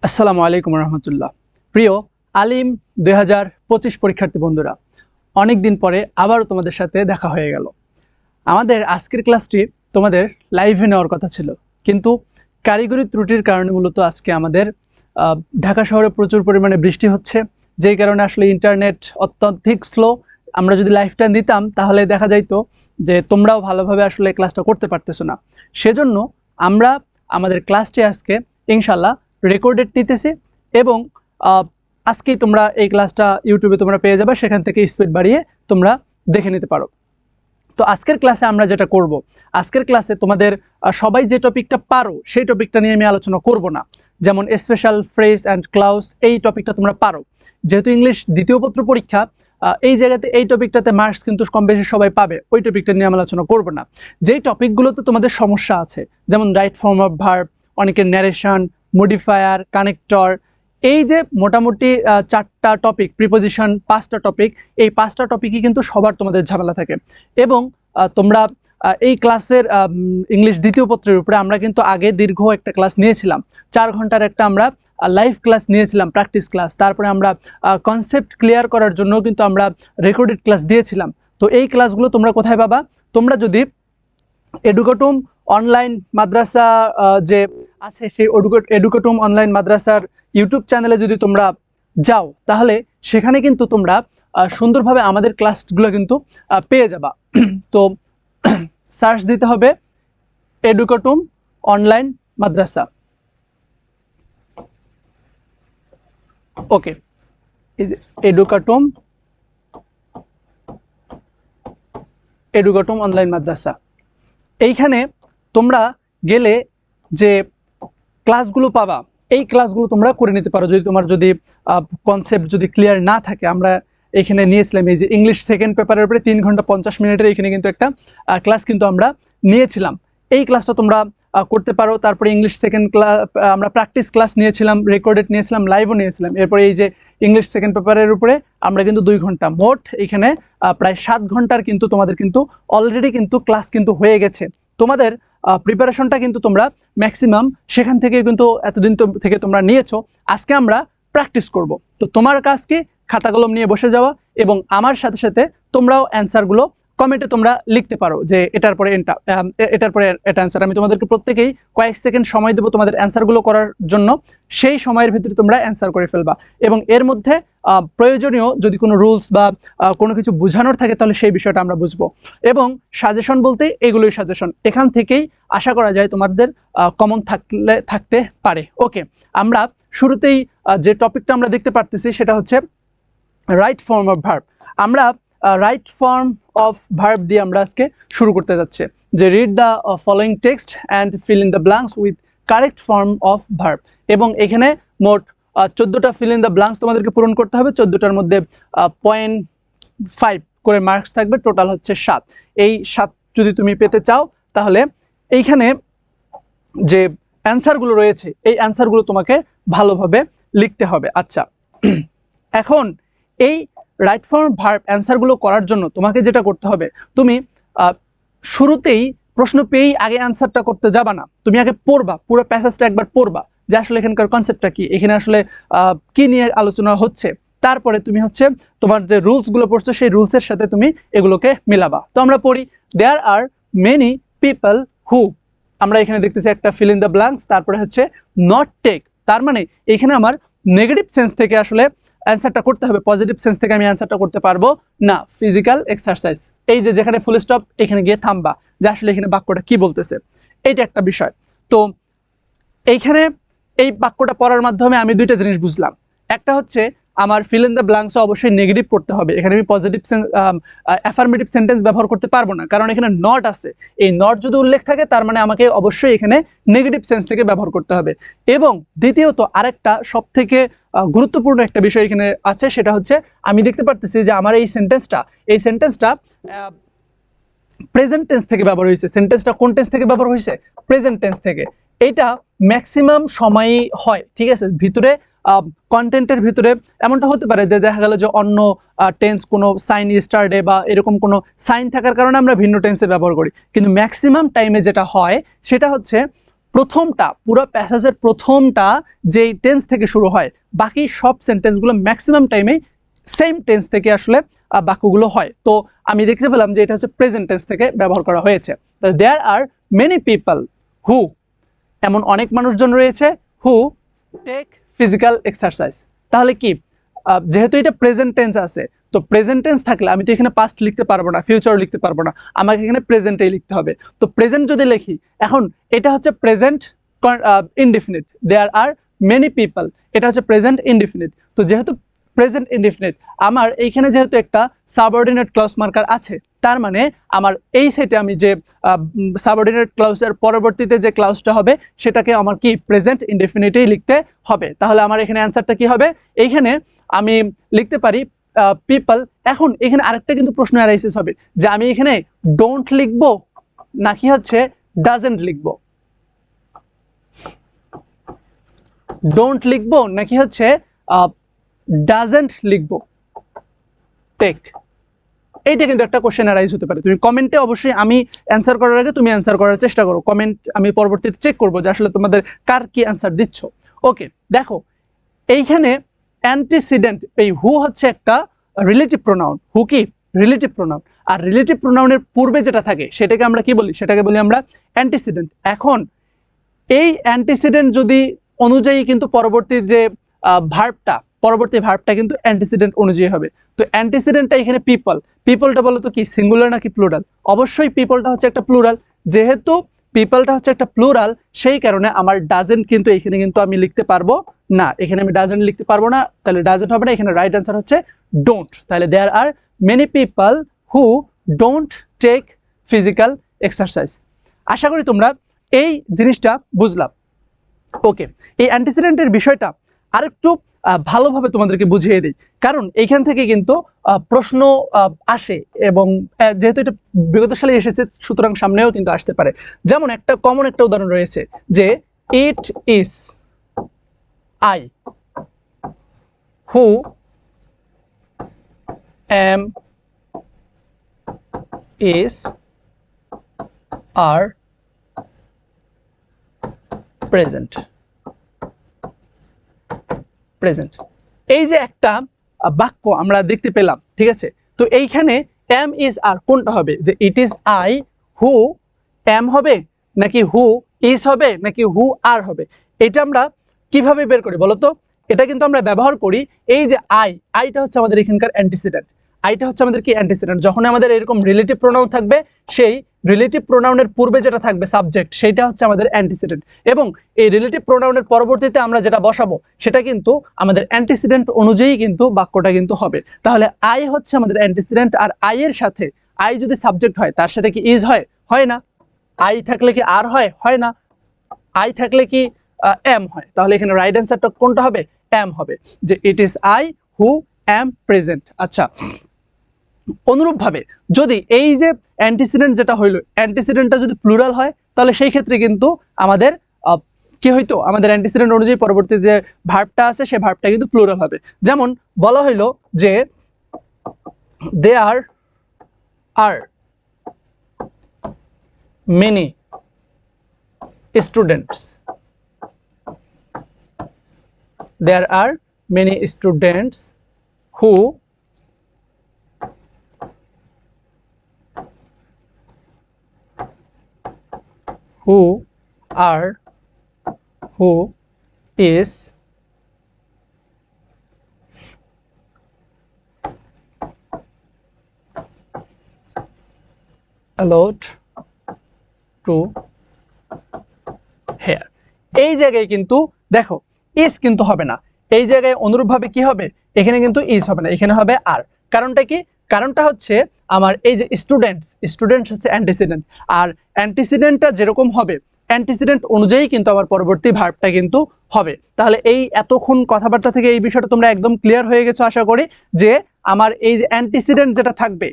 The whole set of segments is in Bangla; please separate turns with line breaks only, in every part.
আসসালামু আলাইকুম রহমতুল্লাহ। প্রিয় আলিম 2025 পরীক্ষার্থী বন্ধুরা, অনেক দিন পরে আবারও তোমাদের সাথে দেখা হয়ে গেল। আমাদের আজকের ক্লাসটি তোমাদের লাইভে নেওয়ার কথা ছিল, কিন্তু কারিগরি ত্রুটির কারণে মূলত আজকে আমাদের ঢাকা শহরে প্রচুর পরিমাণে বৃষ্টি হচ্ছে, যেই কারণে আসলে ইন্টারনেট অত্যধিক স্লো। আমরা যদি লাইভটা দিতাম তাহলে দেখা যাইতো যে তোমরাও ভালোভাবে আসলে ক্লাসটা করতে পারতেছো না। সেজন্য আমরা আমাদের ক্লাসটি আজকে ইনশাল্লাহ রেকর্ডেড নিতেছি এবং আজকেই তোমরা এই ক্লাসটা ইউটিউবে তোমরা পেয়ে যাবে, সেখান থেকে স্পিড বাড়িয়ে তোমরা দেখে নিতে পারো। তো আজকের ক্লাসে আমরা যেটা করব, আজকের ক্লাসে তোমাদের সবাই যে টপিকটা পারো সেই টপিকটা নিয়ে আমি আলোচনা করব না। যেমন স্পেশাল ফ্রেজ অ্যান্ড ক্লাউজ, এই টপিকটা তোমরা পারো। যেহেতু ইংলিশ দ্বিতীয় পত্র পরীক্ষা, এই জায়গাতে এই টপিকটাতে মার্কস কিন্তু কম বেশি সবাই পাবে, ওই টপিকটা নিয়ে আমি আলোচনা করব না। যেই টপিকগুলোতে তোমাদের সমস্যা আছে, যেমন রাইট ফর্ম অফ ভার্ব, অনেকের ন্যারেশন, মডিফায়ার, কানেক্টর, এই যে মোটামুটি 4টা টপিক, প্রিপোজিশন 5টা টপিক, এই 5টা টপিকই কিন্তু সবার তোমাদের ঝামেলা থাকে। এবং তোমরা এই ক্লাসের ইংলিশ দ্বিতীয় পত্রের উপরে আমরা কিন্তু আগে দীর্ঘ একটা ক্লাস নিয়েছিলাম, 4 ঘন্টার একটা আমরা লাইভ ক্লাস নিয়েছিলাম, প্র্যাকটিস ক্লাস। তারপরে আমরা কনসেপ্ট ক্লিয়ার করার জন্য কিন্তু আমরা রেকর্ডেড ক্লাস দিয়েছিলাম। তো এই ক্লাসগুলো তোমরা কোথায় পাবা? তোমরা যদি এডুকেটুম অনলাইন মাদ্রাসা যে আছে, সেই এডুকেটুম অনলাইন মাদ্রাসার ইউটিউব চ্যানেলে যদি তোমরা যাও, তাহলে সেখানে কিন্তু তোমরা সুন্দরভাবে আমাদের ক্লাসগুলো কিন্তু পেয়ে যাবা। তো সার্চ দিতে হবে এডুকেটুম অনলাইন মাদ্রাসা। ওকে, এই যে এডুকেটুম অনলাইন মাদ্রাসা, এইখানে তোমরা গেলে যে ক্লাসগুলো পাবা, এই ক্লাসগুলো তোমরা করে নিতে পারো যদি তোমার কনসেপ্ট যদি ক্লিয়ার না থাকে। আমরা এখানে নিয়েছিলাম এই যে ইংলিশ সেকেন্ড পেপারের উপরে 3 ঘন্টা 50 মিনিটের এখানে কিন্তু একটা ক্লাস কিন্তু আমরা নিয়েছিলাম। এই ক্লাসটা তোমরা করতে পারো। তারপরে ইংলিশ সেকেন্ড ক্লাস আমরা প্র্যাকটিস ক্লাস নিয়েছিলাম, রেকর্ডেড নিয়েছিলাম, লাইভও নিয়েছিলাম। এরপরে এই যে ইংলিশ সেকেন্ড পেপারের উপরে আমরা কিন্তু 2 ঘন্টা, মোট এখানে প্রায় 7 ঘন্টার কিন্তু তোমাদের কিন্তু অলরেডি কিন্তু ক্লাস কিন্তু হয়ে গেছে। তোমাদের প্রিপারেশনটা কিন্তু তোমরা ম্যাক্সিমাম সেখান থেকে কিন্তু এতদিন থেকে তোমরা নিয়েছো। আজকে আমরা প্র্যাকটিস করব। তো তোমার কাজ কি? খাতা কলম নিয়ে বসে যাওয়া এবং আমার সাথে সাথে তোমরাও অ্যান্সারগুলো কমেন্টে তোমরা লিখতে পারো যে এটার পরে এটা অ্যান্সার। আমি তোমাদেরকে প্রত্যেকেই কয়েক সেকেন্ড সময় দেবো তোমাদের অ্যান্সারগুলো করার জন্য। সেই সময়ের ভিতরে তোমরা অ্যান্সার করে ফেলবা এবং এর মধ্যে প্রয়োজনীয় যদি কোনো রুলস বা কোনো কিছু বোঝানোর থাকে তাহলে সেই বিষয়টা আমরা বুঝবো। এবং সাজেশন বলতে এগুলোই সাজেশন, এখান থেকেই আশা করা যায় তোমাদের কমন থাকতে পারে। ওকে, আমরা শুরুতেই যে টপিকটা আমরা দেখতে পারতেছি সেটা হচ্ছে রাইট ফর্ম অফ ভার্ব। আমরা রাইট ফর্ম অফ ভার্ব দিয়ে আমরা আজকে শুরু করতে যাচ্ছি, যে read the following text and feel in the blanks with correct form of verb. এবং এখানে মোট 14টা ফিল ইন দ্য ব্ল্যাঙ্কস তোমাদেরকে পূরণ করতে হবে। 14টার মধ্যে 0.5 করে মার্কস থাকবে, টোটাল হচ্ছে 7। এই 7 যদি তুমি পেতে চাও তাহলে এইখানে যে অ্যান্সারগুলো রয়েছে এই অ্যান্সারগুলো তোমাকে ভালোভাবে লিখতে হবে। আচ্ছা, এখন এই রাইট ফর্ম ভার্ব অ্যান্সারগুলো করার জন্য তোমাকে যেটা করতে হবে, তুমি শুরুতেই প্রশ্ন পেয়েই আগে অ্যান্সারটা করতে যাবা না। তুমি আগে পড়বা, পুরো প্যাসেজটা একবার পড়বা যে আসলে এখানকার কনসেপ্টটা কি, এখানে আসলে কি নিয়ে আলোচনা হচ্ছে। তারপরে তুমি হচ্ছে তোমার যে রুলসগুলো পড়ছো সেই রুলসের সাথে তুমি এগুলোকে মিলাবা। তো আমরা পড়ি, দেয়ার আর মেনি পিপল হু, আমরা এখানে দেখতেছি একটা ফিল ইন দ্য ব্ল্যাঙ্কস, তারপরে হচ্ছে নট টেক। তার মানে এখানে আমার নেগেটিভ সেন্স থেকে আসলে অ্যান্সারটা করতে হবে, পজিটিভ সেন্স থেকে আমি অ্যান্সারটা করতে পারবো না। ফিজিক্যাল এক্সারসাইজ, এই যে যেখানে ফুল স্টপ এখানে গিয়ে থামবা, যে আসলে এখানে বাক্যটা কি বলতেছে, এইটা একটা বিষয়। তো এইখানে এই বাক্যটা পড়ার মাধ্যমে আমি 2টা জিনিস বুঝলাম। একটা হচ্ছে আমার ফিল ইন দ্য ব্ল্যাঙ্কসে অবশ্যই নেগেটিভ করতে হবে, এখানে আমি পজিটিভ অ্যাফার্মেটিভ সেন্টেন্স ব্যবহার করতে পারবো না, কারণ এখানে নট আছে। এই নট যদি উল্লেখ থাকে তার মানে আমাকে অবশ্যই এখানে নেগেটিভ সেন্স থেকে ব্যবহার করতে হবে। এবং দ্বিতীয়ত আরেকটা সবথেকে গুরুত্বপূর্ণ একটা বিষয় এখানে আছে, সেটা হচ্ছে আমি দেখতে পারতেছি যে আমার এই সেন্টেন্সটা প্রেজেন্ট টেন্স থেকে ব্যবহার হয়েছে। সেন্টেন্সটা কোন টেন্স থেকে ব্যবহার হয়েছে? প্রেজেন্ট টেন্স থেকে। এটা ম্যাক্সিমাম সময়ই হয়, ঠিক আছে। ভিতরে কন্টেন্টের ভিতরে এমনটা হতে পারে যে দেখা গেল যে অন্য টেন্স কোনো সাইন স্টার্টে বা এরকম কোনো সাইন থাকার কারণে আমরা ভিন্ন টেন্সে ব্যবহার করি, কিন্তু ম্যাক্সিমাম টাইমে যেটা হয় সেটা হচ্ছে প্রথমটা পুরো প্যাসেজের প্রথমটা যেই টেন্স থেকে শুরু হয়, বাকি সব সেন্টেন্সগুলো ম্যাক্সিমাম টাইমেই সেম টেন্স থেকে আসলে বাক্যগুলো হয়। তো আমি দেখতে পেলাম যে এটা হচ্ছে প্রেজেন্ট টেন্স থেকে ব্যবহার করা হয়েছে। তো দেয়ার আর মেনি পিপল হু, এমন অনেক মানুষজন রয়েছে, হু টেক ফিজিক্যাল এক্সারসাইজ। তাহলে কি, যেহেতু এটা প্রেজেন্ট টেন্স আছে, তো প্রেজেন্ট টেন্স থাকলে আমি তো এখানে পাস্ট লিখতে পারবো না, ফিউচারও লিখতে পারবো না, আমাকে এখানে প্রেজেন্টেই লিখতে হবে। তো প্রেজেন্ট যদি লিখি, এখন এটা হচ্ছে present indefinite, there are many people, এটা হচ্ছে প্রেজেন্ট ইনডিফিনিট। তো যেহেতু প্রেজেন্ট ইনডিফিনিট, আমার এইখানে যেহেতু একটা সাবঅর্ডিনেট ক্লজ মার্কার আছে, তার মানে আমার এই সেটে আমি যে সাবঅর্ডিনেট ক্লাউজের পরবর্তীতে যে ক্লাউজটা হবে সেটাকে আমার কি প্রেজেন্ট ইনডেফিনিটেই লিখতে হবে। তাহলে আমার এখানে অ্যান্সারটা কি হবে, এইখানে আমি লিখতে পারি পিপল। এখন এখানে আরেকটা কিন্তু প্রশ্ন অ্যারাইসিস হবে যে আমি এখানে ডোন্ট লিখবো নাকি হচ্ছে ডাজেন্ট লিখবো, ডোন্ট লিখবো নাকি হচ্ছে ডাজেন্ট লিখবো, টেক। এইটা কিন্তু একটা কোশ্চেন অ্যারাইজ হতে পারে। তুমি কমেন্টে অবশ্যই, আমি অ্যান্সার করার আগে তুমি অ্যান্সার করার চেষ্টা করো, কমেন্ট আমি পরবর্তীতে চেক করবো যে আসলে তোমাদের কার কি অ্যান্সার দিচ্ছ। ওকে, দেখো এইখানে অ্যান্টিসিডেন্ট, এই হু হচ্ছে একটা রিলেটিভ প্রোনাউন। হু কি রিলেটিভ প্রোনাউন, আর রিলেটিভ প্রোনাউনের পূর্বে যেটা থাকে সেটাকে আমরা কি বলি, সেটাকে বলি আমরা অ্যান্টিসিডেন্ট। এখন এই অ্যান্টিসিডেন্ট যদি অনুযায়ী কিন্তু পরবর্তী যে পরবর্তী ভার্বটা কিন্তু অ্যান্টিসিডেন্ট অনুযায়ী হবে। তো অ্যান্টিসিডেন্টটা এখানে পিপল, পিপলটা বলো তো কি সিঙ্গুলার নাকি প্লুরাল? অবশ্যই পিপলটা হচ্ছে একটা প্লুরাল, যেহেতু পিপলটা হচ্ছে একটা প্লুরাল সেই কারণে আমার ডাজেন্ট কিন্তু এখানে কিন্তু আমি লিখতে পারবো না, এখানে আমি ডাজেন্ট লিখতে পারবো না, তাহলে ডাজেন্ট হবে না, এখানে রাইট অ্যান্সার হচ্ছে ডোন্ট। তাহলে there are many people who don't take physical exercise. আশা করি তোমরা এই জিনিসটা বুঝলাম। ওকে, এই অ্যান্টিসিডেন্টের বিষয়টা আরেকটু ভালোভাবে তোমাদেরকে বুঝিয়ে দিই, কারণ এইখান থেকে কিন্তু প্রশ্ন আসে, এবং যেহেতু এটা বিগত সালে এসেছে সুতরাং সামনেও কিন্তু আসতে পারে। যেমন একটা কমন একটা উদাহরণ রয়েছে যে it is I who am is are present. এই যে একটা বাক্য আমরা দেখতে পেলাম, ঠিক আছে, তো এইখানে এম ইজ আর কোনটা হবে, যে it is I who M হবে নাকি হু ইজ হবে নাকি হু আর হবে, এটা আমরা কিভাবে বের করি বলো তো? এটা কিন্তু আমরা ব্যবহার করি এই যে আইটা হচ্ছে আমাদের এখানকার অ্যান্টিসিডেন্ট, আইটা হচ্ছে আমাদের কি অ্যান্টিসিডেন্ট। যখন আমাদের এরকম রিলেটিভ প্রোনাউন থাকবে, সেই রিলেটিভ প্রোনাউনের পূর্বে যেটা থাকবে সাবজেক্ট, সেটা হচ্ছে আমাদের অ্যান্টিসিডেন্ট, এবং এই রিলেটিভ প্রোনাউনের পরবর্তীতে আমরা যেটা বসাবো সেটা কিন্তু আমাদের অ্যান্টিসিডেন্ট অনুযায়ী কিন্তু বাক্যটা কিন্তু হবে। তাহলে আই হচ্ছে আমাদের অ্যান্টিসিডেন্ট, আর আই এর সাথে আই যদি সাবজেক্ট হয় তার সাথে কি ইজ হয়? হয় না। আই থাকলে কি আর হয়? হয় না। আই থাকলে কি এম হয়? তাহলে এখানে রাইট অ্যান্সারটা কোনটা হবে? এম হবে, যে it is I who M present. আচ্ছা, অনুরূপভাবে যদি এই যে অ্যান্টিসিডেন্ট যেটা হইলো, অ্যান্টিসিডেন্টটা যদি প্লুরাল হয় তাহলে সেই ক্ষেত্রে কিন্তু আমাদের কি হইতো, আমাদের অ্যান্টিসিডেন্ট অনুযায়ী পরবর্তী যে ভার্বটা আছে সেই ভার্বটা কিন্তু প্লুরাল হবে। যেমন বলা হইলো যে there are many students, there are many students who is allowed to hear। এই জায়গায় কিন্তু দেখো ইজ কিন্তু হবে না, এই জায়গায় অনুরূপভাবে কি হবে, এখানে কিন্তু ইজ হবে না, এখানে হবে আর। কারণটা কি? কারণটা হচ্ছে আমার এই যে স্টুডেন্টস হচ্ছে অ্যান্টিসিডেন্ট, আর অ্যান্টিসিডেন্টটা যেরকম হবে অ্যান্টিসিডেন্ট অনুযায়ী কিন্তু আমার পরবর্তী ভার্বটা কিন্তু হবে। তাহলে এই এতক্ষণ কথাবার্তা থেকে এই বিষয়টা তোমরা একদম ক্লিয়ার হয়ে গেছো আশা করি, যে আমার এই যে অ্যান্টিসিডেন্ট যেটা থাকবে,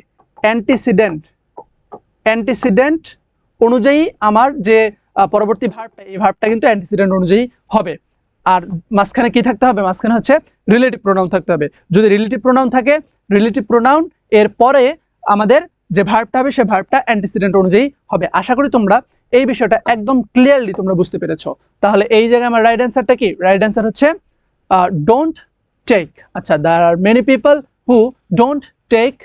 অ্যান্টিসিডেন্ট অনুযায়ী আমার যে পরবর্তী ভার্বটা, এই ভার্বটা কিন্তু অ্যান্টিসিডেন্ট অনুযায়ী হবে। আর মাঝখানে কি থাকতে হবে? মাঝখানে হচ্ছে রিলেটিভ প্রোনাউন থাকতে হবে। যদি রিলেটিভ প্রোনাউন থাকে, রিলেটিভ প্রোনাউন এর পরে আমাদের যে ভার্বটা হবে সে ভার্বটা অ্যান্টিসিডেন্ট অনুযায়ী হবে। আশা করি তোমরা এই বিষয়টা একদম ক্লিয়ারলি তোমরা বুঝতে পেরেছো। তাহলে এই জায়গায় আমার রাইট অ্যান্সারটা কি? রাইট অ্যান্সার হচ্ছে ডোন্ট টেক। আচ্ছা, there are many people who don't take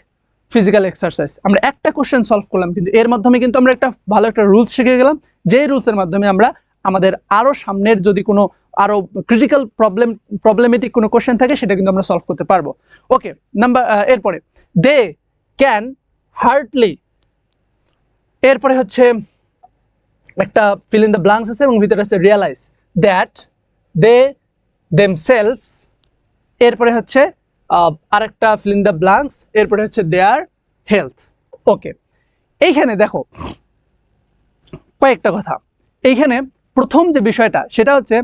physical exercise. আমরা একটা কোশ্চেন সলভ করলাম, কিন্তু এর মাধ্যমে কিন্তু আমরা একটা ভালো একটা রুলস শিখে গেলাম, যেই রুলসের মাধ্যমে আমরা আমাদের আরও সামনের যদি কোনো আরও ক্রিটিক্যাল প্রবলেমেটিক কোনো কোশ্চেন থাকে সেটা কিন্তু আমরা সলভ করতে পারবো। ওকে, এরপরে দে ক্যান হার্ডলি, এরপরে হচ্ছে একটা ফিল ইন দ্য ব্ল্যাঙ্কস আছে এবং ভিতরে আছে রিয়ালাইজ দ্যাট দে দেমসেলভস, এরপরে হচ্ছে আরেকটা ফিল ইন দ্য ব্ল্যাঙ্কস, এরপরে হচ্ছে দেয়ার হেলথ। ওকে, এইখানে দেখো কয়েকটা কথা। এইখানে প্রথম যে বিষয়টা সেটা হচ্ছে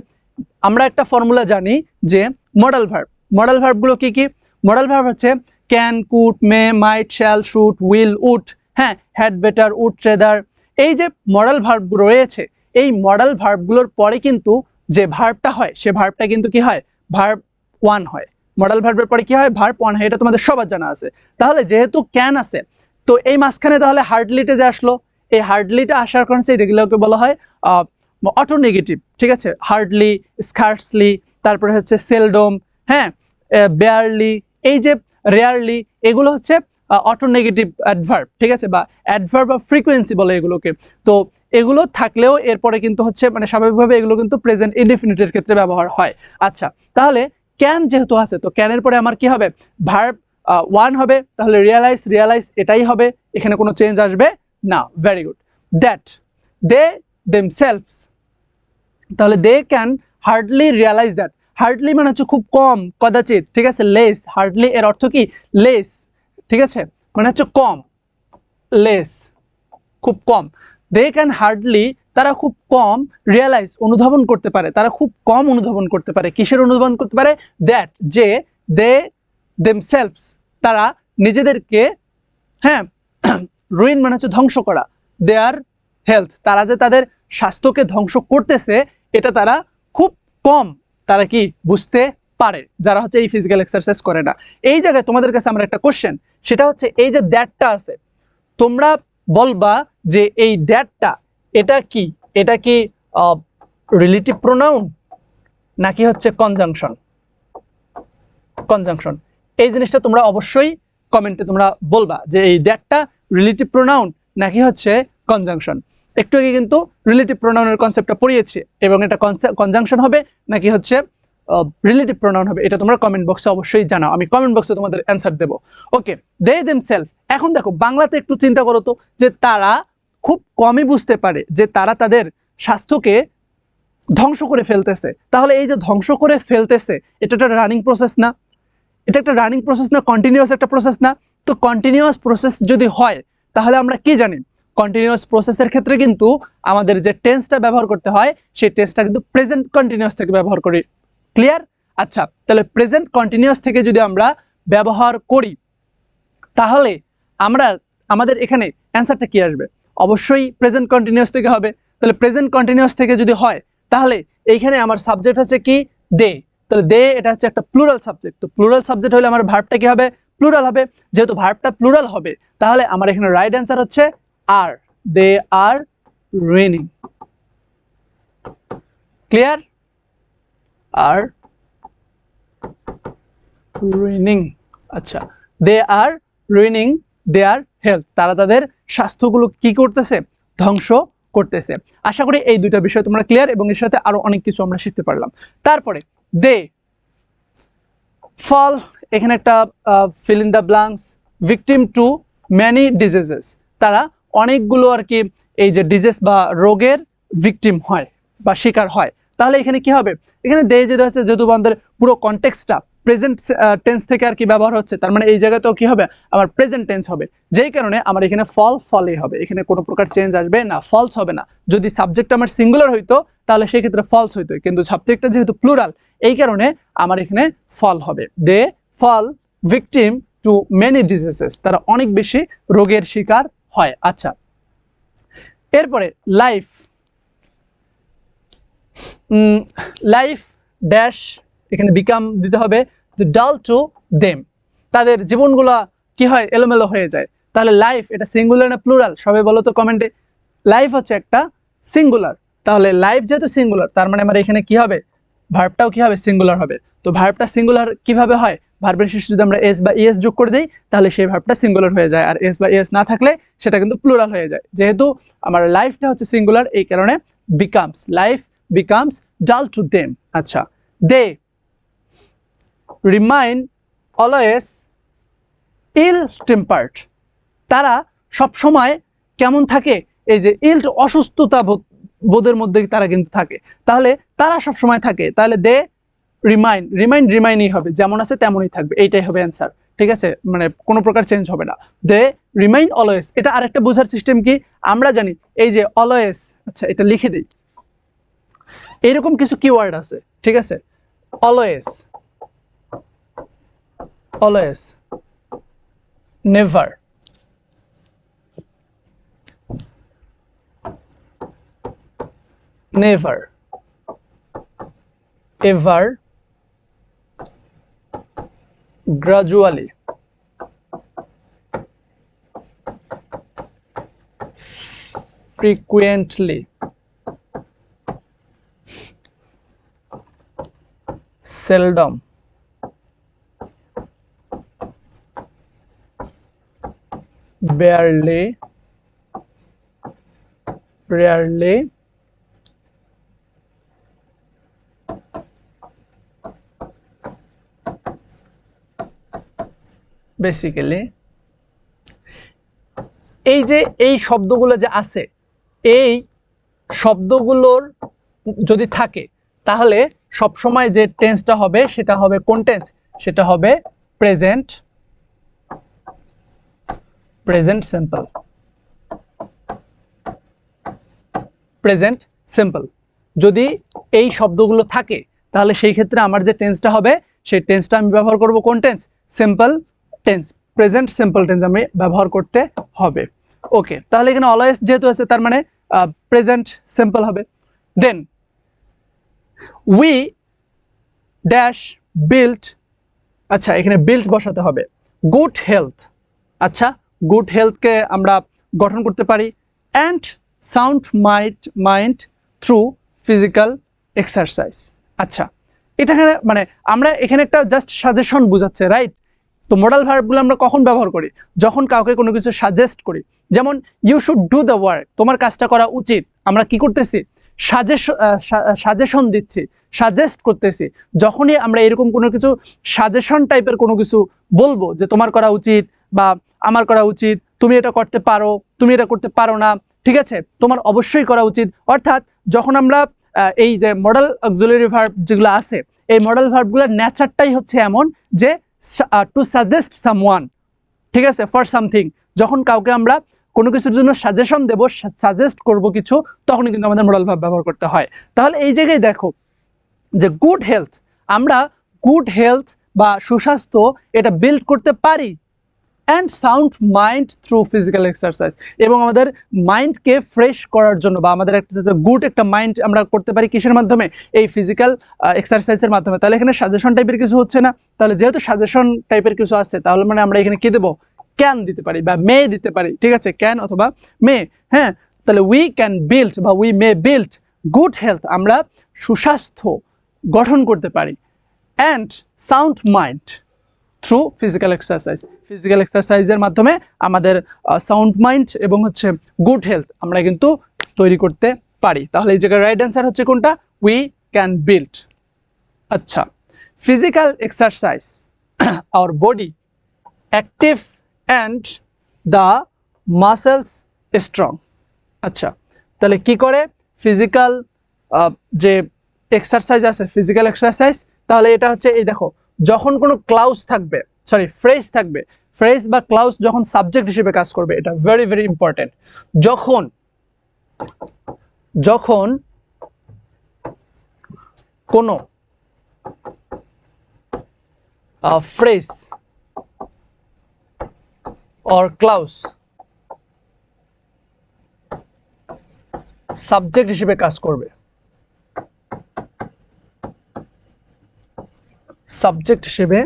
আমরা একটা ফর্মুলা জানি যে মডাল ভার্ব। মডাল ভার্বগুলো কি কি? মডাল ভার্ব হচ্ছে can, could, may, might, shall, should, will, would, হ্যাঁ, হ্যাড, বেটার, উড, রেদার। এই যে মডাল ভার্বগুলো রয়েছে, এই মডাল ভার্বগুলোর পরে কিন্তু যে ভার্বটা হয় সে ভার্বটা কিন্তু কি হয়? ভার্ব ওয়ান হয়। মডাল ভার্বের পরে কি হয়? ভার্ব ওয়ান হয়। এটা তোমাদের সবার জানা আছে। তাহলে যেহেতু ক্যান আছে, তো এই মাঝখানে তাহলে হার্ডলিটা যে আসলো, এই হার্ডলিটা আসার কারণে এগুলোকে বলা হয় অটো নেগেটিভ। ঠিক আছে, হার্ডলি, স্কার্সলি, তারপরে হচ্ছে সেলডম, হ্যাঁ, বেয়ারলি, এই যে রেয়ারলি, এগুলো হচ্ছে অটো নেগেটিভ অ্যাডভার্ব। ঠিক আছে, বা অ্যাডভার্ব বা ফ্রিকোয়েন্সি বলে এগুলোকে। তো এগুলো থাকলেও এরপরে কিন্তু হচ্ছে মানে স্বাভাবিকভাবে এগুলো কিন্তু প্রেজেন্ট ইনডিফিনিটের ক্ষেত্রে ব্যবহার হয়। আচ্ছা, তাহলে ক্যান যেহেতু আছে, তো ক্যানের পরে আমার কি হবে? ভার্ব ওয়ান হবে, তাহলে রিয়ালাইজ, রিয়ালাইজ এটাই হবে, এখানে কোনো চেঞ্জ আসবে না। Very good. That they themselves, তাহলে they can hardly realise that. Hardly মানে হচ্ছে খুব কম, কদাচিৎ। ঠিক আছে, লেস, হার্ডলি এর অর্থ কি? লেস। ঠিক আছে, মানে হচ্ছে কম, লেস, খুব কম। দে ক্যান হার্ডলি, তারা খুব কম রিয়ালাইজ, অনুধাবন করতে পারে, তারা খুব কম অনুধাবন করতে পারে। কিসের অনুধাবন করতে পারে? দ্যাট, যে দে দেমসেলভস, তারা নিজেদেরকে, হ্যাঁ, রুইন মানে হচ্ছে ধ্বংস করা, দেয়ার হেলথ, তারা যে তাদের স্বাস্থ্যকে ধ্বংস করতেছে এটা তারা খুব কম তারা কি বুঝতে পারে, যারা হচ্ছে এই ফিজিক্যাল এক্সারসাইজ করে না। এই জায়গায় তোমাদের কাছে আমার একটা কোশ্চেন, সেটা হচ্ছে এই যে দ্যাটটা আছে, তোমরা বলবা যে এই দ্যাটটা এটা কি? এটা কি রিলেটিভ প্রোনাউন নাকি হচ্ছে কনজাংশন? কনজাংশন, এই জিনিসটা তোমরা অবশ্যই কমেন্টে তোমরা বলবা যে এই দ্যাটটা রিলেটিভ প্রোনাউন নাকি হচ্ছে কনজাংশন। একটু আগে কিন্তু রিলেটিভ প্রোনাউনের কনসেপ্টটা পড়িয়েছি, এবং এটা কনজাংশন হবে নাকি হচ্ছে রিলেটিভ প্রোনাউন হবে, এটা তোমরা কমেন্ট বক্সে অবশ্যই জানাও, আমি কমেন্ট বক্সে তোমাদের অ্যান্সার দেবো। ওকে, দে দেমসেলফ। এখন দেখো বাংলাতে একটু চিন্তা করো তো, যে তারা খুব কমই বুঝতে পারে যে তারা তাদের স্বাস্থ্যকে ধ্বংস করে ফেলতেছে। তাহলে এই যে ধ্বংস করে ফেলতেছে, এটা একটা রানিং প্রসেস না? এটা একটা রানিং প্রসেস না? কন্টিনিউয়াস একটা প্রসেস না? তো কন্টিনিউয়াস প্রসেস যদি হয়, তাহলে আমরা কি জানি? কন্টিনিউয়াস প্রসেসের ক্ষেত্রে কিন্তু আমাদের যে টেন্সটা ব্যবহার করতে হয়, সেই টেন্সটা কিন্তু প্রেজেন্ট কন্টিনিউয়াস থেকে ব্যবহার করি। ক্লিয়ার? আচ্ছা, তাহলে প্রেজেন্ট কন্টিনিউয়াস থেকে যদি আমরা ব্যবহার করি, তাহলে আমাদের এখানে অ্যান্সারটা কি আসবে? অবশ্যই প্রেজেন্ট কন্টিনিউয়াস থেকে হবে। তাহলে প্রেজেন্ট কন্টিনিউয়াস থেকে যদি হয়, তাহলে এইখানে আমার সাবজেক্ট হচ্ছে কি? দে। তাহলে দে এটা হচ্ছে একটা প্লুরাল সাবজেক্ট। তো প্লুরাল সাবজেক্ট হলে আমার ভার্বটা কি হবে? প্লুরাল হবে। যেহেতু ভার্বটা প্লুরাল হবে, তাহলে আমার এখানে রাইট অ্যান্সার হচ্ছে আর। দে আর রেনিং। ক্লিয়ার? আর রুইনিং। আচ্ছা, দে আর রুইনিং দেয়ার হেলথ, তারা তাদের স্বাস্থ্যগুলো কি করতেছে? ধ্বংস করতেছে। আশা করি এই দুইটা বিষয় তোমরা ক্লিয়ার, এবং এর সাথে আরো অনেক কিছু আমরা শিখতে পারলাম। তারপরে দে ফল, এখানে একটা fill in the blanks, victim to many diseases, তারা অনেকগুলো আর কি এই যে ডিজিজ বা রোগের ভিকটিম হয় বা শিকার হয়। তাহলে এখানে কি হবে? এখানে দে যেটা হচ্ছে, যেহেতু আমাদের পুরো কনটেক্সটটা প্রেজেন্ট টেন্স থেকে আর কি ব্যবহার হচ্ছে, তার মানে এই জায়গাতেও কি হবে? আমার প্রেজেন্ট টেন্স হবে, যেই কারণে আমার এখানে ফল ফলই হবে, এখানে কোনো প্রকার চেঞ্জ আসবে না, ফলস হবে না। যদি সাবজেক্ট আমার সিঙ্গুলার হইতো তাহলে সেই ক্ষেত্রে ফলস হইতো, কিন্তু সাবজেক্টটা যেহেতু প্লুরাল, এই কারণে আমার এখানে ফল হবে। দে fall victim to many diseases, তারা অনেক বেশি রোগের শিকার হয়। আচ্ছা, এরপরে লাইফ, লাইফ ড্যাশ, এখানে বিকাম দিতে হবে যে ডাল টু দেম, তাদের জীবনগুলা কি হয়? এলোমেলো হয়ে যায়। তাহলে লাইফ এটা সিঙ্গুলার না প্লুরাল সবাই বলো তো কমেন্টে। লাইফ হচ্ছে একটা সিঙ্গুলার, তাহলে লাইফ যেহেতু সিঙ্গুলার তার মানে আমার এখানে কি হবে, ভার্বটাও কি হবে, সিঙ্গুলার হবে। তো ভার্বটা সিঙ্গুলার কিভাবে হয়, ভার্বের শেষে যদি আমরা এস বা ইএস যোগ করে দিই তাহলে সেই ভার্বটা সিঙ্গুলার হয়ে যায়, আর এস বা ইএস না থাকলে সেটা কিন্তু প্লুরাল হয়ে যায়। যেহেতু আমার লাইফটা হচ্ছে সিঙ্গুলার এই কারণে বিকামস, লাইফ বিকামস ডাল টু দেম। আচ্ছা, দে রিমাইন অলওয়েজ ইল টেম্পার্ড, তারা সব সময় কেমন থাকে, এই যে ইল অসুস্থতা বোধের মধ্যে তারা কিন্তু থাকে, তাহলে তারা সব সময় থাকে, তাহলে দে রিমাইন্ড, রিমাইন্ডই হবে, যেমন আছে তেমনই থাকবে, এইটাই হবে অ্যান্সার। ঠিক আছে, মানে কোনো প্রকার চেঞ্জ হবে না। দে রিমাইন্ড অলওয়েজ, এটা আরেকটা বোঝার সিস্টেম কি, আমরা জানি এই যে অলওয়েজ, আচ্ছা এটা লিখে দিই, এইরকম কিছু কিওয়ার্ড আছে, ঠিক আছে, always, always, never, never, ever, gradually, frequently, seldom, barely, rarely, basically। এই যে এই শব্দগুলো যে আছে, এই শব্দগুলোর যদি থাকে তাহলে সব সময় যে টেন্সটা হবে সেটা হবে কোন টেন্স, সেটা হবে present, present simple, present simple. যদি এই শব্দগুলো থাকে তাহলে সেই ক্ষেত্রে আমার যে টেন্সটা হবে সেই টেন্সটা আমি ব্যবহার করব কোন tense, simple tense, present simple tense আমি ব্যবহার করতে হবে। ওকে, তাহলে এখানে অলওয়েজ যেহেতু আছে তার মানে প্রেজেন্ট সিম্পল হবে। দেন উই ড্যাশ বিল্ট, আচ্ছা এখানে বিল্ট বসাতে হবে, গুড হেলথ, আচ্ছা গুড হেলথকে আমরা গঠন করতে পারি and sound mind through physical exercise. আচ্ছা এটা মানে আমরা এখানে একটা জাস্ট সাজেশন বোঝাচ্ছে, রাইট। তো মডাল ভার্বগুলো আমরা কখন ব্যবহার করি, যখন কাউকে কোনো কিছু সাজেস্ট করি, যেমন you should do the work, তোমার কাজটা করা উচিত, আমরা কি করতেছি, সাজেশন দিচ্ছি, সাজেস্ট করতেছি। যখনই আমরা এরকম কোনো কিছু সাজেশন টাইপের কোনো কিছু বলবো যে তোমার করা উচিত বা আমার করা উচিত, তুমি এটা করতে পারো, তুমি এটা করতে পারো না, ঠিক আছে, তোমার অবশ্যই করা উচিত, অর্থাৎ যখন আমরা এই যে মডাল অক্সিলারি ভার্ব যেগুলো আছে এই মডাল ভার্বগুলোর নেচারটাই হচ্ছে এমন যে টু সাজেস্ট সামওয়ান, ঠিক আছে, ফর সামথিং, যখন কাউকে আমরা কোনো কিছুর জন্য সাজেশন দেব, সাজেস্ট করব কিছু, তখনই কিন্তু আমাদের মডাল ভার্ব ব্যবহার করতে হয়। তাহলে এই জায়গায় দেখো যে গুড হেলথ, আমরা গুড হেলথ বা সুস্বাস্থ্য এটা বিল্ড করতে পারি and sound mind through physical exercise, এবং আমাদের মাইন্ডকে ফ্রেশ করার জন্য বা আমাদের একটা গুড একটা মাইন্ড আমরা করতে পারি কিসের মাধ্যমে, এই ফিজিক্যাল এক্সারসাইজের মাধ্যমে। তাহলে এখানে সাজেশন টাইপের কিছু হচ্ছে না, তাহলে যেহেতু সাজেশন টাইপের কিছু আছে তাহলে মানে আমরা এখানে কি দেবো, ক্যান দিতে পারি বা মে দিতে পারি, ঠিক আছে, ক্যান অথবা মে। হ্যাঁ, তাহলে উই ক্যান বিল্ড বা we may build good health, আমরা সুস্বাস্থ্য গঠন করতে পারি, and sound mind through physical exercise, physical এক্সারসাইজের মাধ্যমে আমাদের সাউন্ড মাইন্ড এবং হচ্ছে গুড হেলথ আমরা কিন্তু তৈরি করতে পারি। তাহলে এই জায়গায় রাইট অ্যান্সার হচ্ছে কোনটা, উই ক্যান বিল্ড। আচ্ছা, physical exercise our body active and the muscles strong. আচ্ছা, তাহলে কি করে ফিজিক্যাল যে এক্সারসাইজ আছে, ফিজিক্যাল এক্সারসাইজ, তাহলে এটা হচ্ছে এই দেখো, যখন কোনো ক্লাউজ থাকবে, সরি ফ্রেজ থাকবে, ফ্রেজ বা ক্লাউজ যখন সাবজেক্ট হিসেবে কাজ করবে, এটা ভেরি ভেরি ইম্পর্টেন্ট, যখন যখন কোনো ফ্রেজ অর ক্লাউজ সাবজেক্ট হিসেবে কাজ করবে, সাবজেক্ট হিসেবে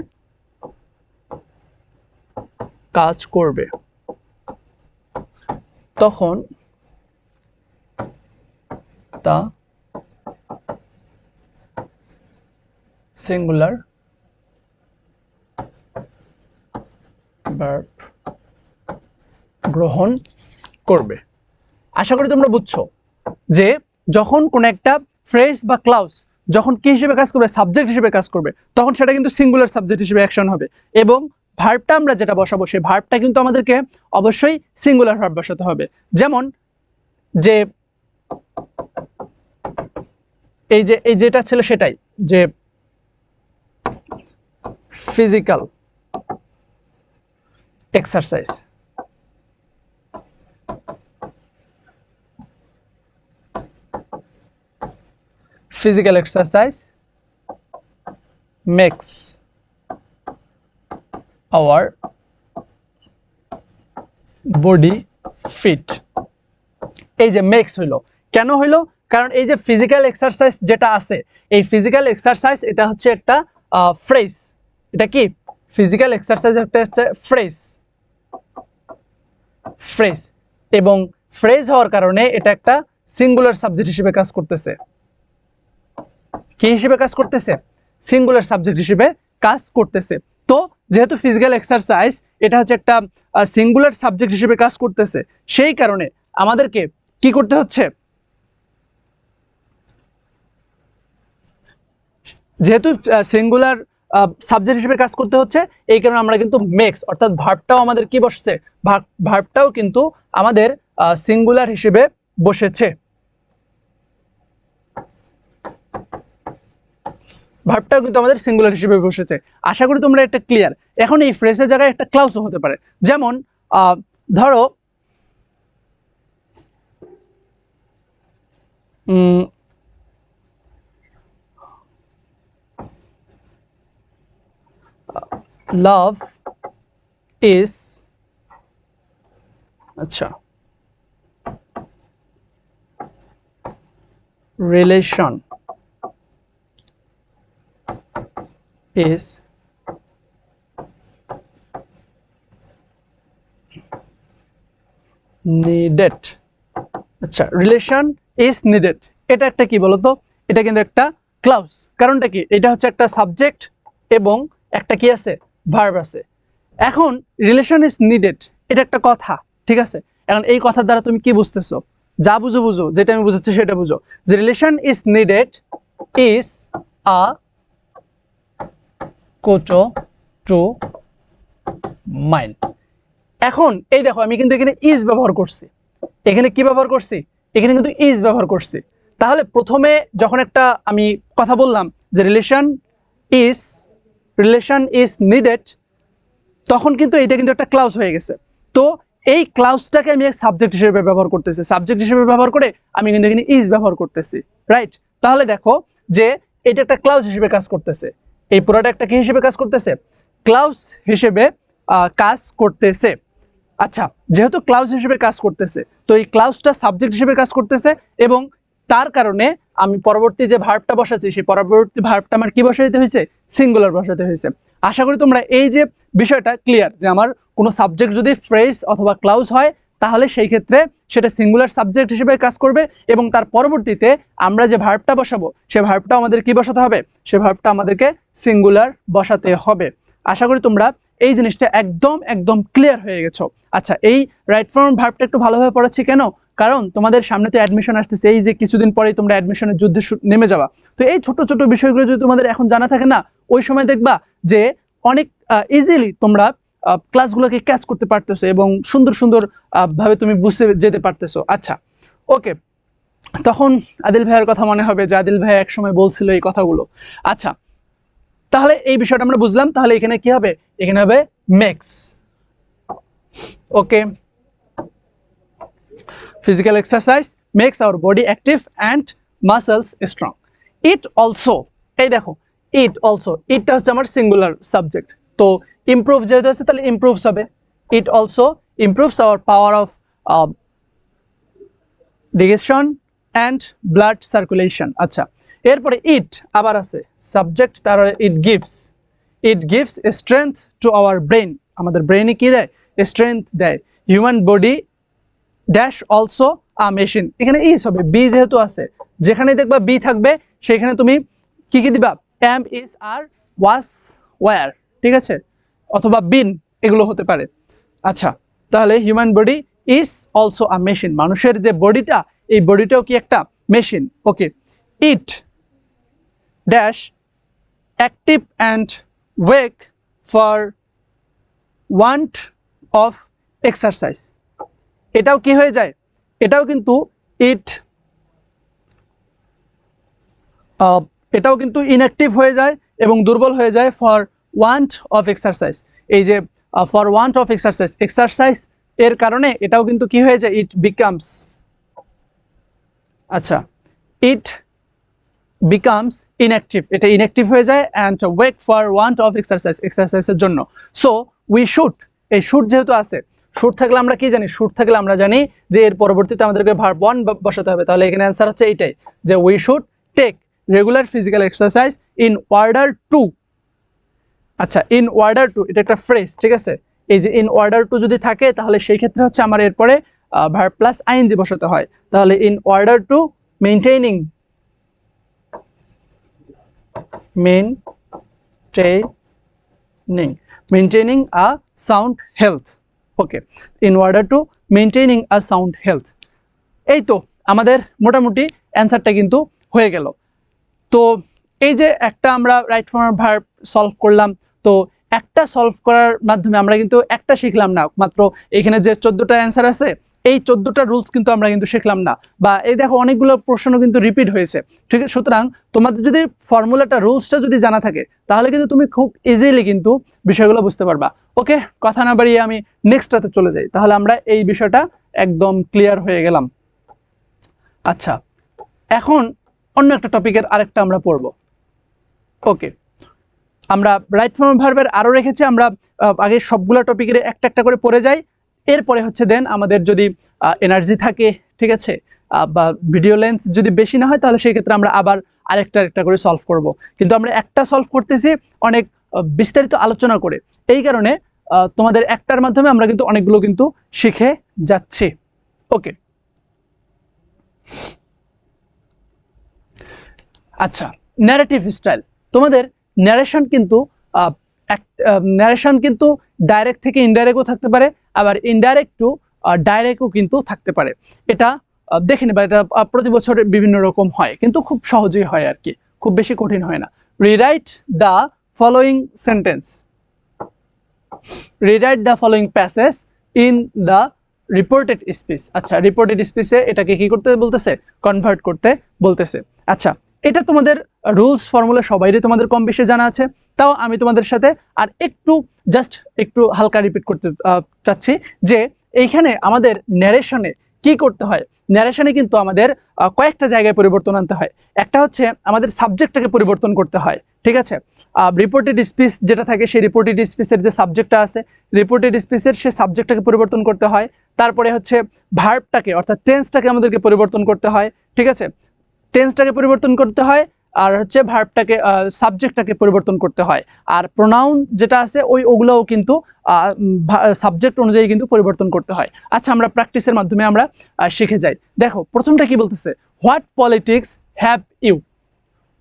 কাজ করবে, তখন তা সিঙ্গুলার ভার্ব গ্রহণ করবে। আশা করি তোমরা বুঝছো যে যখন কোন একটা ফ্রেজ বা ক্লাউজ যখন কি হিসেবে কাজ করবে, সাবজেক্ট হিসেবে কাজ করবে, তখন সেটা কিন্তু সিঙ্গুলার সাবজেক্ট হিসেবে অ্যাকশন হবে এবং ভার্বটা আমরা যেটা বসাবো সেই ভার্বটা কিন্তু আমাদেরকে অবশ্যই সিঙ্গুলার ভার্ব বসাতে হবে। যেমন যে এই যেটা ছিল সেটাই, যে physical exercise, physical exercise makes our body fit। এই যে মেক্স হইলো, কেন হইলো? কারণ এই যে ফিজিক্যাল এক্সারসাইজ যেটা আছে, এই ফিজিক্যাল এক্সারসাইজ এটা হচ্ছে একটা ফ্রেজ। এটা কি ফিজিক্যাল এক্সারসাইজ একটা হচ্ছে ফ্রেজ এবং ফ্রেজ হওয়ার কারণে এটা একটা সিঙ্গুলার সাবজেক্ট হিসেবে কাজ করতেছে। কি হিসেবে কাজ করতেছে? সিঙ্গুলার সাবজেক্ট হিসেবে কাজ করতেছে। তো যেহেতু ফিজিক্যাল এক্সারসাইজ এটা হচ্ছে একটা সিঙ্গুলার সাবজেক্ট হিসেবে কাজ করতেছে, সেই কারণে আমাদেরকে কি করতে হচ্ছে? যেহেতু সিঙ্গুলার সাবজেক্ট হিসেবে কাজ করতে হচ্ছে, এই কারণে আমরা কিন্তু মেক্স অর্থাৎ ভার্বটাও আমাদের কি বসছে, ভার্বটাও কিন্তু আমাদের সিঙ্গুলার হিসেবে বসেছে। ভার্বটাও কিন্তু আমাদের সিঙ্গুলার হিসেবে বসেছে। আশা করি তোমরা একটা ক্লিয়ার। এখন এই ফ্রেজের জায়গায় একটা ক্লাউজও হতে পারে। যেমন ধরো লাভ ইজ, আচ্ছা, রিলেশন is needed। আচ্ছা, রিলেশন ইজ নিডেড, এটা একটা কি বলতো? এটা কিন্তু একটা ক্লাউজ। কারণটা কি? এটা হচ্ছে একটা সাবজেক্ট এবং একটা কি আছে, ভার্ব আছে। এখন রিলেশন ইজ নিডেড এটা একটা কথা, ঠিক আছে? এখন এই কথার দ্বারা তুমি কি বুঝতেছো? যা বুঝো বুঝো, যেটা আমি বুঝাচ্ছি সেটা বুঝো। যে relation is needed is a কোটো টু মাইন্ড। এখন এই দেখো আমি কিন্তু এখানে ইজ ব্যবহার করছি। এখানে কি ব্যবহার করছি? এখানে কিন্তু ইজ ব্যবহার করছি। তাহলে প্রথমে যখন একটা আমি কথা বললাম যে রিলেশন ইজ নিডেড, তখন কিন্তু এটা কিন্তু একটা ক্লাউজ হয়ে গেছে। তো এই ক্লাউজটাকে আমি এক সাবজেক্ট হিসেবে ব্যবহার করতেছি। সাবজেক্ট হিসেবে ব্যবহার করে আমি কিন্তু এখানে ইজ ব্যবহার করতেছি, রাইট? তাহলে দেখো যে এটা একটা ক্লাউজ হিসেবে কাজ করতেছে। এই পুরোটা একটা কি হিসেবে কাজ করতেছে? ক্লাউজ হিসেবে কাজ করতেছে। আচ্ছা, যেহেতু ক্লাউজ হিসেবে কাজ করতেছে, তো এই ক্লাউজটা সাবজেক্ট হিসেবে কাজ করতেছে এবং তার কারণে আমি পরবর্তী যে ভার্বটা বসাচ্ছি সেই পরবর্তী ভার্বটা আমার কি বসাইতে হয়েছে? সিঙ্গুলার বসাতে হয়েছে। আশা করি তোমরা এই যে বিষয়টা ক্লিয়ার, যে আমার কোনো সাবজেক্ট যদি ফ্রেজ অথবা ক্লাউজ হয় তাহলে সেই ক্ষেত্রে সেটা সিঙ্গুলার সাবজেক্ট হিসেবে কাজ করবে এবং তার পরবর্তীতে আমরা যে ভার্বটা বসাবো সেই ভার্বটা আমাদের কি বসাতে হবে? সেই ভার্বটা আমাদেরকে সিঙ্গুলার বসাতে হবে। আশা করি তোমরা এই জিনিসটা একদম ক্লিয়ার হয়ে গেছো। আচ্ছা, এই রাইট ফর্ম ভার্বটা একটু ভালোভাবে পড়াচ্ছি কেন? কারণ তোমাদের সামনে তো অ্যাডমিশন আসতেছে, এই যে কিছুদিন পরেই তোমরা অ্যাডমিশনের যুদ্ধে নেমে যাবা। তো এই ছোট ছোট বিষয়গুলো যদি তোমাদের এখন জানা থাকে না, ওই সময় দেখবা যে অনেক ইজিলি তোমরা ক্লাসগুলোকে ক্যাচ করতে পারতেছো এবং সুন্দর ভাবে তুমি বুঝতে যেতে পারতেছো। আচ্ছা, ওকে, তখন আদিল ভাইয়ের কথা মনে হবে যে আদিল ভাই একসময় বলছিল এই কথাগুলো। আচ্ছা, তাহলে এই বিষয়টা আমরা বুঝলাম। তাহলে এখানে কি হবে? এখানে হবে makes. Okay, physical exercise makes our body active and muscles strong. It also, এই দেখো, it also, এটা হচ্ছে আমার সিঙ্গুলার সাবজেক্ট। তো ইমপ্রুভ যেহেতু আছে তাহলে ইমপ্রুভস হবে। It also improves our power of digestion and blood circulation। আচ্ছা, এরপরে ইট আবার আছে সাবজেক্ট, তারপরে it gives strength to our brain. আমাদের ব্রেনে কি দেয়? স্ট্রেংথ দেয়। Human body dash also a machine, এখানে ইজ হবে, বি যেহেতু আছে, যেখানে দেখবা বি থাকবে সেখানে তুমি কি কি দিবা, am, is, are, was, were, ঠিক আছে, অথবা বিন, এগুলো হতে পারে। আচ্ছা, তাহলে human body is also a machine, মানুষের যে বডিটা, এই বডিটাও কি একটা মেশিন। Okay, it dash active and weak for want of exercise, এটাও কি হয়ে যায়, এটাও কিন্তু ইট, এটাও কিন্তু ইনঅ্যাক্টিভ হয়ে যায় এবং দুর্বল হয়ে যায় ফর ওয়ান্ট অফ এক্সারসাইজ। এই যে for want of exercise, exercise এর কারণে এটাও কিন্তু কি হয়ে যায়, ইট বিকামস, আচ্ছা, ইট বিকামস ইনঅ্যাক্টিভ, এটা ইনঅ্যাক্টিভ হয়ে যায়, and weak for want of exercise, এক্সারসাইজের জন্য। সো উই শুড, এই শুড যেহেতু আছে, শুড থাকলে আমরা কি জানি, শুড থাকলে আমরা জানি যে এর পরবর্তীতে আমাদেরকে ভার্ব ওয়ান বসাতে হবে, তাহলে এখানে অ্যান্সার হচ্ছে এইটাই, যে we should take regular physical exercise in order to. আচ্ছা, ইন অর্ডার টু, এটা একটা ফ্রেজ, ঠিক আছে, এই যে ইন অর্ডার টু যদি থাকে তাহলে সেই ক্ষেত্রে হচ্ছে আমার এরপরে ভার্ব প্লাস আইএনজি বসাতে হয়, তাহলে in order two maintaining, maintaining a sound health. Okay, in order to maintaining a sound health. এই তো আমাদের মোটামুটি অ্যান্সারটা কিন্তু হয়ে গেল। তো এই যে একটা আমরা রাইট ফর্ম ভার্ব সলভ করলাম, তো একটা সলভ করার মাধ্যমে আমরা কিন্তু একটা শিখলাম না, মাত্র এখানে যে 14টা অ্যান্সার আছে এই 14টা রুলস কিন্তু আমরা কিন্তু শিখলাম না, বা এই দেখো অনেকগুলো প্রশ্ন কিন্তু রিপিট হয়েছে, ঠিক আছে। সুতরাং তোমাদের যদি ফর্মুলাটা, রুলসটা যদি জানা থাকে তাহলে কিন্তু তুমি খুব ইজিলি কিন্তু বিষয়গুলো বুঝতে পারবা। ওকে, কথা না বাড়িয়ে আমি নেক্সটটাতে চলে যাই, তাহলে আমরা এই বিষয়টা একদম ক্লিয়ার হয়ে গেলাম। আচ্ছা, এখন অন্য একটা টপিকের আরেকটা আমরা পড়ব। ওকে, আমরা রাইট ফর্ম ভার্বের আরও রেখেছি, আমরা আগে সবগুলো টপিকের একটা একটা করে পড়ে যাই, এরপরে হচ্ছে দেন আমাদের যদি এনার্জি থাকে, ঠিক আছে, বা ভিডিও লেন্থ যদি বেশি না হয় তাহলে সেই ক্ষেত্রে আমরা আবার আরেকটা করে সলভ করব, কিন্তু আমরা একটা সলভ করতেছি অনেক বিস্তারিত আলোচনা করে, এই কারণে তোমাদের একটার মাধ্যমে আমরা কিন্তু অনেকগুলো কিন্তু শিখে যাচ্ছি। ওকে, আচ্ছা, ন্যারেটিভ স্টাইল, তোমাদের ন্যারেশন কিন্তু ডাইরেক্ট থেকে ইনডাইরেক্টও থাকতে পারে, আবার ইনডাইরেক্ট টু ডাইরেক্টও কিন্তু থাকতে পারে। এটা দেখে নেবা, এটা প্রতি বছর বিভিন্ন রকম হয়, কিন্তু খুব সহজেই হয় আর কি, খুব বেশি কঠিন হয় না। Rewrite the following sentence, rewrite the following passage in the reported speech. আচ্ছা, রিপোর্টেড স্পিচে এটাকে কি করতে বলতেছে, কনভার্ট করতে বলতেছে। আচ্ছা, এটা তোমাদের রুলস ফর্মুলা সবাইরই তোমাদের কম বেশি জানা আছে, তাও আমি তোমাদের সাথে আর একটু হালকা রিপিট করতে চাচ্ছি, যে এইখানে আমাদের ন্যারেশনে কি করতে হয়। ন্যারেশনে কিন্তু আমাদের কয়েকটা জায়গায় পরিবর্তন আনতে হয়। একটা হচ্ছে আমাদের সাবজেক্টটাকে পরিবর্তন করতে হয়, ঠিক আছে। রিপোর্টেড স্পিচ যেটা থাকে, সেই রিপোর্টেড স্পিচের যে সাবজেক্টটা আছে, রিপোর্টেড স্পিচের সেই সাবজেক্টটাকে পরিবর্তন করতে হয়। তারপরে হচ্ছে ভার্বটাকে অর্থাৎ টেন্সটাকে আমাদেরকে পরিবর্তন করতে হয়, ঠিক আছে, টেন্সটাকে পরিবর্তন করতে হয়, আর হচ্ছে ভার্বটাকে সাবজেক্টটাকে পরিবর্তন করতে হয়, আর প্রোনাউন যেটা আছে ওগুলোও কিন্তু সাবজেক্ট অনুযায়ী কিন্তু পরিবর্তন করতে হয়। আচ্ছা, আমরা প্র্যাকটিসের মাধ্যমে আমরা শিখে যাই। দেখো প্রথমটা কি বলতেছে, what politics have you,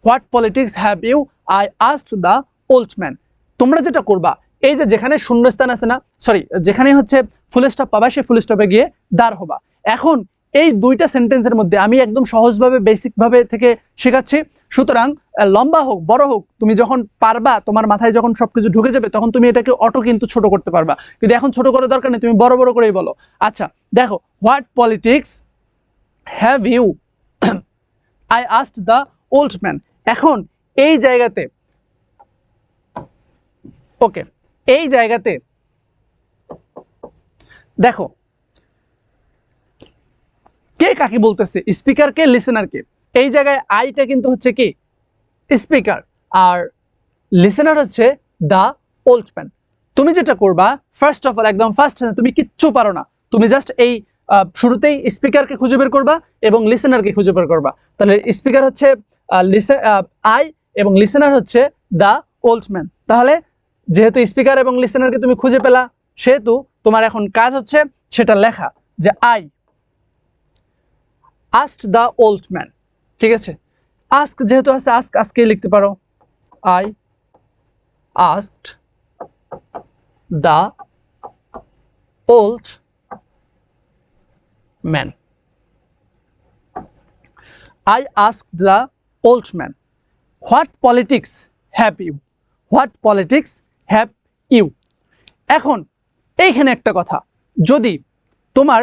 what politics have you I asked the old man. তোমরা যেটা করবা, এই যে যেখানে শূন্যস্থান আছে না, সরি, যেখানে হচ্ছে ফুল স্টপ পাবা সেই ফুল স্টপে গিয়ে দাঁড় হবা। এখন এই দুইটা সেন্টেন্সের মধ্যে আমি একদম সহজভাবে বেসিকভাবে থেকে শেখাচ্ছি, সুতরাং লম্বা হোক বড় হোক, তুমি যখন পারবা, তোমার মাথায় যখন সবকিছু ঢুকে যাবে তখন তুমি এটাকে অটো কিন্তু ছোট করতে পারবা, কিন্তু এখন ছোট করার দরকার নেই, তুমি বড় বড় করেই বলো। আচ্ছা দেখো, what politics have you I asked the old man. এখন এই জায়গাতে, ওকে, এই জায়গাতে দেখো কে কাকে বলতেছে, স্পিকারকে, লিসেনারকে। এই জায়গায় আইটা কিন্তু হচ্ছে কি স্পিকার, আর লিসেনার হচ্ছে দ্য ওল্ড ম্যান। তুমি যেটা করবা, ফার্স্ট অফ অল, একদম ফার্স্ট, তুমি কিচ্ছু পারো না, তুমি জাস্ট এই শুরুতেই স্পিকারকে খুঁজে বের করবা এবং লিসেনারকে খুঁজে বের করবা। তাহলে স্পিকার হচ্ছে আই এবং লিসেনার হচ্ছে দ্য ওল্ড ম্যান। তাহলে যেহেতু স্পিকার এবং লিসেনারকে তুমি খুঁজে পেলা, সেহেতু তোমার এখন কাজ হচ্ছে সেটা লেখা, যে I, asked the old man, ঠিক আছে। আস্ক যেহেতু আছে আজকে লিখতে পারো, I asked the old man, I asked the old man, what politics have you? What politics have you? এখন এইখানে একটা কথা, যদি তোমার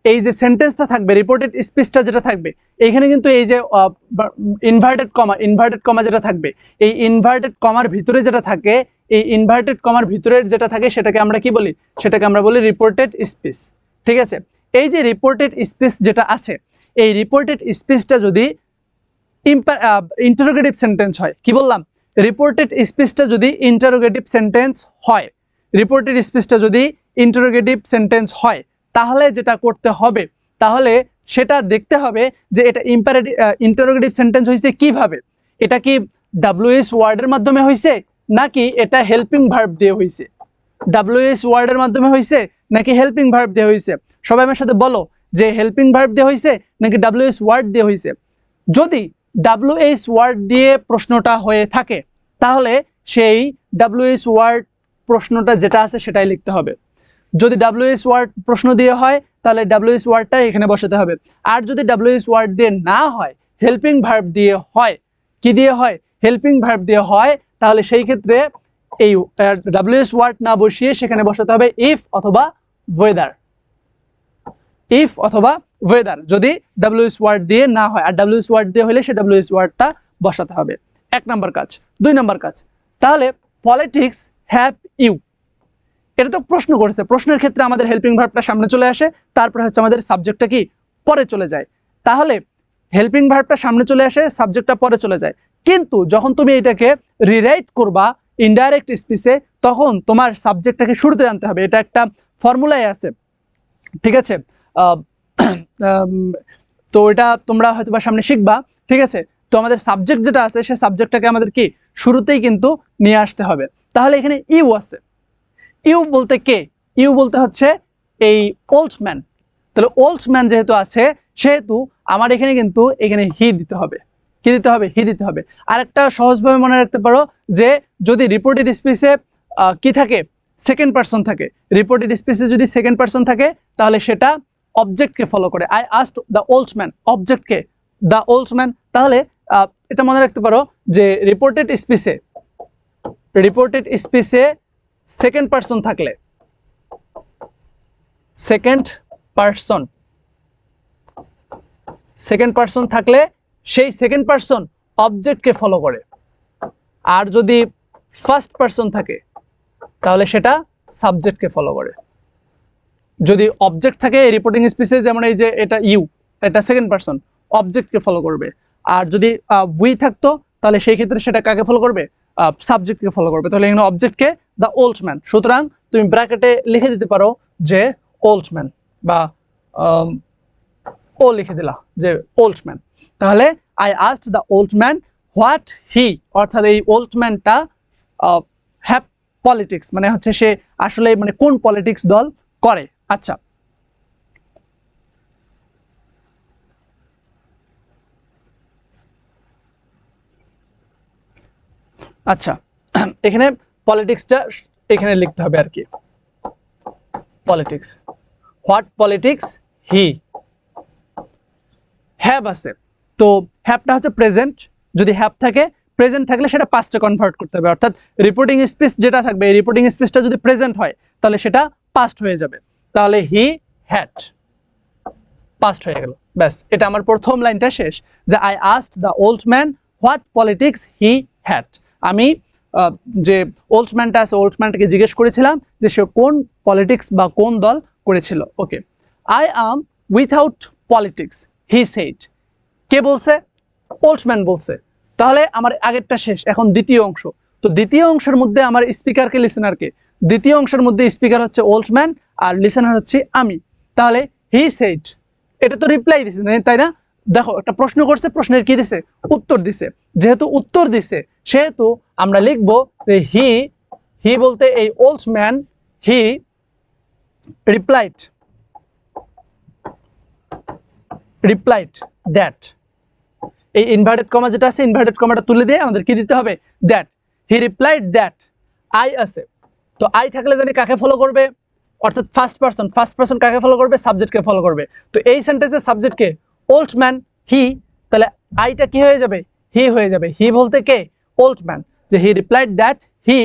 এই যে সেন্টেন্সটা থাকবে, রিপোর্টেড স্পিচটা যেটা থাকবে, এইখানে কিন্তু এই যে ইনভার্টেড কমা যেটা থাকবে, এই ইনভার্টেড কমার ভিতরে যেটা থাকে, এই ইনভার্টেড কমার ভিতরে যেটা থাকে সেটাকে আমরা কি বলি? সেটাকে আমরা বলি রিপোর্টেড স্পিচ, ঠিক আছে। এই যে রিপোর্টেড স্পিচ যেটা আছে, এই রিপোর্টেড স্পিচটা যদি ইন্টারোগেটিভ সেন্টেন্স হয়, কি বললাম? রিপোর্টেড স্পিচটা যদি ইন্টারোগেটিভ সেন্টেন্স হয়, রিপোর্টেড স্পিচটা যদি ইন্টারোগেটিভ সেন্টেন্স হয়, তাহলে যেটা করতে হবে, তাহলে সেটা দেখতে হবে যে এটা ইন্টারোগেটিভ সেন্টেন্স হয়েছে কিভাবে। এটা কি WH ওয়ার্ডের মাধ্যমে হয়েছে, নাকি এটা হেল্পিং ভার্ব দিয়ে হয়েছে? WH ওয়ার্ডের মাধ্যমে হয়েছে নাকি হেল্পিং ভার্ব দিয়ে হয়েছে? সবাই আমার সাথে বলো যে হেল্পিং ভার্ব দিয়ে হয়েছে নাকি WH ওয়ার্ড দিয়ে হয়েছে। যদি WH ওয়ার্ড দিয়ে প্রশ্নটা হয়ে থাকে, তাহলে সেই WH ওয়ার্ড প্রশ্নটা যেটা আছে সেটাই লিখতে হবে। যদি WH ওয়ার্ড প্রশ্ন দিয়ে হয়, তাহলে WH ওয়ার্ডটাই এখানে বসাতে হবে। আর যদি WH ওয়ার্ড দিয়ে না হয়, হেল্পিং ভার্ব দিয়ে হয়, কি দিয়ে হয়? হেল্পিং ভার্ব দিয়ে হয়, তাহলে সেই ক্ষেত্রে এই WH ওয়ার্ড না বসিয়ে সেখানে বসাতে হবে ইফ অথবা ওয়েদার, ইফ অথবা ওয়েদার, যদি WH ওয়ার্ড দিয়ে না হয়। আর WH ওয়ার্ড দিয়ে হলে সে WH ওয়ার্ডটা বসাতে হবে। 1 নম্বর কাজ। 2 নম্বর কাজ, তাহলে পলিটিক্স হ্যাভ ইউ, এটা তো প্রশ্ন করেছে, প্রশ্নের ক্ষেত্রে আমাদের হেল্পিং ভার্বটা সামনে চলে আসে, তারপরে হচ্ছে আমাদের সাবজেক্টটা কি পরে চলে যায়। তাহলে হেল্পিং ভার্বটা সামনে চলে আসে, সাবজেক্টটা পরে চলে যায়। কিন্তু যখন তুমি এটাকে রিরাইট করবা ইনডাইরেক্ট স্পিচে, তখন তোমার সাবজেক্টটাকে শুরুতে আনতে হবে। এটা একটা ফর্মুলাই আছে, ঠিক আছে। তো এটা তোমরা হয়তো বা সামনে শিখবা, ঠিক আছে। তো আমাদের সাবজেক্ট যেটা আছে, সে সাবজেক্টটাকে আমাদের কি শুরুতেই কিন্তু নিয়ে আসতে হবে। তাহলে এখানে ইউ আছে, ইউ বলতে কে? ইউ বলতে হচ্ছে এই ওল্ড ম্যান। তাহলে ওল্ড ম্যান যেহেতু আছে, সেহেতু আমার এখানে কিন্তু এখানে হি দিতে হবে। কি দিতে হবে? হি দিতে হবে। আরেকটা সহজভাবে মনে রাখতে পারো যে যদি রিপোর্টেড স্পিচে কি থাকে? সেকেন্ড পারসন থাকে। রিপোর্টেড স্পিচে যদি সেকেন্ড পারসন থাকে, তাহলে সেটা অবজেক্টকে ফলো করে। I asked the old man, অবজেক্টকে দ্য ওল্ড ম্যান। তাহলে এটা মনে রাখতে পারো যে রিপোর্টেড স্পিচে সেকেন্ড পারসন থাকলে, সেকেন্ড পারসন থাকলে সেই সেকেন্ড পারসন অবজেক্টকে ফলো করে। আর যদি ফার্স্ট পারসন থাকে, তাহলে সেটা সাবজেক্টকে ফলো করে। যদি অবজেক্ট থাকে রিপোর্টিং স্পিচে, যেমন এই যে এটা ইউ, এটা সেকেন্ড পারসন, অবজেক্টকে ফলো করবে। আর যদি উই থাকতো, তাহলে সেই ক্ষেত্রে সেটা কাকে ফলো করবে? সাবজেক্টকে ফলো করবে। তাহলে এখানে অবজেক্টকে দ্য ওল্ড ম্যান। সুতরাং তুমি ব্র্যাকেটে লিখে দিতে পারো যে ওল্ড ম্যান, বা ও লিখে দিলা যে ওল্ড ম্যান। তাহলে I asked the old man what he, অর্থাৎ এই ওল্ড ম্যানটা হ্যাভ পলিটিক্স, মানে হচ্ছে সে আসলে মানে কোন পলিটিক্স দল করে। আচ্ছা, আচ্ছা এখানে পলিটিক্সটা এখানে লিখতে হবে আর কি। Politics, what politics he have আছে, তো হ্যাভটা হচ্ছে প্রেজেন্ট। যদি হ্যাভ থাকে, প্রেজেন্ট থাকলে সেটা পাস্টে কনভার্ট করতে হবে। অর্থাৎ রিপোর্টিং স্পিচ যেটা থাকবে, এই রিপোর্টিং স্পিচটা যদি প্রেজেন্ট হয়, তাহলে সেটা পাস্ট হয়ে যাবে। তাহলে হি হ্যাড, পাস্ট হয়ে গেল। ব্যাস, এটা আমার প্রথম লাইনটা শেষ, যে I asked the old man what politics he had. আমি যে ওল্ড ম্যানটা আছে, ওল্ড ম্যানটাকে জিজ্ঞেস করেছিলাম যে সে কোন পলিটিক্স বা কোন দল করেছিল। Okay, I am without politics he said. কে বলছে? ওল্ড ম্যান বলছে। তাহলে আমার আগেরটা শেষ, এখন দ্বিতীয় অংশ। তো দ্বিতীয় অংশের মধ্যে আমার স্পিকারকে, লিসেনারকে, দ্বিতীয় অংশের মধ্যে স্পিকার হচ্ছে ওল্ড ম্যান আর লিসেনার হচ্ছে আমি। তাহলে হি সেড, এটা তো রিপ্লাই দিছে, তাই না? দেখো, একটা প্রশ্ন করছে, প্রশ্নের কি দিছে? উত্তর দিছে। যেহেতু উত্তর দিছে, সেহেতু আমরা লিখবো যে হি বলতে এই old man, he replied, replied that, এই ইনভার্টেড কমা যেটা আছে ইনভার্টেড কমাটা তুলে দিয়ে আমাদের কি দিতে হবে, that. He replied that I আছে, তো আই থাকলে জানি কাকে ফলো করবে, অর্থাৎ ফার্স্ট পারসন কাকে ফলো করবে, সাবজেক্টকে ফলো করবে। তো এই সেন্টেন্সের সাবজেক্টকে ওল্ড ম্যান, হি, তাহলে আইটা কি হয়ে যাবে, হি হয়ে যাবে। হি বলতে কে, ওল্ড ম্যান। যে he replied that he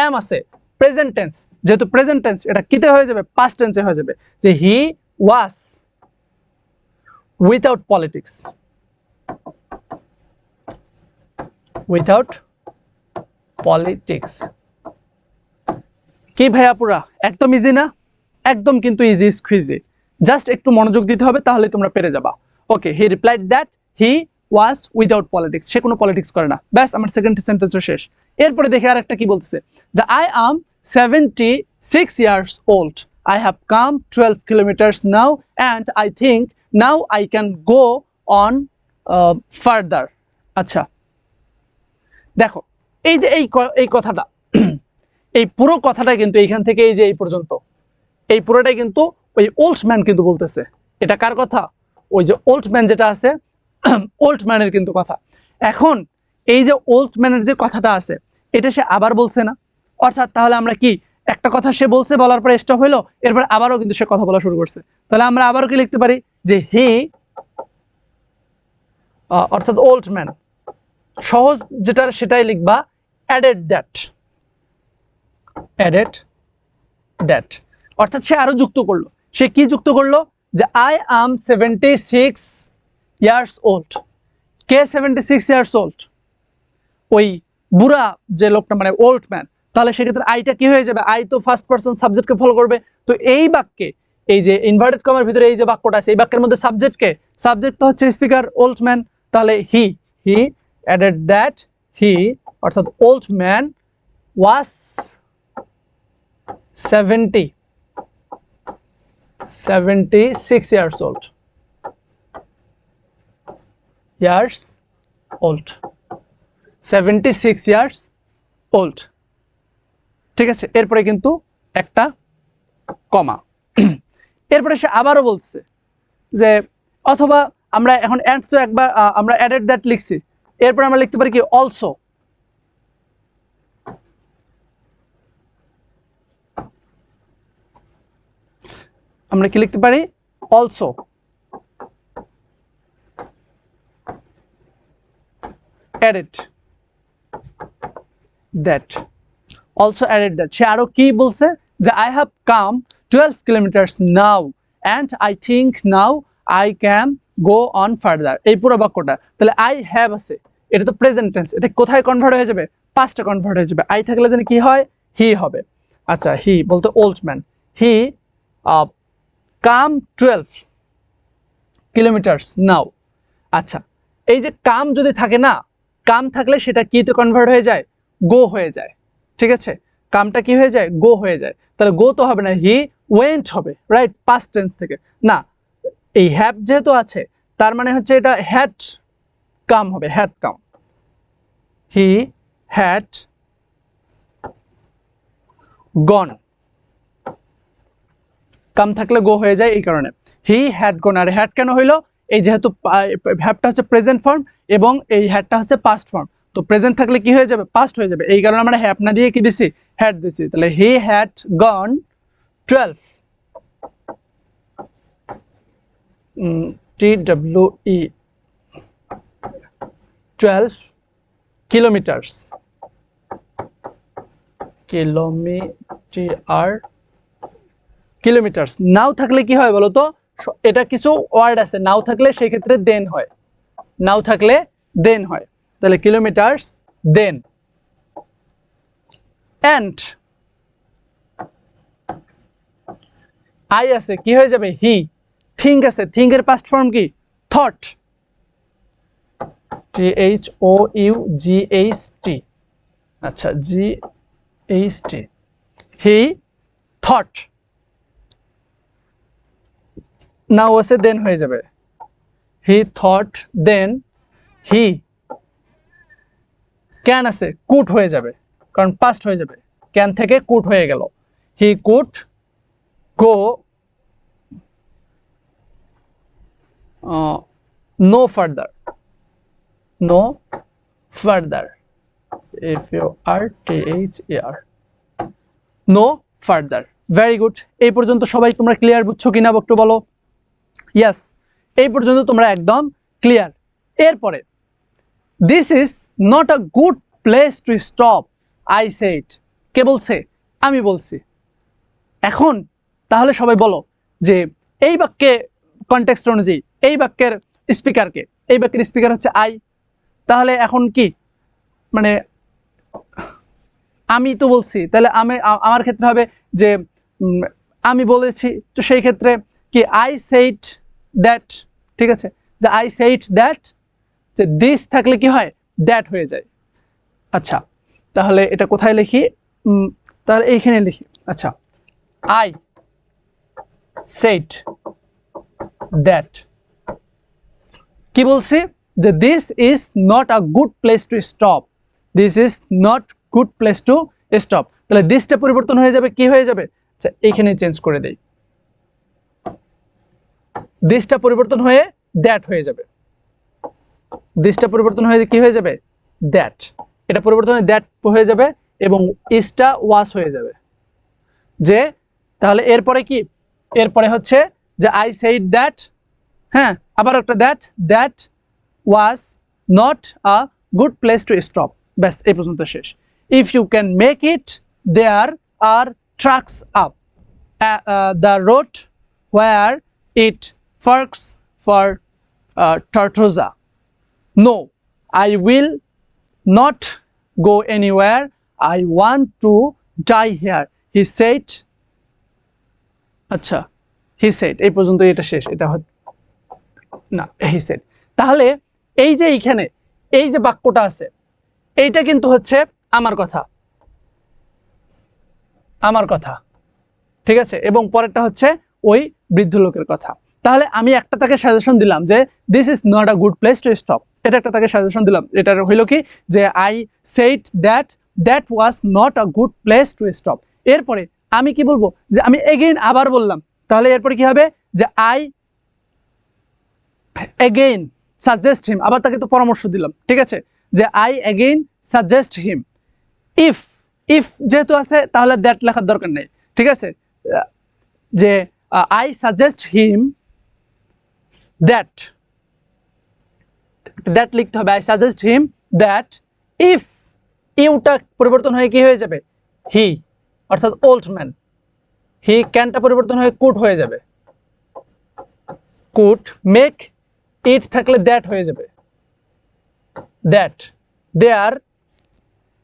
am আছে প্রেজেন্ট টেন্স, যেহেতু প্রেজেন্ট টেন্স এটা কিতে হয়ে যাবে, পাস্ট টেন্সে হয়ে যাবে। যে he was without politics, without politics. কি ভাইয়া পুরা একদম ইজি না? একদম কিন্তু ইজি স্কুইজি, জাস্ট একটু মনোযোগ দিতে হবে তাহলে তোমরা পেরে যাবা। Okay, he replied that he was without politics, সে কোনো পলিটিক্স করে না। ব্যাস, আমার সেকেন্ড সেন্টেন্সও শেষ। এরপরে দেখে আর একটা কি বলতেছে, যে I am 76 years old, I have come 12 kilometers now and I think now I can go on further. আচ্ছা দেখো, এই যে এই কথাটা এই পুরো কথাটা কিন্তু এইখান থেকে এই যে এই পর্যন্ত এই পুরোটাই কিন্তু ওই ওল্ড ম্যান কিন্তু বলতেছে। এটা কার কথা, ওই যে ওল্ড ম্যান যেটা আছে ওল্ড ম্যানের কিন্তু কথা। এখন এই যে ওল্ড ম্যানের যে কথাটা আছে এটা সে আবার বলছে না, অর্থাৎ তাহলে আমরা কি একটা কথা সে বলছে, বলার পরে স্টপ হইলো, এরপর আবারও কিন্তু সে কথা বলা শুরু করছে। তাহলে আমরা আবারও কি লিখতে পারি, যে হি অর্থাৎ ওল্ড ম্যান, সহজ যেটা সেটাই লিখবা, অ্যাডেড দ্যাট, অর্থাৎ সে আরো যুক্ত করলো। সে কি যুক্ত করলো, যে I am 76 years old। K 76 years old? ওই বুড়া যে লোকটা, মানে ওল্ড ম্যান। তাহলে সেক্ষেত্রে আইটা কি হয়ে যাবে, আই তো ফার্স্ট পারসন সাবজেক্টকে ফলো করবে। তো এই বাক্যে এই যে ইনভার্টেড কমার ভিতরে এই যে বাক্যটা আছে এই বাক্যের মধ্যে সাবজেক্ট তো হচ্ছে স্পিকার ওল্ড ম্যান। তাহলে হি অ্যাডেড দ্যাট হি অর্থাৎ old man was 76 years old, years old, 76 years old। ঠিক আছে, এরপরে কিন্তু একটা কমা। এরপরে সে আবারও বলছে যে, অথবা আমরা এখন এন্ড তো একবার আমরা অ্যাডেড দ্যাট লিখছি, এরপরে আমরা লিখতে পারি কি অলসো। আমরা কি লিখতে পারি, also. Added that, also added that. সে আরো কি বলছে, যে I have come 12 kilometers now and I think now I can go on further. এই পুরো বাক্যটা, তাহলে আই হ্যাভ আছে, এটা তো প্রেজেন্ট টেন্স, এটা কোথায় কনভার্ট হয়ে যাবে, পাস্টে কনভার্ট হয়ে যাবে। আই থাকলে যেন কি হয়, হি হবে। আচ্ছা, হি বলতে ওল্ড ম্যান, হি কাম 12 kilometers নাও। আচ্ছা, এই যে কাম যদি থাকে না, কাম থাকলে সেটা কিতে কনভার্ট হয়ে যায়, গো হয়ে যায়। ঠিক আছে, কামটা কি হয়ে যায়, গো হয়ে যায়। তাহলে গো তো হবে না, হি ওয়েন্ট হবে, রাইট, পাস্ট টেন্স থেকে না। এই হ্যাভ যেহেতু আছে তার মানে হচ্ছে এটা হ্যাড কাম হবে, হ্যাড কাম। হি হ্যাড গন, কাম থাকলে গো হয়ে যায় এই কারণে। হি হ্যাড গন, আর হ্যাড কেন হইলো, এই যেহেতু হ্যাভটা হচ্ছে প্রেজেন্ট ফর্ম এবং এই হ্যাডটা হচ্ছে পাস্ট ফর্ম, তো প্রেজেন্ট থাকলে কি হয়ে যাবে, পাস্ট হয়ে যাবে। এই কারণে আমরা হ্যাভ না দিয়ে কি দিছি, হ্যাড দিছি। তাহলে he had gone 12 TWE 12 kilometers, kilometres. Now থাকলে কি হয় বলো তো, এটা কিছু ওয়ার্ড আছে, নাও থাকলে সেই ক্ষেত্রে দেন হয়, নাও থাকলে দেন হয়। তাহলে কিলোমিটার্স দেন। অ্যান্ড আই আছে, কি হয়ে যাবে, হি। থিঙ্ক আছে, থিঙ্ক এর পাস্ট ফর্ম কি, থট, THOUGHT। আচ্ছা, GHT, হি থট। নাও আছে, দেন হয়ে যাবে, he thought then he. Can আছে, কুড হয়ে যাবে, কারণ পাস্ট হয়ে যাবে, ক্যান থেকে কুড হয়ে গেল, he could go no further, no further, FURTHER, no further. Very good. এই পর্যন্ত সবাই তোমরা ক্লিয়ার বুঝছো কিনা একটু বলো। ইয়েস, এই পর্যন্ত তোমরা একদম ক্লিয়ার। এরপরে this is not a good place to stop, I said. কে বলছে? আমি বলছি। এখন তাহলে সবাই বলো যে এই বাক্যে কনটেক্সট অনুযায়ী এই বাক্যের স্পিকারকে, এই বাক্যের স্পিকার হচ্ছে আই। তাহলে এখন কি মানে আমি তো বলছি, তাহলে আমার ক্ষেত্রে হবে যে আমি বলেছি, তো সেই ক্ষেত্রে কি আই সেইড দ্যাট। ঠিক আছে, যে আই সেইড দ্যাট, যে দিস থাকলে কি হয়, দ্যাট হয়ে যায়। আচ্ছা, তাহলে এটা কোথায় লিখি? তাহলে এইখানে লিখি। আচ্ছা, আই সেইড দ্যাট, কি বলছি, যে this is not a good place to stop, this is not good place to stop. তাহলে দিসটা পরিবর্তন হয়ে যাবে, কি হয়ে যাবে? আচ্ছা, এইখানে চেঞ্জ করে দেই, দিসটা পরিবর্তন হয়ে দ্যাট হয়ে যাবে, দিসটা পরিবর্তন হয়ে কি হয়ে যাবে, দ্যাট। এটা পরিবর্তন হয়ে দ্যাট হয়ে যাবে এবং ইজটা ওয়াজ হয়ে যাবে। যে তাহলে এরপরে কি, এরপরে হচ্ছে যে আই সেইড দ্যাট, হ্যাঁ, আবার একটা that, that was not a good place to stop. ব্যাস, এই পর্যন্ত শেষ। If you can make it there are trucks up the road where it forks for Tortosa. No, I will not go anywhere. I want to die here, he said. আচ্ছা, he said, এই পর্যন্ত এটা শেষ। এটা না, he said। তাহলে এই যে এইখানে এই যে বাক্যটা আছে, এইটা কিন্তু হচ্ছে আমার কথা, আমার কথা। ঠিক আছে, এবং পরেরটা হচ্ছে ওই বৃদ্ধ লোকের কথা। তাহলে আমি একটা তাকে সাজেশন দিলাম যে this is not a good place to stop, এটা একটা তাকে সাজেশন দিলাম। এটার হইল কি, যে I said that that was not a good place to stop. এরপরে আমি কি বলবো, যে আমি এগেইন আবার বললাম। তাহলে এরপরে কি হবে, যে আই এগেইন সাজেস্ট হিম, আবার তাকে তো পরামর্শ দিলাম। ঠিক আছে, যে I again suggest him. If, if যেহেতু আছে তাহলে দ্যাট লেখার দরকার নেই। ঠিক আছে, যে I suggest him that, that লিখতে হবে, I suggest him that if, ইউটা পরিবর্তন হয়ে কি হয়ে যাবে, হি, অর্থাৎ ওল্ড ম্যান। হি ক্যানটা পরিবর্তন হয়ে কুড হয়ে যাবে, কুড মেক ইট থাকলে দ্যাট হয়ে যাবে, দ্যাট। দেয়ার,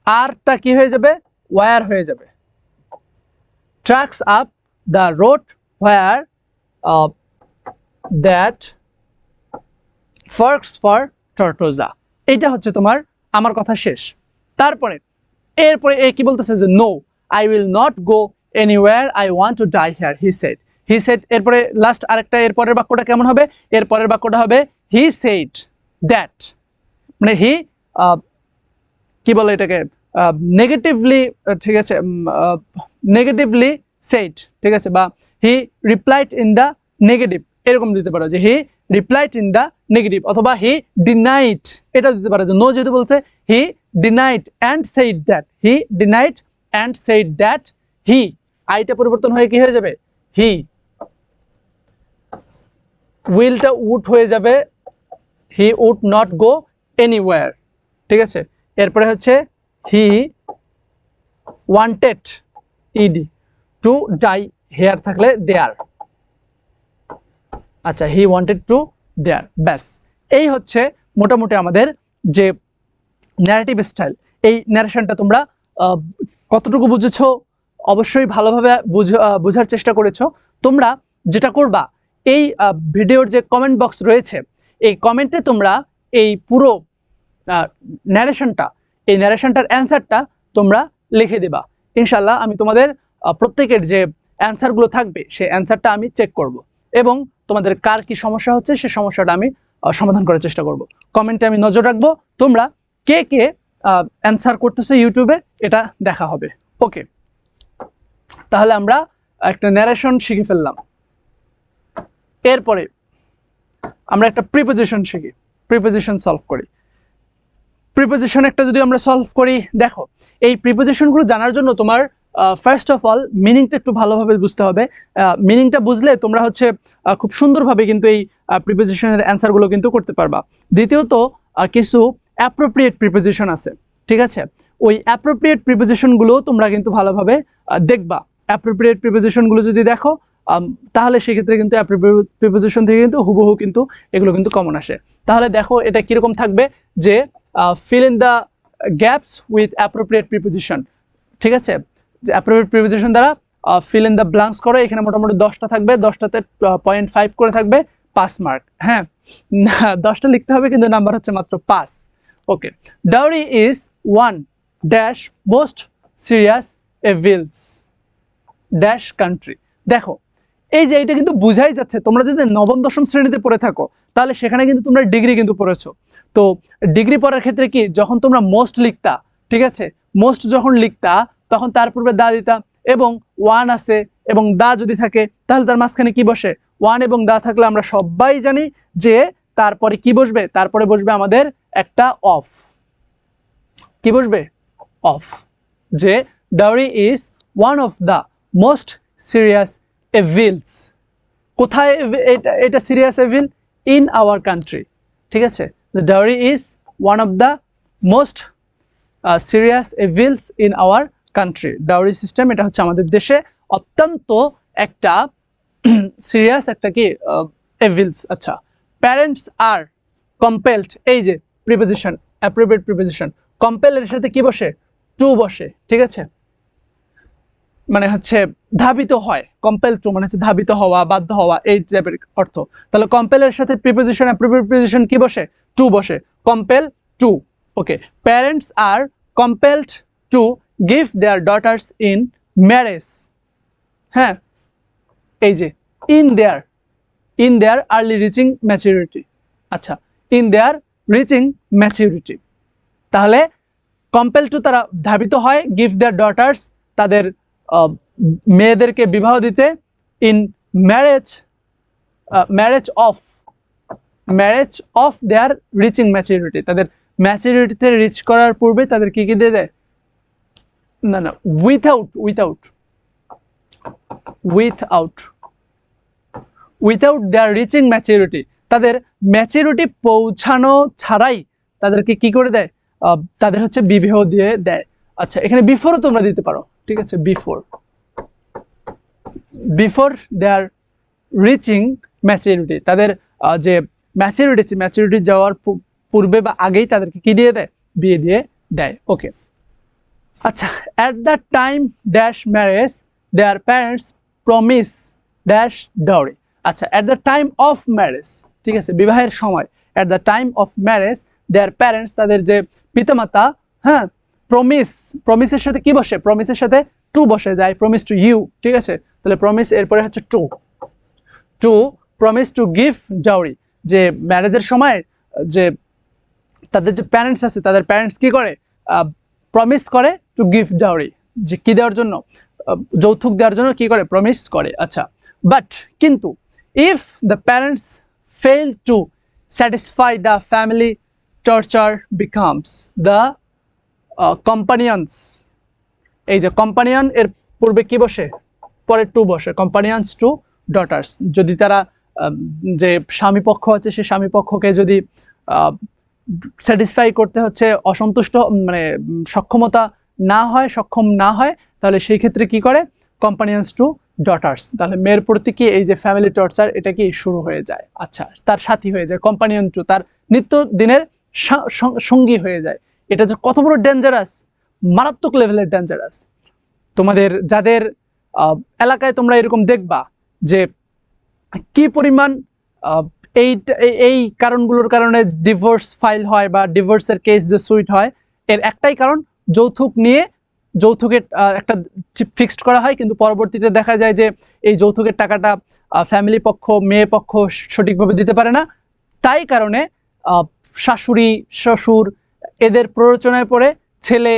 আরটা কি হয়ে যাবে, ওয়ার হয়ে যাবে। Trucks up the road where that forks for Tortosa। এটা হচ্ছে তোমার আমার কথা শেষ। তারপরে এরপরে এ কি বলতেছে, যে no, I will not go anywhere, I want to die here, he said. He said, এরপরে লাস্ট আরেকটা, এরপরের বাক্যটা কেমন হবে, এরপরের বাক্যটা হবে হি সেড দ্যাট, মানে হি কি বলে এটাকে, নেগেটিভলি, ঠিক আছে, নেগেটিভলি সেড, ঠিক আছে, বা হি রিপ্লাইড ইন দ্য নেগেটিভ, এরকম দিতে পারো, যে he replied in the negative, অথবা হি ডিনাইড, এটা দিতে পারো, যে নো যেহেতু বলছে, he denied and said that, he denied and said that he, আইটা পরিবর্তন হয়ে কি হয়ে যাবে, হি। উইলটা উড হয়ে যাবে, he would not go anywhere. ঠিক আছে, এরপরে হচ্ছে he wanted, ED, to die here থাকলে দেয়ার। আচ্ছা, হি ওয়ান্টেড টু দেয়ার। ব্যাস, এই হচ্ছে মোটামুটি আমাদের যে ন্যারেটিভ স্টাইল। এই ন্যারেশনটা তোমরা কতটুকু বুঝেছো, অবশ্যই ভালোভাবে বোঝার চেষ্টা করেছো। তোমরা যেটা করবা, এই ভিডিওর যে কমেন্ট বক্স রয়েছে, এই কমেন্টে তোমরা এই পুরো ন্যারেশনটা, এই ন্যারেশনটার অ্যান্সারটা তোমরা লিখে দেবা। ইনশাল্লাহ আমি তোমাদের প্রত্যেকের যে অ্যান্সারগুলো থাকবে, সেই অ্যান্সারটা আমি চেক করব এবং তোমাদের কার কি সমস্যা হচ্ছে সেই সমস্যাটা আমি সমাধান করার চেষ্টা করব। কমেন্টে আমি নজর রাখবো, তোমরা কে কে অ্যান্সার করতেছে ইউটিউবে, এটা দেখা হবে। ওকে, তাহলে আমরা একটা ন্যারেশন শিখে ফেললাম। এরপরে আমরা একটা প্রিপোজিশন শিখি, প্রিপোজিশন সলভ করি। প্রিপোজিশন একটা যদি আমরা সলভ করি, দেখো এই প্রিপোজিশনগুলো জানার জন্য তোমার ফার্স্ট অফ অল মিনিংটা একটু ভালোভাবে বুঝতে হবে। মিনিংটা বুঝলে তোমরা হচ্ছে খুব সুন্দরভাবে কিন্তু এই প্রিপোজিশনের অ্যান্সারগুলো কিন্তু করতে পারবা। দ্বিতীয়ত কিছু অ্যাপ্রোপ্রিয়েট প্রিপোজিশন আছে, ঠিক আছে? ওই অ্যাপ্রোপ্রিয়েট প্রিপোজিশনগুলো তোমরা কিন্তু ভালোভাবে দেখবা। অ্যাপ্রোপ্রিয়েট প্রিপোজিশনগুলো যদি দেখো তাহলে সেক্ষেত্রে কিন্তু অ্যাপ্রোপ্রিয়েট প্রিপোজিশন থেকে কিন্তু হুবহু কিন্তু এগুলো কিন্তু কমন আসে। তাহলে দেখো এটা কীরকম থাকবে যে fill in the gaps with appropriate preposition, ঠিক আছে? যে appropriate preposition দ্বারা fill in the blanks করো। এখানে মোটামুটি 10টা থাকবে, 10টাতে 0.5 করে থাকবে, 5 মার্ক। হ্যাঁ, 10টা লিখতে হবে কিন্তু নাম্বার হচ্ছে মাত্র 5। Okay, dowry is one dash most serious evils dash country. দেখো এই যে এটা কিন্তু বুঝাই যাচ্ছে, তোমরা যদি নবম দশম শ্রেণীতে পড়ে থাকো তাহলে সেখানে কিন্তু তোমরা ডিগ্রি কিন্তু পড়েছো। তো ডিগ্রি পড়ার ক্ষেত্রে কি, যখন তোমরা মোস্ট লিখতা, ঠিক আছে, মোস্ট যখন লিখতা তখন তার পূর্বে দা দিতা, এবং ওয়ান আছে এবং দা যদি থাকে তাহলে তার মাঝখানে কি বসে, ওয়ান এবং দা থাকলে আমরা সবাই জানি যে তারপরে কি বসবে, তারপরে বসবে আমাদের একটা অফ। কি বসবে? অফ। যে dowry is one of the most serious evils. কোথায় এটা serious evil? In our country, ঠিক আছে? The dowry is one of the most serious evils in our country. Dowry system এটা হচ্ছে আমাদের দেশে অত্যন্ত একটা সিরিয়াস একটা কি এভিলস। আচ্ছা, প্যারেন্টস আর কম্পেলড, এই যে প্রিপোজিশন, অ্যাপ্রোপ্রিয়েট প্রিপোজিশন, কম্পেল এর সাথে কি বসে? টু বসে, ঠিক আছে? মানে হচ্ছে ধাবিত হয়, কম্পেল টু মানে হচ্ছে ধাবিত হওয়া, বাধ্য হওয়া, এই টাইপের অর্থ। তাহলে কম্পেলের সাথে প্রিপোজিশন, অ্যাপ্রোপ্রিয়েট প্রিপোজিশন কি বসে? টু বসে, compel to. Okay, parents are compelled to give their daughters in marriage. হ্যাঁ, এই যে in their early reaching maturity. আচ্ছা, ইন দেয়ার রিচিং ম্যাচুরিটি, তাহলে কম্পেল টু তারা ধাবিত হয়, গিভ দেয়ার ডটার্স তাদের মেয়েদেরকে বিবাহ দিতে, in marriage of their reaching maturity, তাদের ম্যাচুরিটিতে রিচ করার পূর্বে তাদের কি কি দিয়ে দেয়? না উইথাউট দেয়ার রিচিং ম্যাচুরিটি, তাদের ম্যাচুরিটি পৌঁছানো ছাড়াই তাদেরকে কি করে দেয়? তাদের হচ্ছে বিবাহ দিয়ে দেয়। আচ্ছা, এখানে বিফোরও তোমরা দিতে পারো, ঠিক আছে? বিফোর দেয়ার রিচিং ম্যাচুরিটি, তাদের যে ম্যাচুরিটি যাওয়ার পূর্বে বা আগেই তাদেরকে কি দিয়ে দেয়? বিয়ে দিয়ে দেয়। ওকে, আচ্ছা, at the time dash marriage their parents promise dash dowry. আচ্ছা, at the time of marriage, ঠিক আছে, বিবাহের সময়, at the time of marriage their parents তাদের যে পিতামাতা, হ্যাঁ, প্রমিসের সাথে কি বসে? প্রমিসের সাথে টু বসে যায়, প্রমিস টু ইউ, ঠিক আছে? তাহলে প্রমিস এরপরে হচ্ছে to promise to give dowry, যে ম্যারেজের সময় যে তাদের যে প্যারেন্টস আছে, তাদের প্যারেন্টস কি করে? প্রমিস করে টু গিভ ডাউরি, যে কি দেওয়ার জন্য? যৌতুক দেওয়ার জন্য কি করে? প্রমিস করে। আচ্ছা, বাট কিন্তু if the parents fail to satisfy the family torture becomes the companions. এই যে কম্পানিয়ন এর পূর্বে কি বসে? পরে টু বসে, কম্পানিয়ন্স টু ডটার্স। যদি তারা যে স্বামী পক্ষ আছে সে স্বামী পক্ষকে যদি স্যাটিসফাই করতে হচ্ছে অসন্তুষ্ট, মানে সক্ষম না হয়, তাহলে সেই ক্ষেত্রে কি করে? Companions to daughters. তাহলে মেয়ের প্রতি কি এই যে ফ্যামিলি টর্চার এটা কি শুরু হয়ে যায়? আচ্ছা, তার সাথী হয়ে যায়, কম্পানিয়ন টু, তার নিত্য দিনের সঙ্গী হয়ে যায়। এটা যে কত বড় ডেঞ্জারাস, মারাত্মক লেভেলের ডেঞ্জারাস। তোমাদের যাদের এলাকায় তোমরা এরকম দেখবা যে কি পরিমাণ এই কারণগুলোর কারণে ডিভোর্স ফাইল হয় বা ডিভোর্সের কেস যে সুইট হয়, এর একটাই কারণ, যৌতুকের একটা ফিক্সড করা হয়, কিন্তু পরবর্তীতে দেখা যায় যে এই যৌতুকের টাকাটা ফ্যামিলি পক্ষ, মেয়ে পক্ষ সঠিকভাবে দিতে পারে না। তাই কারণে শাশুড়ি, শ্বশুর এদের প্ররোচনায় পড়ে ছেলে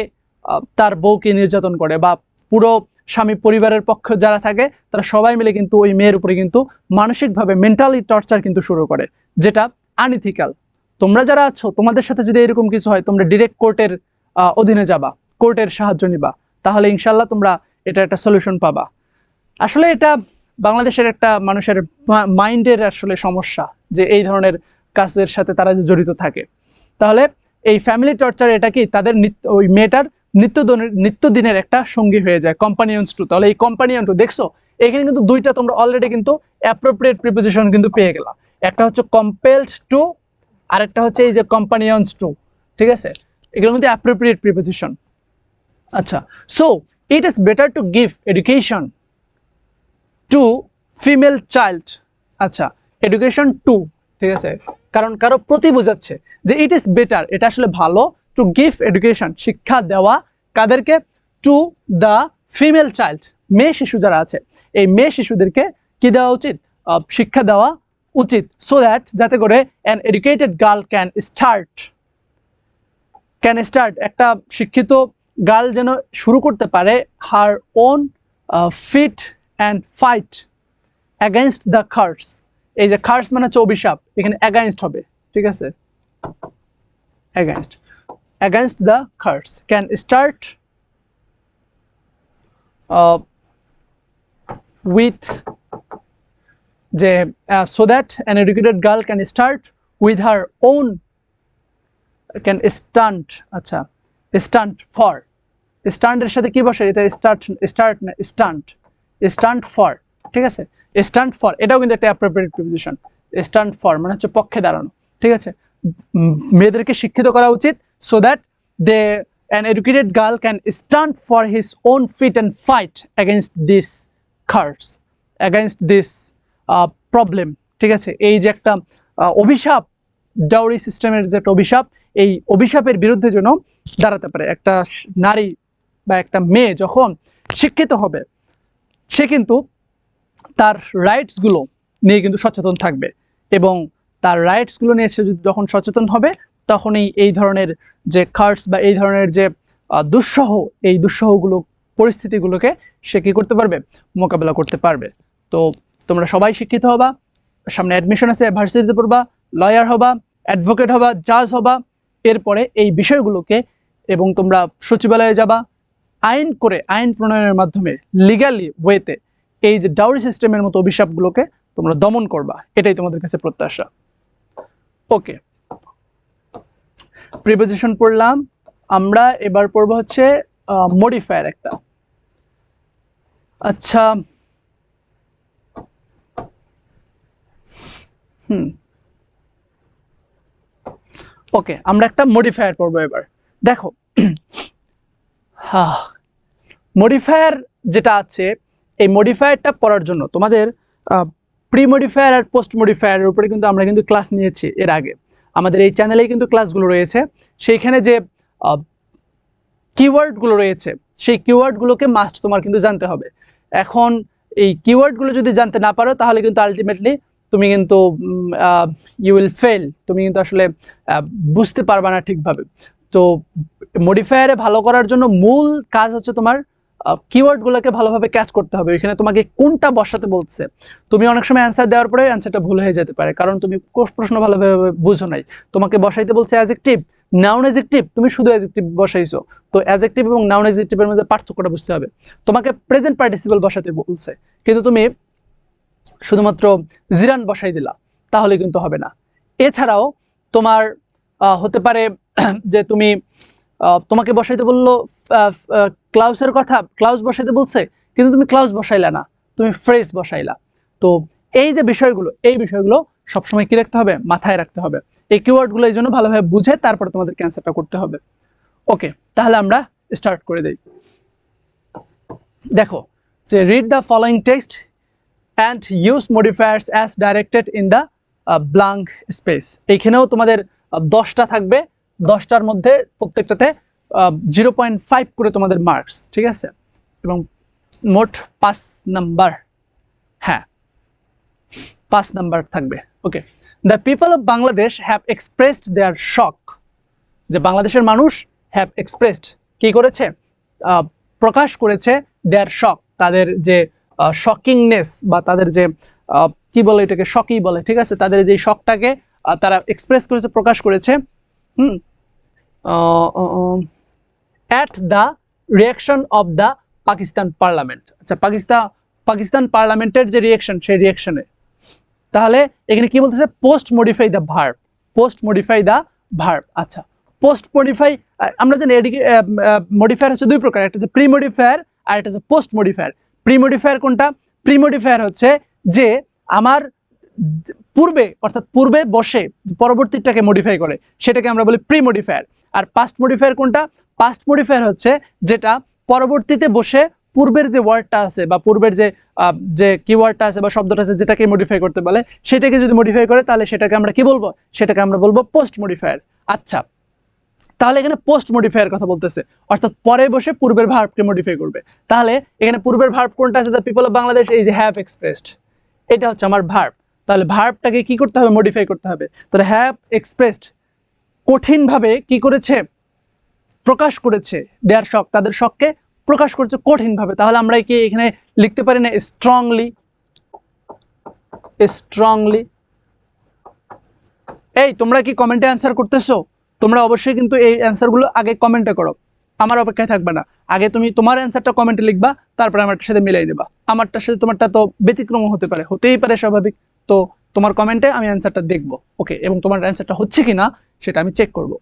তার বউকে নির্যাতন করে, বা পুরো স্বামী পরিবারের পক্ষ যারা থাকে তারা সবাই মিলে কিন্তু ওই মেয়ের উপরে কিন্তু মানসিকভাবে মেন্টালি টর্চার কিন্তু শুরু করে, যেটা আনইথিক্যাল। তোমরা যারা আছো তোমাদের সাথে যদি এরকম কিছু হয় তোমরা ডিরেক্ট কোর্টের অধীনে যাবা, কোর্টের সাহায্য নিবা, তাহলে ইনশাল্লাহ তোমরা এটা একটা সলিউশন পাবা। আসলে এটা বাংলাদেশের একটা মানুষের মাইন্ডের আসলে সমস্যা যে এই ধরনের কাজের সাথে তারা যে জড়িত থাকে। তাহলে এই ফ্যামিলি টর্চার এটা কি তাদের ওই মেয়েটার নিত্যদিনের একটা সঙ্গী হয়ে যায়, কম্পানিয়ন্স টু। তাহলে এই কম্পানিয়ন টু দেখছো এখানে কিন্তু দুইটা তোমরা অলরেডি কিন্তু অ্যাপ্রোপ্রিয়েট প্রিপোজিশন কিন্তু পেয়ে গেলা। একটা হচ্ছে কম্পেলড টু, আরেকটা হচ্ছে এই যে কম্পানিয়ন্স টু, ঠিক আছে? এগুলো কিন্তু অ্যাপ্রোপ্রিয়েট প্রিপোজিশন। আচ্ছা, so it is better to give education to female child. আচ্ছা, এডুকেশন টু, ঠিক আছে, কারণ কারো প্রতি বোঝাচ্ছে যে ইট ইজ বেটার, এটা আসলে ভালো, টু গিভ এডুকেশন, শিক্ষা দেওয়া কাদেরকে? টু দ্য ফিমেল চাইল্ড, মেয়ে শিশু যারা আছে এই মেয়ে শিশুদেরকে কি দেওয়া উচিত? শিক্ষা দেওয়া উচিত, সো দ্যাট যাতে করে an educated girl can start, একটা শিক্ষিত গার্ল যেন শুরু করতে পারে her own feet and fight against the curse. এই যে কার্স মানে হচ্ছে অভিশাপ, এখানে অ্যাগেনস্ট হবে, ঠিক আছে? Against the curse can start with যে so that an educated girl can start with her own can stand। আচ্ছা, stand for, stand এর সাথে কি বসে? এটা stand for, ঠিক আছে? stand for এটাও কিন্তু একটা অ্যাপ্রোপ্রিয়েট প্রিপোজিশন। stand for মানে হচ্ছে পক্ষে দাঁড়ানো, ঠিক আছে? মেয়েদেরকে শিক্ষিত করা উচিত so that an educated girl can stand for his own feet and fight against this curse, against this problem, ঠিক আছে? এই যে একটা অভিশাপ, ডাউরি সিস্টেমের যে একটা অভিশাপ, এই অভিশাপের বিরুদ্ধে যেন দাঁড়াতে পারে। একটা নারী বা একটা মেয়ে যখন শিক্ষিত হবে সে কিন্তু তার রাইটসগুলো নিয়ে কিন্তু সচেতন থাকবে, এবং তার রাইটসগুলো নিয়ে সে যখন সচেতন হবে তখনই এই ধরনের যে কার্স বা এই ধরনের যে দুঃসহ, এই দুঃসহগুলো পরিস্থিতিগুলোকে সে কী করতে পারবে? মোকাবেলা করতে পারবে। তো তোমরা সবাই শিক্ষিত হবা, সামনে অ্যাডমিশন আছে, ভার্সিটিতে পড়বা, লয়ার হবা, অ্যাডভোকেট হবা, জাজ হবা, এরপরে এই বিষয়গুলোকে এবং তোমরা সচিবালয়ে যাবা, আইন করে আইন প্রণয়নের মাধ্যমে লিগ্যালি ওয়েতে এই যে ডাউরি সিস্টেমের মতো অভিশাপগুলোকে তোমরা দমন করবা, এটাই তোমাদের কাছে প্রত্যাশা। ওকে, প্রিপোজিশন পড়লাম, আমরা এবার পড়ব হচ্ছে মডিফায়ার একটা। আচ্ছা, ওকে, আমরা একটা মডিফায়ার পড়বো এবার। দেখো মডিফায়ার যেটা আছে, এই মডিফায়ারটা পড়ার জন্য তোমাদের প্রি মডিফায়ার আর পোস্ট মডিফায়ারের উপরে কিন্তু আমরা কিন্তু ক্লাস নিয়েছি এর আগে, আমাদের এই চ্যানেলেই কিন্তু ক্লাসগুলো রয়েছে। সেইখানে যে কিওয়ার্ডগুলো রয়েছে সেই কিওয়ার্ডগুলোকে মাস্ট তোমার কিন্তু জানতে হবে। এখন এই কিওয়ার্ডগুলো যদি জানতে না পারো তাহলে কিন্তু আলটিমেটলি তুমি কিন্তু ইউ উইল ফেল, তুমি কিন্তু আসলে বুঝতে পারবা না ঠিকভাবে। তো মডিফায়ারে ভালো করার জন্য মূল কাজ হচ্ছে তোমার কিওয়ার্ডগুলোকে ভালোভাবে ক্যাচ করতে হবে। এখানে তোমাকে কোনটা বসাতে বলছে, তুমি অনেক সময় অ্যান্সার দেওয়ার পরে অ্যান্সারটা ভুল হয়ে যেতে পারে, কারণ তুমি প্রশ্ন ভালোভাবে বুঝো নাই। তোমাকে বসাইতে বলছে অ্যাডজেক্টিভ, নাউন অ্যাডজেক্টিভ, তুমি শুধু অ্যাডজেক্টিভ বসাইছো। তো অ্যাডজেক্টিভ এবং নাউন অ্যাডজেক্টিভের মধ্যে পার্থক্যটা বুঝতে হবে। তোমাকে প্রেজেন্ট পার্টিসিপল বসাতে বলছে, কিন্তু তুমি শুধুমাত্র জিরান বসাই দিলা, তাহলে কিন্তু হবে না। এছাড়াও তোমার হতে পারে যে তুমি তোমাকে বসাইতে বললো ক্লাউসের কথা, ক্লাউস বসাইতে বলছে, কিন্তু তুমি ক্লাউস বসাইলা না, তুমি ফ্রেজ বসাইলা। তো এই যে বিষয়গুলো, এই বিষয়গুলো সবসময় কি রাখতে হবে? মাথায় রাখতে হবে। এই কিওয়ার্ডগুলো এই জন্য ভালোভাবে বুঝে তারপরে তোমাদের ক্যান্সারটা করতে হবে। ওকে, তাহলে আমরা স্টার্ট করে দিই। দেখো যে read the following text and use modifiers as directed in the blank space। এইখানেও তোমাদের 10টা থাকবে, 10টার মধ্যে প্রত্যেকটাতে 0.5 করে তোমাদের মার্কস, ঠিক আছে? এবং মোট 5 নাম্বার, হ্যাঁ 5 নাম্বার থাকবে। Okay, the people of Bangladesh have expressed their shock, যে বাংলাদেশের মানুষ হ্যাভ এক্সপ্রেসড কি করেছে? প্রকাশ করেছে দেয়ার শক, তাদের যে শকিংনেস বা তাদের যে কি বলে এটাকে শকই বলে, ঠিক আছে, তাদের যে শকটাকে তারা এক্সপ্রেস করেছে, প্রকাশ করেছে at the reaction of the Pakistan parliament. আচ্ছা, পাকিস্তান পার্লামেন্টের যে রিয়াকশন, সেই রিয়াকশনে। তাহলে এখানে কি বলতেছে, post modify the verb, post modify the verb. আচ্ছা, পোস্ট মডিফাই, আমরা জানি মডিফায়ার হচ্ছে দুই প্রকার, একটা হচ্ছে প্রি মডিফায়ার আর একটা হচ্ছে পোস্ট মডিফায়ার। প্রি মডিফায়ার কোনটা? প্রি মডিফায়ার হচ্ছে যে আমার পূর্বে, অর্থাৎ পূর্বে বসে পরবর্তীটাকে মডিফাই করে, সেটাকে আমরা বলি প্রি মডিফায়ার। আর পাস্ট মডিফায়ার কোনটা? পাস্ট মডিফায়ার হচ্ছে যেটা পরবর্তীতে বসে পূর্বের যে ওয়ার্ডটা আছে বা পূর্বের যে কিওয়ার্ডটা আছে বা শব্দটা আছে, যেটাকে মডিফাই করতে বলে, সেটাকে যদি মডিফাই করে তাহলে সেটাকে আমরা কি বলবো? সেটাকে আমরা বলবো পোস্ট মডিফায়ার। আচ্ছা, তাহলে এখানে পোস্ট মডিফায়ার কথা বলতেছে, অর্থাৎ পরে বসে পূর্বের ভার্বকে মডিফাই করবে। তাহলে এখানে পূর্বের ভার্ব কোনটা আছে? দ্য পিপল অফ বাংলাদেশ, এই যে হ্যাভ এক্সপ্রেসড, এটা হচ্ছে আমার ভার্ব। তাহলে ভার্বটাকে কি করতে হবে? মডিফাই করতে হবে। তাহলে হ্যাভ এক্সপ্রেসড কঠিনভাবে কি করেছে? প্রকাশ করেছে দেয়ার শক, তাদের শককে প্রকাশ করছে কঠিনভাবে। তাহলে আমরা কি এখানে লিখতে পারি না স্ট্রংলি? স্ট্রংলি। এই তোমরা কি কমেন্টে অ্যান্সার করতেছো? তোমরা অবশ্যই কিন্তু এই অ্যান্সারগুলো আগে কমেন্টে করো, আমার অপেক্ষায় থাকবে না। আগে তুমি তোমার অ্যান্সারটা কমেন্টে লিখবা, তারপরে আমারটার সাথে মিলাই দেবা। আমারটার সাথে তোমারটা তো ব্যতিক্রম হতে পারে, হতেই পারে, স্বাভাবিক। তো তোমার কমেন্টে আমি অ্যান্সারটা দেখবো, ওকে, এবং তোমার অ্যান্সারটা হচ্ছে কিনা সেটা আমি চেক করব,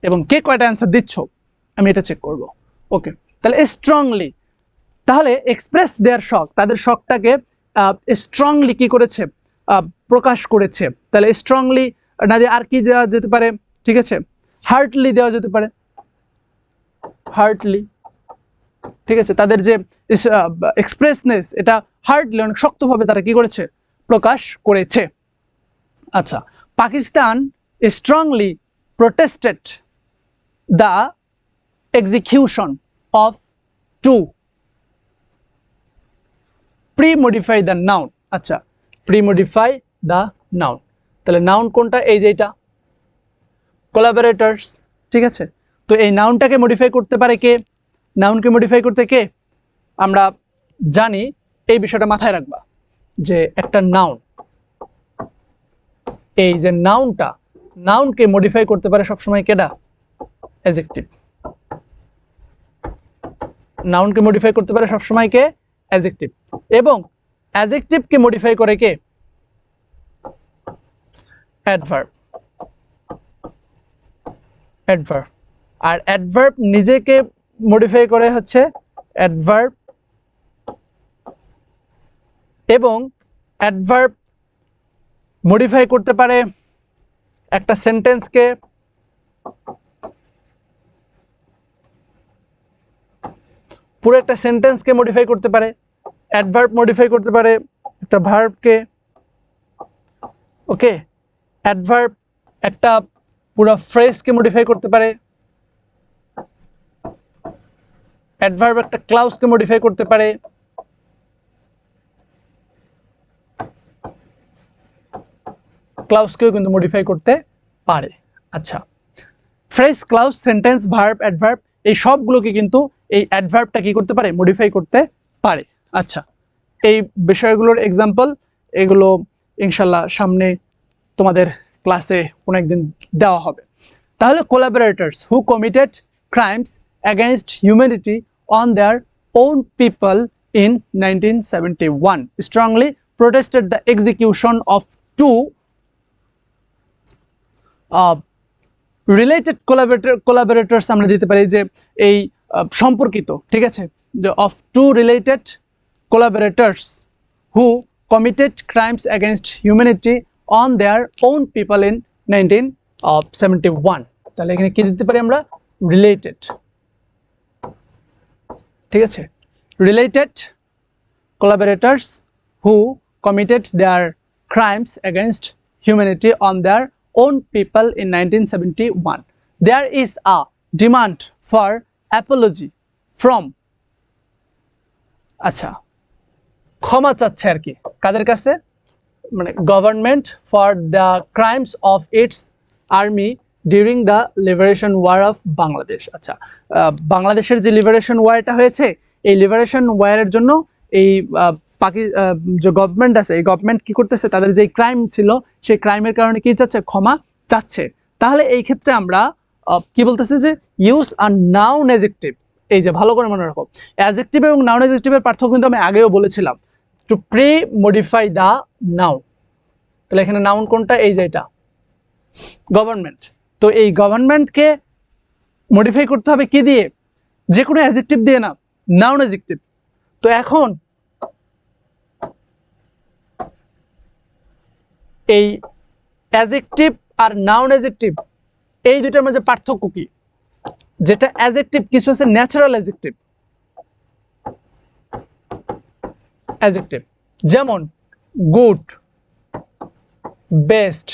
এবং কে কয়টা অ্যান্সার দিচ্ছ আমি এটা চেক করব, ওকে। তাহলে স্ট্রংলি, তাহলে এক্সপ্রেসড দেয়ার শক, তাদের শকটাকে স্ট্রংলি কি করেছে? প্রকাশ করেছে। তাহলে স্ট্রংলি না দিয়ে আর কি দেওয়া যেতে পারে? ঠিক আছে, হার্টলি দেওয়া যেতে পারে, হার্টলি, ঠিক আছে। তাদের যে এক্সপ্রেসনেস, এটা হার্টলি, অনেক শক্তভাবে তারা কি করেছে? প্রকাশ করেছে। আচ্ছা, Pakistan strongly protested the execution of to premodify the noun. আচ্ছা, প্রি-মডিফাই দ্য নাউন, তাহলে নাউন কোনটা? এই যে এটা কোলাবোরেটরস, ঠিক আছে। তো এই নাউনটাকে মডিফাই করতে পারে কে? নাউনকে মডিফাই করতে কে? আমরা জানি, এই বিষয়টা মাথায় রাখবা যে একটা নাউন, এই যে নাউনটা, নাউনকে মডিফাই করতে পারে সবসময় কেডা? অ্যাডজেক্টিভ। নাউনকে মডিফাই করতে পারে সবসময় কে? অ্যাডজেক্টিভ। এবং অ্যাডজেক্টিভকে মডিফাই করে কে? অ্যাডভার্ব। অ্যাডভার্ব। আর অ্যাডভার্ব নিজেকে মডিফাই করে হচ্ছে অ্যাডভার্ব, এবং অ্যাডভার্ব মডিফাই করতে পারে একটা সেন্টেন্সকে, পুরো একটা সেন্টেন্সকে মডিফাই করতে পারে। অ্যাডভার্ব মডিফাই করতে পারে একটা ভার্বকে, ওকে। অ্যাডভার্ব একটা পুরো ফ্রেজকে মডিফাই করতে পারে। অ্যাডভার্ব একটা ক্লাউজকে মডিফাই করতে পারে। ক্লাউজকেও কিন্তু মডিফাই করতে পারে। আচ্ছা, phrase, clause, sentence, verb, adverb, এই সবগুলোকে কিন্তু এই অ্যাডভার্বটা কি করতে পারে? মডিফাই করতে পারে। আচ্ছা, এই বিষয়গুলোর এক্সাম্পল এগুলো ইনশাল্লাহ সামনে তোমাদের ক্লাসে কোনো একদিন দেওয়া হবে। তাহলে collaborators who committed crimes against humanity on their own people in 1971 strongly protested the execution of two related collaborators আমরা দিতে পারি যে এই সম্পর্কিত, ঠিক আছে, যে of two related collaborators who committed crimes against humanity on their own people in 1971। তাহলে এখানে কি দিতে পারি আমরা? রিলেটেড, ঠিক আছে, related collaborators who committed their crimes against humanity on their own people in 1971. There is a demand for apology from, আচ্ছা, ক্ষমা চাচ্ছে আর কি, কাদের কাছে? মানে government for the crimes of its army during the liberation war of Bangladesh. আচ্ছা, বাংলাদেশের যে লিবারেশন ওয়ারটা হয়েছে, এই লিবারেশন ওয়ারের জন্য এই যে গভর্নমেন্ট আছে, এই গভর্নমেন্ট কি করতেছে, তাদের যে ক্রাইম ছিল সেই ক্রাইমের কারণে কি চাচ্ছে, ক্ষমা চাচ্ছে। তাহলে এই ক্ষেত্রে আমরা কি বলতেছি যে ইউজ আর নাউন অ্যাডজেক্টিভ। এই যে ভালো করে মনে রাখো, অ্যাডজেক্টিভ এবং নাউন অ্যাডজেক্টিভের পার্থক্য কিন্তু আমি আগেও বলেছিলাম, two premodify the noun. তাহলে এখানে নাউন কোনটা, এই যে এটা গভর্নমেন্ট। তো এই গভর্নমেন্টকে মডিফাই করতে হবে কি দিয়ে, যে কোনো অ্যাডজেক্টিভ দিয়ে না, নাউন অ্যাডজেক্টিভ। তো এখন এই অ্যাডজেক্টিভ আর নাউন অ্যাডজেক্টিভ এই দুটার মাঝে পার্থক্য কি? যেটা অ্যাডজেক্টিভ, কিছু আছে ন্যাচারাল অ্যাডজেক্টিভ, অ্যাডজেক্টিভ যেমন গুড, বেস্ট,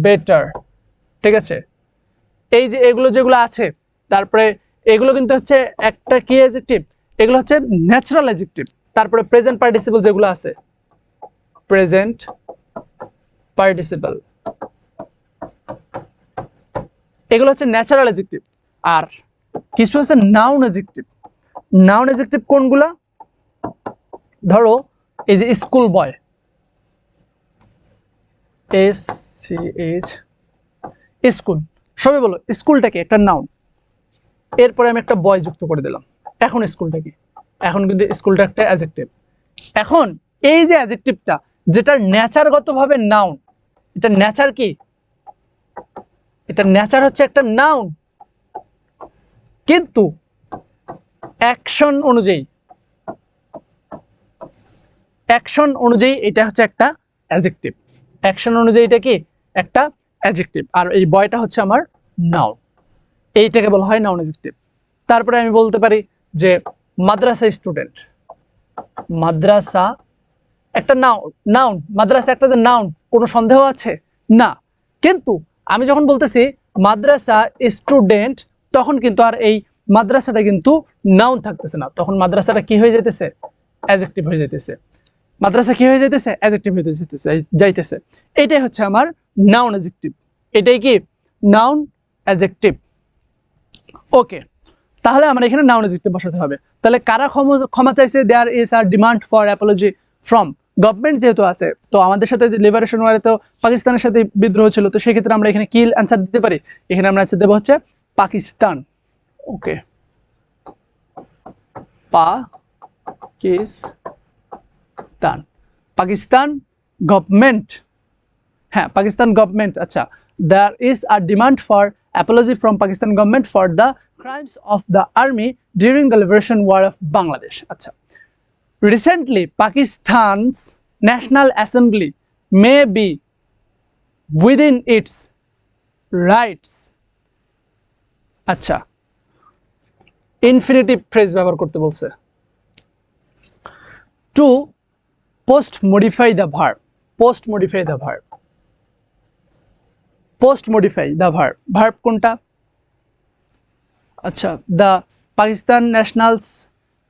বেটার, ঠিক আছে, এই যে এগুলো যেগুলো আছে, তারপরে এগুলো কিন্তু হচ্ছে একটা কি অ্যাডজেক্টিভ, এগুলো হচ্ছে ন্যাচারাল অ্যাডজেক্টিভ। তারপরে প্রেজেন্ট পার্টিসিপল যেগুলো আছে, প্রেজেন্ট পার্টিসিপল, এগুলো হচ্ছে ন্যাচারাল অ্যাডজেক্টিভ। আর কিছু আছে নাউন অ্যাডজেক্টিভ। নাউন অ্যাডজেক্টিভ কোনগুলা, ধরো এই যে স্কুল বয়, SCH, স্কুল, সবাই বলো স্কুলটাকে একটা নাউন, এরপরে আমি একটা বয় যুক্ত করে দিলাম, এখন স্কুলটা কি, এখন কিন্তু স্কুলটা একটা অ্যাডজেক্টিভ। এখন এই যে অ্যাডজেক্টিভটা, যেটার নেচারগতভাবে নাউন, এটা নেচার কি, এটা নেচার হচ্ছে একটা নাউন, কিন্তু অ্যাকশন অনুযায়ী, অ্যাকশন অনুযায়ী এটা হচ্ছে একটা অ্যাডজেক্টিভ, অ্যাকশন অনুযায়ী এটা কি একটা অ্যাডজেক্টিভ। আর এই বয়টা হচ্ছে আমার নাউন, এইটাকে বলা হয় নাউন অ্যাডজেক্টিভ। তারপরে আমি বলতে পারি যে মাদ্রাসা স্টুডেন্ট, মাদ্রাসা একটা নাউন, নাউন মাদ্রাসা একটা যে নাউন, কোনো সন্দেহ আছে না। কিন্তু আমি যখন বলতেছি মাদ্রাসা স্টুডেন্ট, তখন কিন্তু আর এই মাদ্রাসাটা কিন্তু নাউন থাকতেছে না, তখন মাদ্রাসাটা কি হয়ে যাইতেছে, অ্যাডজেক্টিভ হয়ে যাইতেছে। মাদ্রাসা কি হয়ে যাইতেছে, অ্যাডজেক্টিভ হয়ে যাইতেছে। এটাই হচ্ছে আমার নাউন অ্যাডজেক্টিভ, এটাই কি নাউন অ্যাডজেক্টিভ। ওকে, তাহলে আমার এখানে নাউন অ্যাডজেক্টিভ বসাতে হবে। তাহলে কারা ক্ষমা চাইছে, there is a demand for apology from government, যেহেতু আছে, তো আমাদের সাথে লিবারেশন ওয়ারে তো পাকিস্তানের সাথে বিদ্রোহ ছিল, তো সেক্ষেত্রে আমরা এখানে কি অ্যান্সার দিতে পারি, এখানে আমরা অ্যান্সার দেবো হচ্ছে পাকিস্তান। ওকে, পাকিস্তান, পাকিস্তান গভর্নমেন্ট, হ্যাঁ পাকিস্তান গভর্নমেন্ট। আচ্ছা, there is a demand for apology from Pakistan government for the crimes of the army during the liberation war of Bangladesh. আচ্ছা, recently Pakistan's National Assembly may be within its rights, আচ্ছা ইনফিনিটিভ ফ্রেজ ব্যবহার করতে বলছে, to post modify the verb, post modify the verb, post modify the verb, verb কোনটা, আচ্ছা the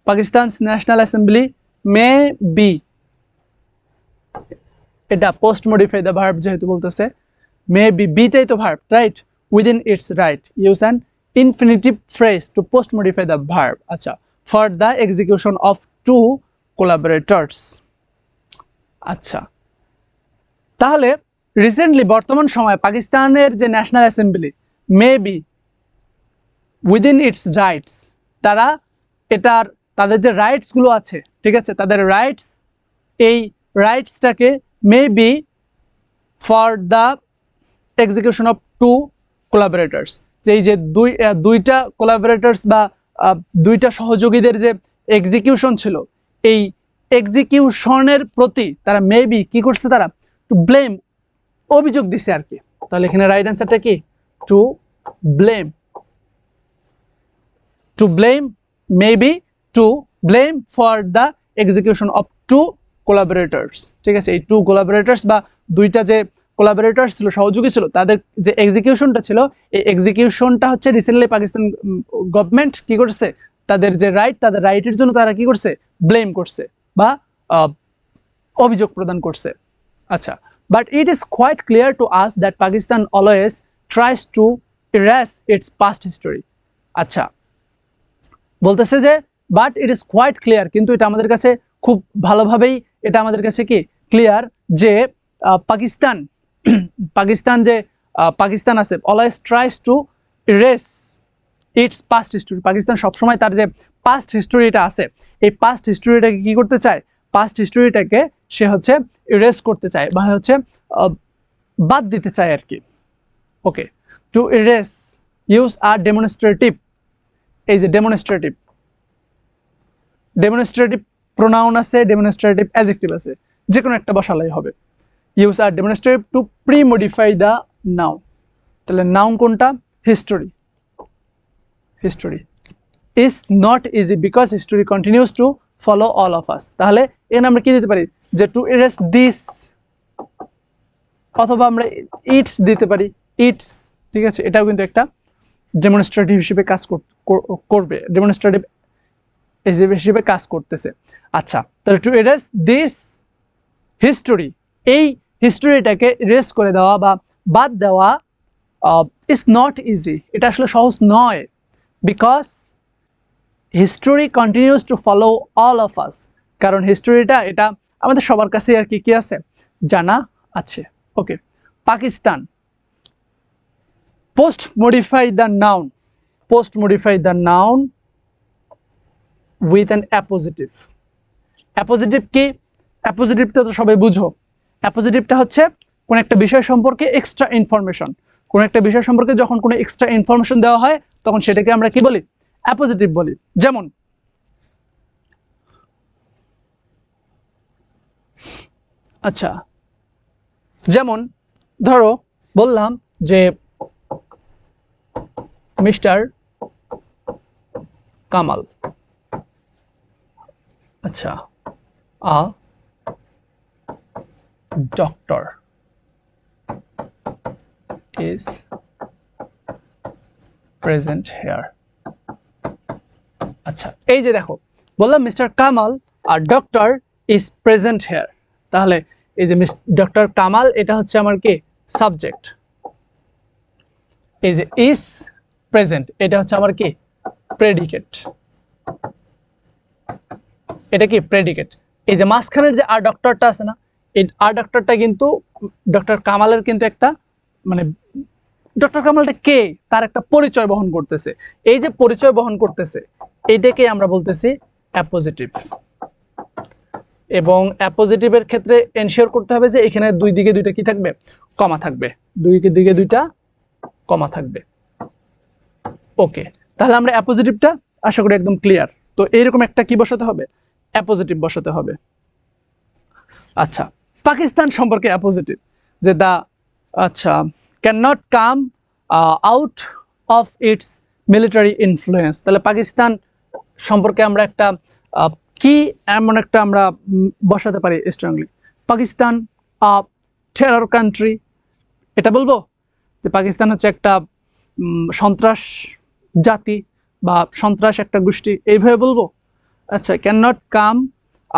Pakistan's National Assembly may be, এটা post modify the verb যেহেতু বলতেছে, may be, বিতেই তো verb, right, within its right, use an infinitive phrase to post modify the verb, আচ্ছা for the execution of two collaborators। আচ্ছা, তাহলে রিসেন্টলি বর্তমান সময়ে পাকিস্তানের যে national assembly may be within it's rights, তারা এটার তাদের যে রাইটসগুলো আছে, ঠিক আছে, তাদের রাইটস, এই রাইটসটাকে may be for the execution of two collaborators, যে এই যে দুইটা কোলাবোরেটরস বা দুইটা সহযোগীদের যে এক্সিকিউশন ছিল, এই এক্সিকিউশনের প্রতি তারা মে বি কি করছে, তারা টু ব্লেম, অভিযোগ দিছে আর কি। তাহলে এখানে রাইট অ্যান্সারটা কি, to blame, to blame, maybe to blame for the execution of two collaborators, ঠিক আছে, এই টু কোলাবোরেটরস বা দুইটা যে কোলাবোরেটরস ছিল, সহযোগী ছিল, তাদের যে এক্সিকিউশনটা ছিল, এই এক্সিকিউশনটা হচ্ছে রিসেন্টলি পাকিস্তান গভর্নমেন্ট কি করছে, তাদের যে রাইট, তাদের রাইটের জন্য তারা কি করছে, ব্লেম করছে বা অভিযোগ প্রদান করছে। আচ্ছা, but it is quite clear to us that Pakistan always tries to erase its past history. আচ্ছা, বলতেছে যে but it is quite clear, কিন্তু এটা আমাদের কাছে খুব ভালোভাবেই এটা আমাদের কাছে কি ক্লিয়ার যে পাকিস্তান পাকিস্তান যে পাকিস্তান আছে always tries to erase it's past history. Pakistan সবসময় তার যে পাস্ট হিস্টোরিটা আছে এই পাস্ট হিস্টোরিটাকে কী করতে চায়, পাস্ট হিস্টোরিটাকে সে হচ্ছে ইরেজ করতে চায় বা হচ্ছে বাদ দিতে চায় আর কি। Okay, to erase use a demonstrative, এই যে ডেমনস্ট্রেটিভ প্রোনাউন আছে, ডেমনস্ট্রেটিভ অ্যাডজেক্টিভ আছে, যে কোনো একটা বসালেই হবে। Use a demonstrative to premodify the noun, তাহলে নাউন কোনটা, history. History is not easy because history continues to follow all of us. তাহলে এখানে আমরা কি দিতে পারি যে টু ইরেজ দিস, অথবা আমরা ইটস দিতে পারি, ইটস, ঠিক আছে, এটাও কিন্তু একটা ডেমনস্ট্রেটিভ হিসেবে কাজ করবে, ডেমনস্ট্রেটিভ হিসেবে কাজ করতেছে। আচ্ছা, তাহলে টু ইরেজ দিস হিস্টোরি, এই হিস্টোরিটাকে ইরেজ করে দেওয়া বা বাদ দেওয়া ইজ নট ইজি, এটা আসলে সহজ নয়। Because history continues to follow all of আস, কারণ হিস্টোরিটা এটা আমাদের সবার কাছে আর কি কি আছে, জানা আছে। Okay, Pakistan post modify the noun, post modify the noun with an appositive. Appositive কি, অ্যাপোজিটিভটা তো সবাই বুঝো। অ্যাপোজিটিভটা হচ্ছে কোন একটা বিষয় সম্পর্কে এক্সট্রা ইনফরমেশন, কোন একটা বিষয় সম্পর্কে যখন কোনো এক্সট্রা ইনফরমেশন দেওয়া হয় তখন সেটাকে আমরা কি বলি, অ্যাপোজিটিভ বলি। যেমন আচ্ছা, যেমন ধরো বললাম যে মিস্টার কামাল, আচ্ছা, a doctor is present here। আচ্ছা, এই যে দেখো বললাম মিস্টার কামাল আর ডক্টর ইজ প্রেজেন্ট হেয়ার, তাহলে এই যে ডক্টর কামাল এটা হচ্ছে আমার কি সাবজেক্ট, এই যে ইজ প্রেজেন্ট এটা হচ্ছে আমার কি প্রেডিকেট, এটা কি প্রেডিকেট। এই যে মাঝখানের যে আর ডক্টরটা আছে না, এই আর ডক্টরটা কিন্তু ডক্টর কামালের কিন্তু একটা মানে ডক্টর কামালটা কে তার একটা পরিচয় বহন করতেছে, এই যে পরিচয় বহন করতেছে এইটাকে আমরা বলতেছি অ্যাপোজিটিভ। এবং অ্যাপোজিটিভের ক্ষেত্রে এনশিওর করতে হবে যে এখানে দুই দিকে দুইটা কি থাকবে, কমা থাকবে, দুই দিকে দুইটা কমা থাকবে। ওকে, তাহলে আমরা অ্যাপোজিটিভটা আশা করি একদম ক্লিয়ার। তো এইরকম একটা কি বসাতে হবে, অ্যাপোজিটিভ বসাতে হবে। আচ্ছা, পাকিস্তান সম্পর্কে অ্যাপোজিটিভ যে দা, আচ্ছা, can not come out of its military influence. তাহলে পাকিস্তান সম্পর্কে আমরা একটা কি এমন একটা আমরা বসাতে পারি স্ট্রংলি, পাকিস্তান টেরর কান্ট্রি, এটা বলবো যে পাকিস্তান হচ্ছে একটা সন্ত্রাস জাতি বা সন্ত্রাস একটা গোষ্ঠী, এইভাবে বলবো। আচ্ছা, can not come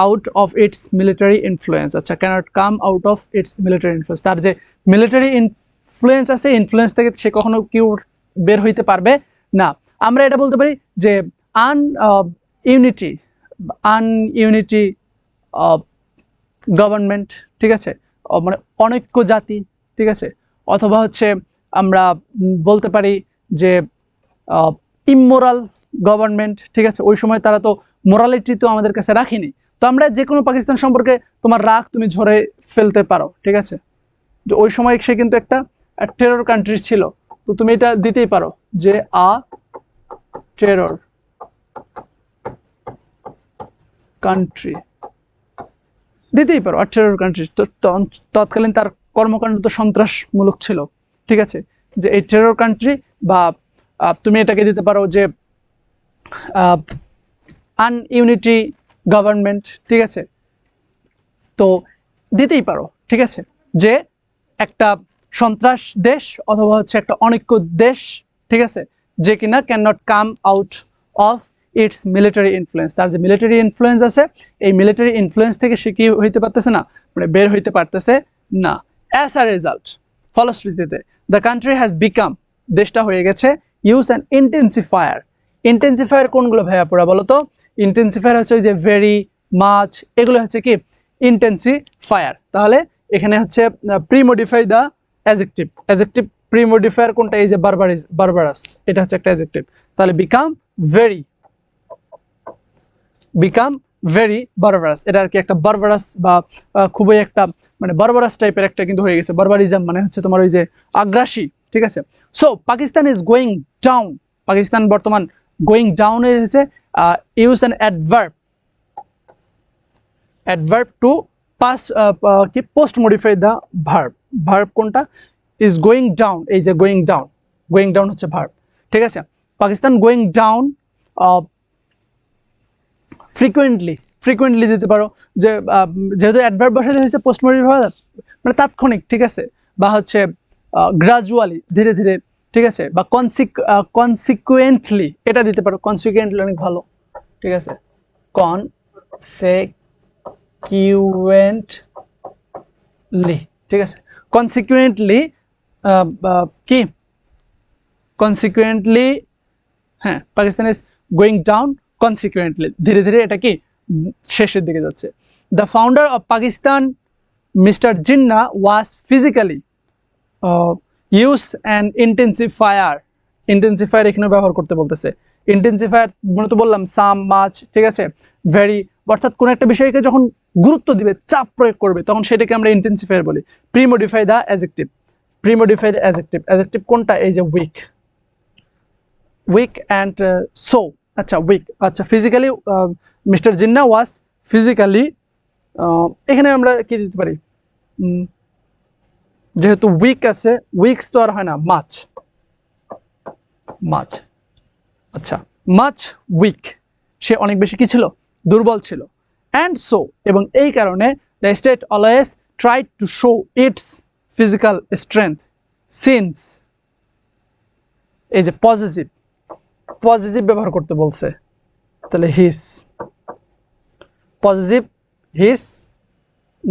out of its military influence, আচ্ছা, cannot come out of its military influence, তার যে মিলিটারি ইনফ্লুয়েন্স আছে ইনফ্লুয়েন্স থেকে সে কখনো কেউ বের হইতে পারবে না। আমরা এটা বলতে পারি যে আনইউনিটি গভর্নমেন্ট, ঠিক আছে, মানে অনৈক্য জাতি, ঠিক আছে, অথবা হচ্ছে আমরা বলতে পারি যে ইমোরাল গভর্নমেন্ট, ঠিক আছে, ওই সময় তারা তো মোরালিটি তো আমাদের কাছে রাখেনি। তো আমরা যে কোনো পাকিস্তান সম্পর্কে তোমার রাগ তুমি ঝরে ফেলতে পারো, ঠিক আছে, যে ওই সময় সে কিন্তু একটা টেরর কান্ট্রি ছিল, তো তুমি এটা দিতেই পারো যে আ টেরর কান্ট্রি দিতেই পারো, আর টেরর কান্ট্রি তো তৎকালীন তার কর্মকাণ্ড তো সন্ত্রাসমূলক ছিল, ঠিক আছে, যে এই টেরর কান্ট্রি, বা তুমি এটাকে দিতে পারো যে আনইউনিটি গভর্নমেন্ট, ঠিক আছে, তো দিতেই পারো, ঠিক আছে, যে একটা সন্ত্রাস দেশ অথবা হচ্ছে একটা অনৈক্য দেশ, ঠিক আছে, যে কিনা can not come out of its military influence, তার যে মিলিটারি ইনফ্লুয়েন্স আছে এই মিলিটারি ইনফ্লুয়েন্স থেকে সে কি হইতে পারতেছে না, মানে বের হইতে পারতেছে না। অ্যাজ আ রেজাল্ট, ফলশ্রুতিতে দ্য কান্ট্রি হ্যাজ বিকাম, দেশটা হয়ে গেছে ইউজ অ্যান ইন্টেন্সিফায়ার, ইন্টেন্সিফায়ার কোনগুলো ভাইয়া পুরা বলো তো? ইন্টেন্সিফায়ার হচ্ছে ওই যে ভেরি, মাচ, এগুলো হচ্ছে কি ইন্টেন্সিফায়ার। তাহলে এখানে হচ্ছে প্রিমোডিফাই দ্য অ্যাডজেক্টিভ। অ্যাডজেক্টিভ প্রিমোডিফায়ার কোনটা? এই যে বারবারাস, এটা হচ্ছে একটা অ্যাডজেক্টিভ। তাহলে বিকাম ভেরি বারবারাস, এটা আর কি একটা বারবারাস বা খুবই একটা মানে বারবারাস টাইপের একটা কিন্তু হয়ে গেছে। বারবারিজম মানে হচ্ছে তোমার ওই যে আগ্রাসী, ঠিক আছে। So Pakistan is going down, Pakistan বর্তমান গোয়িং ডাউন হয়েছে use an adverb to pass কি পোস্ট মডিফাই দ্য ভার্ব কোনটা? ইজ গোয়িং ডাউন, এই যে গোয়িং ডাউন হচ্ছে ভার্ব, ঠিক আছে। পাকিস্তান গোয়িং ডাউন ফ্রিকুয়েন্টলি দিতে পারো, যে যেহেতু অ্যাডভার্ব বসাতে হয়েছে পোস্ট মডিফাই মানে তাৎক্ষণিক, ঠিক আছে, বা হচ্ছে গ্রাজুয়ালি, ধীরে ধীরে, ঠিক আছে, বা কনসিকুয়েন্টলি এটা দিতে পারো। কনসিকুয়েন্টলি অনেক ভালো, ঠিক আছে, কনসিকুয়েন্টলি, ঠিক আছে। কনসিকুয়েন্টলি কি কনসিকুয়েন্টলি, হ্যাঁ, Pakistan is going down consequently, ধীরে ধীরে এটা কি শেষের দিকে যাচ্ছে। The founder of Pakistan mister Jinnah was physically use and intensifier এখানে ব্যবহার করতে বলতেছে। ইন্টেন্সিফায়ার মূলত বললাম সাম, মাচ, ঠিক আছে, ভেরি, অর্থাৎ কোনো একটা বিষয়কে যখন গুরুত্ব দিবে, চাপ প্রয়োগ করবে, তখন সেটাকে আমরা ইন্টেন্সিফায়ার বলি। প্রিমোডিফাই দ্য অ্যাডজেক্টিভ, অ্যাডজেক্টিভ কোনটা? এই যে উইক অ্যান্ড সো, আচ্ছা উইক, আচ্ছা ফিজিক্যালি, মিস্টার জিন্না ওয়াজ ফিজিক্যালি, এখানে আমরা কি দিতে পারি? যেহেতু উইক আছে, উইকস তো আর হয় না, মাচ, আচ্ছা মাচ উইক, সে অনেক বেশি কি ছিল? দুর্বল ছিল। অ্যান্ড সো, এবং এই কারণে the state always tried to show it's physical strength since, এই যে পজিটিভ ব্যবহার করতে বলছে, তাহলে হিস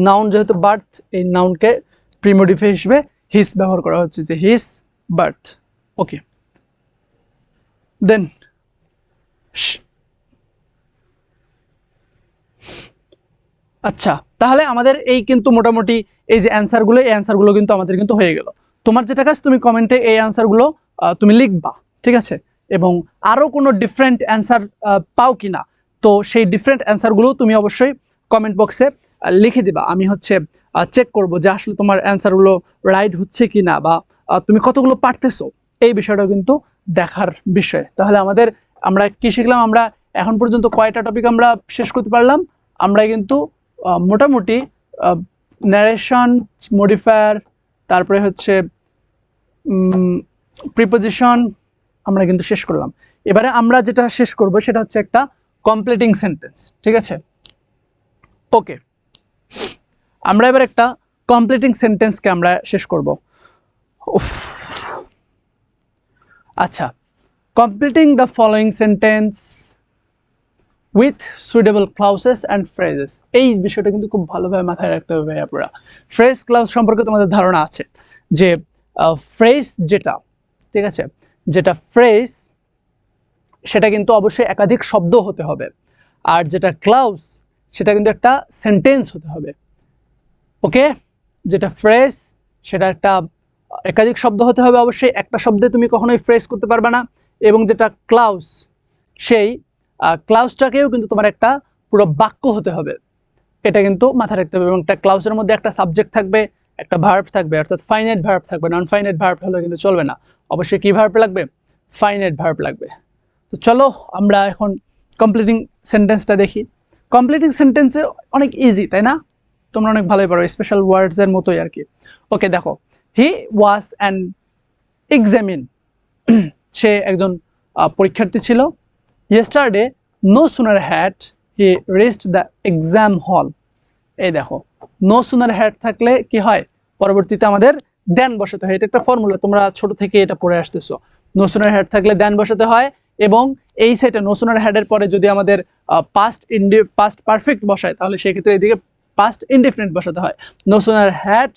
নাউন, যেহেতু বার্থ, এই নাউনকে প্রিমোডিফাই হিসেবে হিস ব্যবহার করা হচ্ছে, যে হিস বার্থ। ওকে, দেন আচ্ছা, তাহলে আমাদের এই কিন্তু মোটামুটি এই যে অ্যান্সারগুলো কিন্তু আমাদের কিন্তু হয়ে গেল। তোমার যেটা কাজ, তুমি কমেন্টে এই অ্যান্সারগুলো তুমি লিখবা, ঠিক আছে, এবং আরও কোনো ডিফারেন্ট অ্যান্সার পাও কিনা, তো সেই ডিফারেন্ট অ্যান্সারগুলো তুমি অবশ্যই কমেন্ট বক্সে লিখে দিবা। আমি হচ্ছে চেক করব যে আসলে তোমার অ্যান্সারগুলো রাইট হচ্ছে কিনা, বা তুমি কতগুলো পারতেছো, এই বিষয়টা কিন্তু দেখার বিষয়। তাহলে আমরা কি শিখলাম? আমরা এখন পর্যন্ত কয়টা টপিক আমরা শেষ করতে পারলাম? আমরা কিন্তু মোটামুটি ন্যারেশন, মডিফায়ার, তারপরে হচ্ছে প্রিপোজিশন আমরা কিন্তু শেষ করলাম। এবারে আমরা যেটা শেষ করব সেটা হচ্ছে একটা কমপ্লিটিং সেন্টেন্স, ঠিক আছে। ওকে, আমরা এবার একটা কমপ্লিটিং সেন্টেন্সকে আমরা শেষ করব। আচ্ছা, completing the following sentence with suitable clauses and phrases, এই বিষয়টা কিন্তু খুব ভালোভাবে মাথায় রাখতে হবে ভাইয়া। পুরা ফ্রেজ ক্লাউজ সম্পর্কে তোমাদের ধারণা আছে যে ফ্রেজ যেটা, ঠিক আছে, যেটা ফ্রেজ সেটা কিন্তু অবশ্যই একাধিক শব্দ হতে হবে, আর যেটা ক্লাউজ সেটা কিন্তু একটা সেন্টেন্স হতে হবে। ওকে, যেটা ফ্রেজ সেটা একটা একাধিক শব্দ হতে হবে, অবশ্যই একটা শব্দে তুমি কখনোই ফ্রেজ করতে পারবে না। এবং যেটা ক্লাউজ, সেই ক্লাউজটাকেও কিন্তু তোমার একটা পুরো বাক্য হতে হবে, এটা কিন্তু মাথায় রাখতে হবে। এবং একটা ক্লাউজের মধ্যে একটা সাবজেক্ট থাকবে, একটা ভার্ব থাকবে, অর্থাৎ ফাইনাইট ভার্ব থাকবে, নন ফাইনাইট ভার্ব হলে কিন্তু চলবে না, অবশ্যই কি ভার্ব লাগবে? ফাইনাইট ভার্ব লাগবে। তো চলো আমরা এখন কমপ্লিটিং সেন্টেন্সটা দেখি। কমপ্লিটিং সেন্টেন্সে অনেক ইজি, তাই না? তোমরা অনেক ভালোই পারো, স্পেশাল ওয়ার্ডসের মতোই আর কি। ওকে, দেখো, হি ওয়াজ অ্যান এক্সামিন, সে একজন পরীক্ষার্থী ছিল। Yesterday no sooner had he reached the exam hall, এই দেখো, নো সুনার হ্যাড থাকলে কি হয়? পরবর্তীতে আমাদের দেন বসাতে হয়। এটা একটা ফর্মুলা, তোমরা ছোট থেকে এটা পড়ে আসতেছো। নো সুনার হ্যাড থাকলে দেন বসাতে হয়, এবং এই সেটে নো সুনার হ্যাডের পরে যদি আমাদের পাস্ট পারফেক্ট বসায়, তাহলে সেক্ষেত্রে এদিকে পাস্ট ইনডেফিনিট বসাতে হয়। No sooner had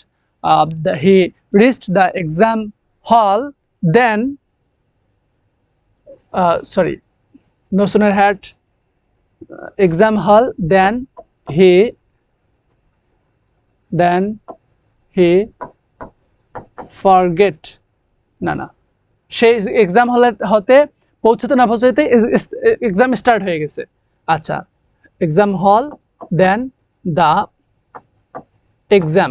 he reached the exam hall then no sooner had exam hall than he forget না সে এক্সাম হতে পৌঁছতে না পৌঁছতে এক্সাম স্টার্ট হয়ে গেছে। আচ্ছা, exam hall then the exam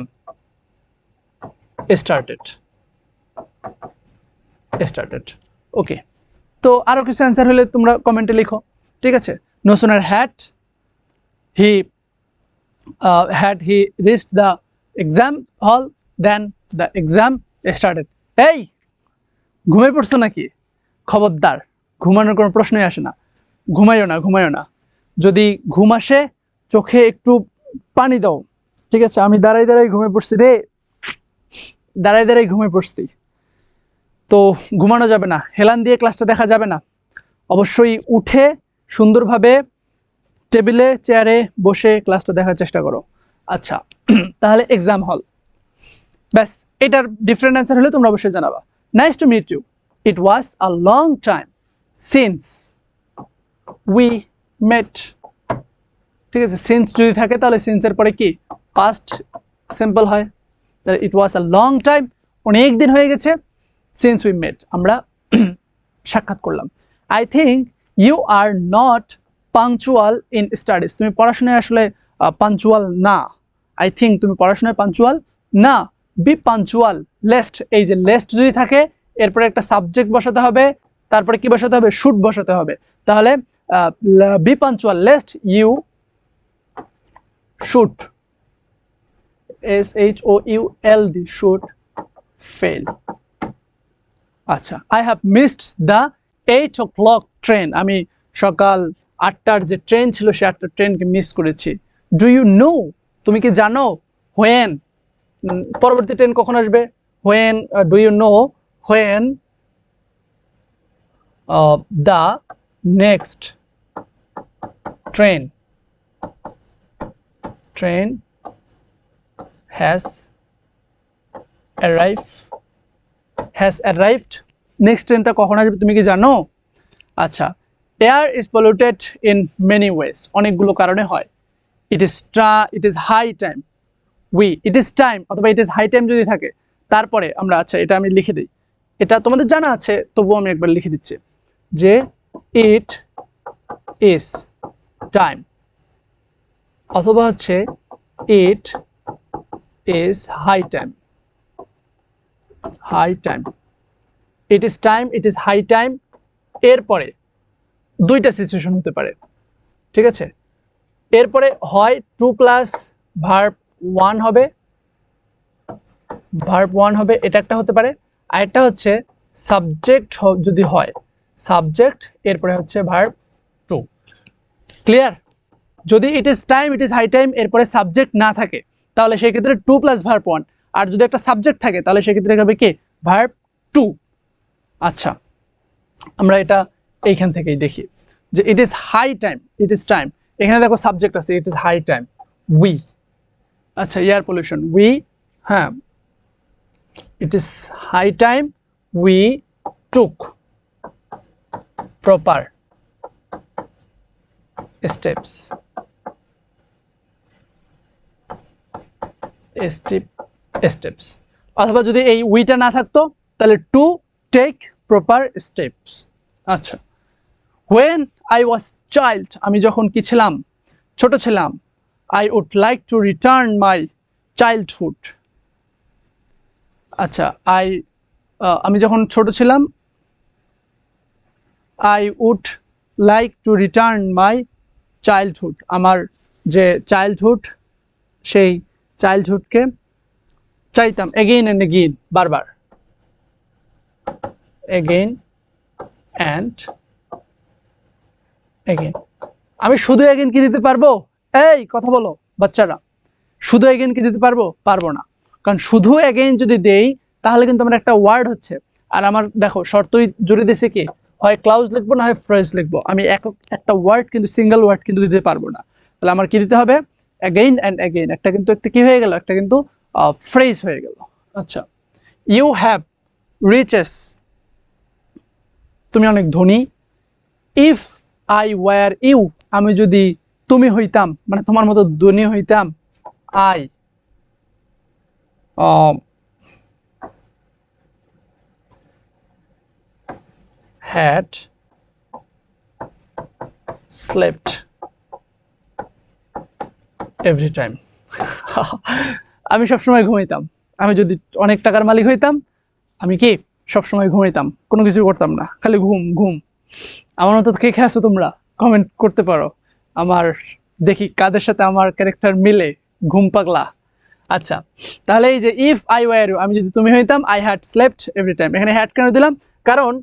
started. Okay, তো আরো কিছু অ্যান্সার হলে তোমরা কমেন্টে লিখো, ঠিক আছে। No sooner had he reached the exam hall then the exam started. এই ঘুমিয়ে পড়ছো নাকি? খবরদার, ঘুমানোর কোনো প্রশ্নই আসে না। ঘুমাইও না। যদি ঘুম আসে চোখে একটু পানি দাও, ঠিক আছে। আমি দাঁড়াই ঘুমিয়ে পড়ছি রে, দাঁড়াই ঘুমিয়ে পড়ছি। তো ঘুমানো যাবে না, হেলান দিয়ে ক্লাসটা দেখা যাবে না। অবশ্যই উঠে সুন্দরভাবে টেবিলে চেয়ারে বসে ক্লাসটা দেখার চেষ্টা করো। আচ্ছা, তাহলে এক্সাম হল, ব্যাস। এটার ডিফারেন্ট অ্যান্সার হলে তোমরা অবশ্যই জানাবা। Nice to meet you, it was a long time since we met. ঠিক আছে, সিন্স যদি থাকে তাহলে সিন্সের পরে কি পাস্ট সিম্পল হয়। তাহলে ইট ওয়াজ আ লং টাইম, অনেক দিন হয়ে গেছে, সিন্স উই মেট, আমরা সাক্ষাৎ করলাম। I think you are not punctual in studies, তুমি পড়াশোনায় আসলে পাঞ্চুয়াল না। আই থিঙ্ক তুমি পড়াশোনায় পাঞ্চুয়াল না। বি পাঞ্চুয়াল, লেস্ট, এই যে লেস্ট যদি থাকে এরপরে একটা সাবজেক্ট বসাতে হবে, তারপরে কি বসাতে হবে? শুড বসাতে হবে। তাহলে be punctual, lest you should, SHOULD, should fail. আচ্ছা, I have missed the 8 o'clock train, আমি সকাল 8টার যে ট্রেন ছিল সে 8টার ট্রেনকে মিস করেছি। ডু ইউ নো, তুমি কি জানো? হোয়েন, পরবর্তী ট্রেন কখন আসবে? When, do you know when the next train has arrived, next ট্রেনটা কখন আসবে তুমি কি জানো? আচ্ছা, air is polluted in many ways, অনেকগুলো কারণে হয়। ইট is high time, it is time অথবা ইট ইজ হাই টাইম যদি থাকে তারপরে আমরা, আচ্ছা এটা আমি লিখে দিই, এটা তোমাদের জানা আছে তবুও আমি একবার লিখে দিচ্ছি যে ইট ইজ টাইম, অথবা হচ্ছে it is high time, it is time, it is high time. এরপরে দুইটা সিচুয়েশন হতে পারে, ঠিক আছে। এরপরে হয় টু প্লাস ভার্ব ওয়ান হবে, এটা একটা হতে পারে। আরেকটা হচ্ছে সাবজেক্ট যদি হয়, সাবজেক্ট এরপরে হচ্ছে ভার্ব টু। ক্লিয়ার? যদি it is time, it is high time এরপরে সাবজেক্ট না থাকে তাহলে সেই ক্ষেত্রে টু প্লাস ভার্ব ওয়ান, আর যদি একটা সাবজেক্ট থাকে তাহলে সেক্ষেত্রে হবে কি ভার্ব টু। আচ্ছা, আমরা এটা এইখান থেকেই দেখি যে it is high time, it is time, এখানে দেখো সাবজেক্ট আছে, it is high time we. আচ্ছা, এয়ার পলিউশন উই, হ্যাঁ, it is high time we took proper steps, অথবা যদি এই উইটা না থাকতো তাহলে টু টেক প্রপার স্টেপস। আচ্ছা, when I was child, আমি যখন কি ছিলাম? ছোট ছিলাম। I would like to return my childhood. আচ্ছা, আমি যখন ছোট ছিলাম I would like to return my childhood, আমার যে চাইল্ডহুড সেই চাইল্ডহুডকে চাইতাম, এগেইন অ্যান্ড এগেইন, বারবার, এগেইন অ্যান্ড এগেইন। আমি শুধু এগেইন কি দিতে পারবো? এই কথা বলো বাচ্চারা, শুধু এগেইন কি দিতে পারবো? পারবো না, কারণ শুধু এগেইন যদি দেই তাহলে কিন্তু আমার একটা ওয়ার্ড হচ্ছে, আর আমার দেখো শর্তই জুড়ে দিয়েছে কি, হয় ক্লাউজ লিখবো না হয় ফ্রেজ লিখবো। আমি একটা ওয়ার্ড কিন্তু সিঙ্গেল ওয়ার্ড কিন্তু দিতে পারবো না। তাহলে আমার কি দিতে হবে? Again and again. একটা কিন্তু একটা কি হয়ে গেল, একটা কিন্তু ফ্রেজ হয়ে গেল। আচ্ছা, ইউ হ্যাভ রিচেস, তুমি অনেক ধনী। ইফ আই ওয়ার ইউ, আমি যদি তুমি হইতাম, মানে তোমার মতো ধনী হইতাম, I had slept every time. আমি সবসময় ঘুমাইতাম, আমি যদি অনেক টাকার মালিক হইতাম, আমি কি সবসময় ঘুমাইতাম, কোনো কিছু করতাম না, খালি ঘুম ঘুম। আমার মতো কে খেয়ে আছো তোমরা, কমেন্ট করতে পারো, আমার দেখি কাদের সাথে আমার ক্যারেক্টার মিলে, ঘুম পাগলা। আচ্ছা, তাহলে এই যে ইফ আই ওয়ার ইউ, আমি যদি তুমি হইতাম, I had slept every time. এখানে হ্যাড কেন দিলাম, কারণ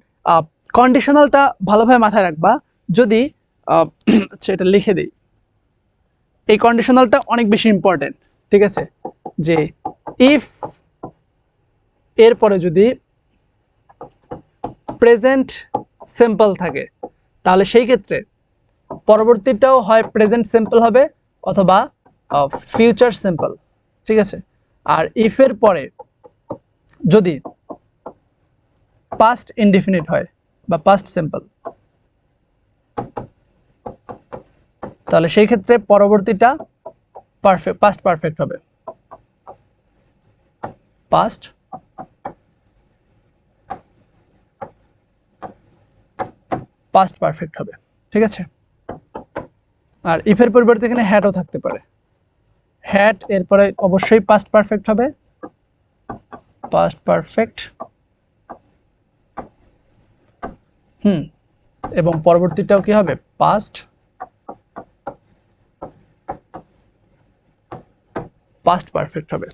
কন্ডিশনালটা ভালোভাবে মাথায় রাখবা। যদি আচ্ছা এটা লিখে দিই, এই কন্ডিশনালটা অনেক বেশি ইম্পর্টেন্ট, ঠিক আছে? যে ইফ এরপরে যদি প্রেজেন্ট সিম্পল থাকে, তাহলে সেই ক্ষেত্রে পরবর্তীটাও হয় প্রেজেন্ট সিম্পল হবে অথবা ফিউচার সিম্পল, ঠিক আছে? আর ইফ এর পরে যদি পাস্ট ইনডিফিনিট হয় বা পাস্ট সিম্পল, তাহলে সেই ক্ষেত্রে পরবর্তীটা পারফেক্ট, পাস্ট পারফেক্ট হবে, পাস্ট পাস্ট পারফেক্ট হবে, ঠিক আছে? আর ইফের পরিবর্তে এখানে হ্যাডও থাকতে পারে, হ্যাড এরপরে অবশ্যই পাস্ট পারফেক্ট হবে, পাস্ট পারফেক্ট, এবং পরবর্তীটাও কি হবে, পাস্ট পাস্ট পারফেক্ট হবে।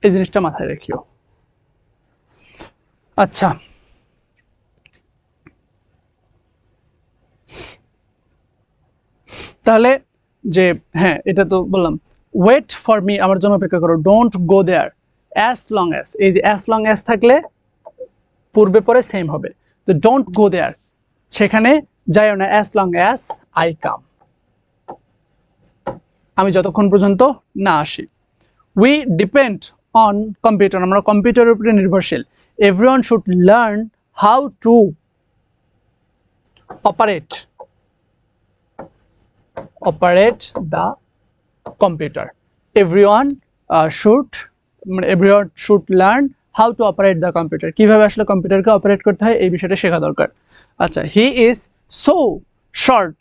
এই জিনিসটা মাথায় রেখিও। আচ্ছা, তাহলে যে হ্যাঁ এটা তো বললাম, ওয়েট ফর মি, আমার জন্য অপেক্ষা করো, don't go there as long as, এই যে অ্যাজ লং অ্যাজ থাকলে পূর্বে পরে সেম হবে, তো ডোন্ট গো দেয়ার, সেখানে যাইও না, as long as I come, আমি যতক্ষণ পর্যন্ত না আসি। উই ডিপেন্ড অন কম্পিউটার, আমরা কম্পিউটারের উপরে নির্ভরশীল। Everyone should learn how to operate the computer. Everyone should learn how to operate the computer, কিভাবে আসলে কম্পিউটারকে অপারেট করতে হয় এই বিষয়টা শেখা দরকার। আচ্ছা, he is so short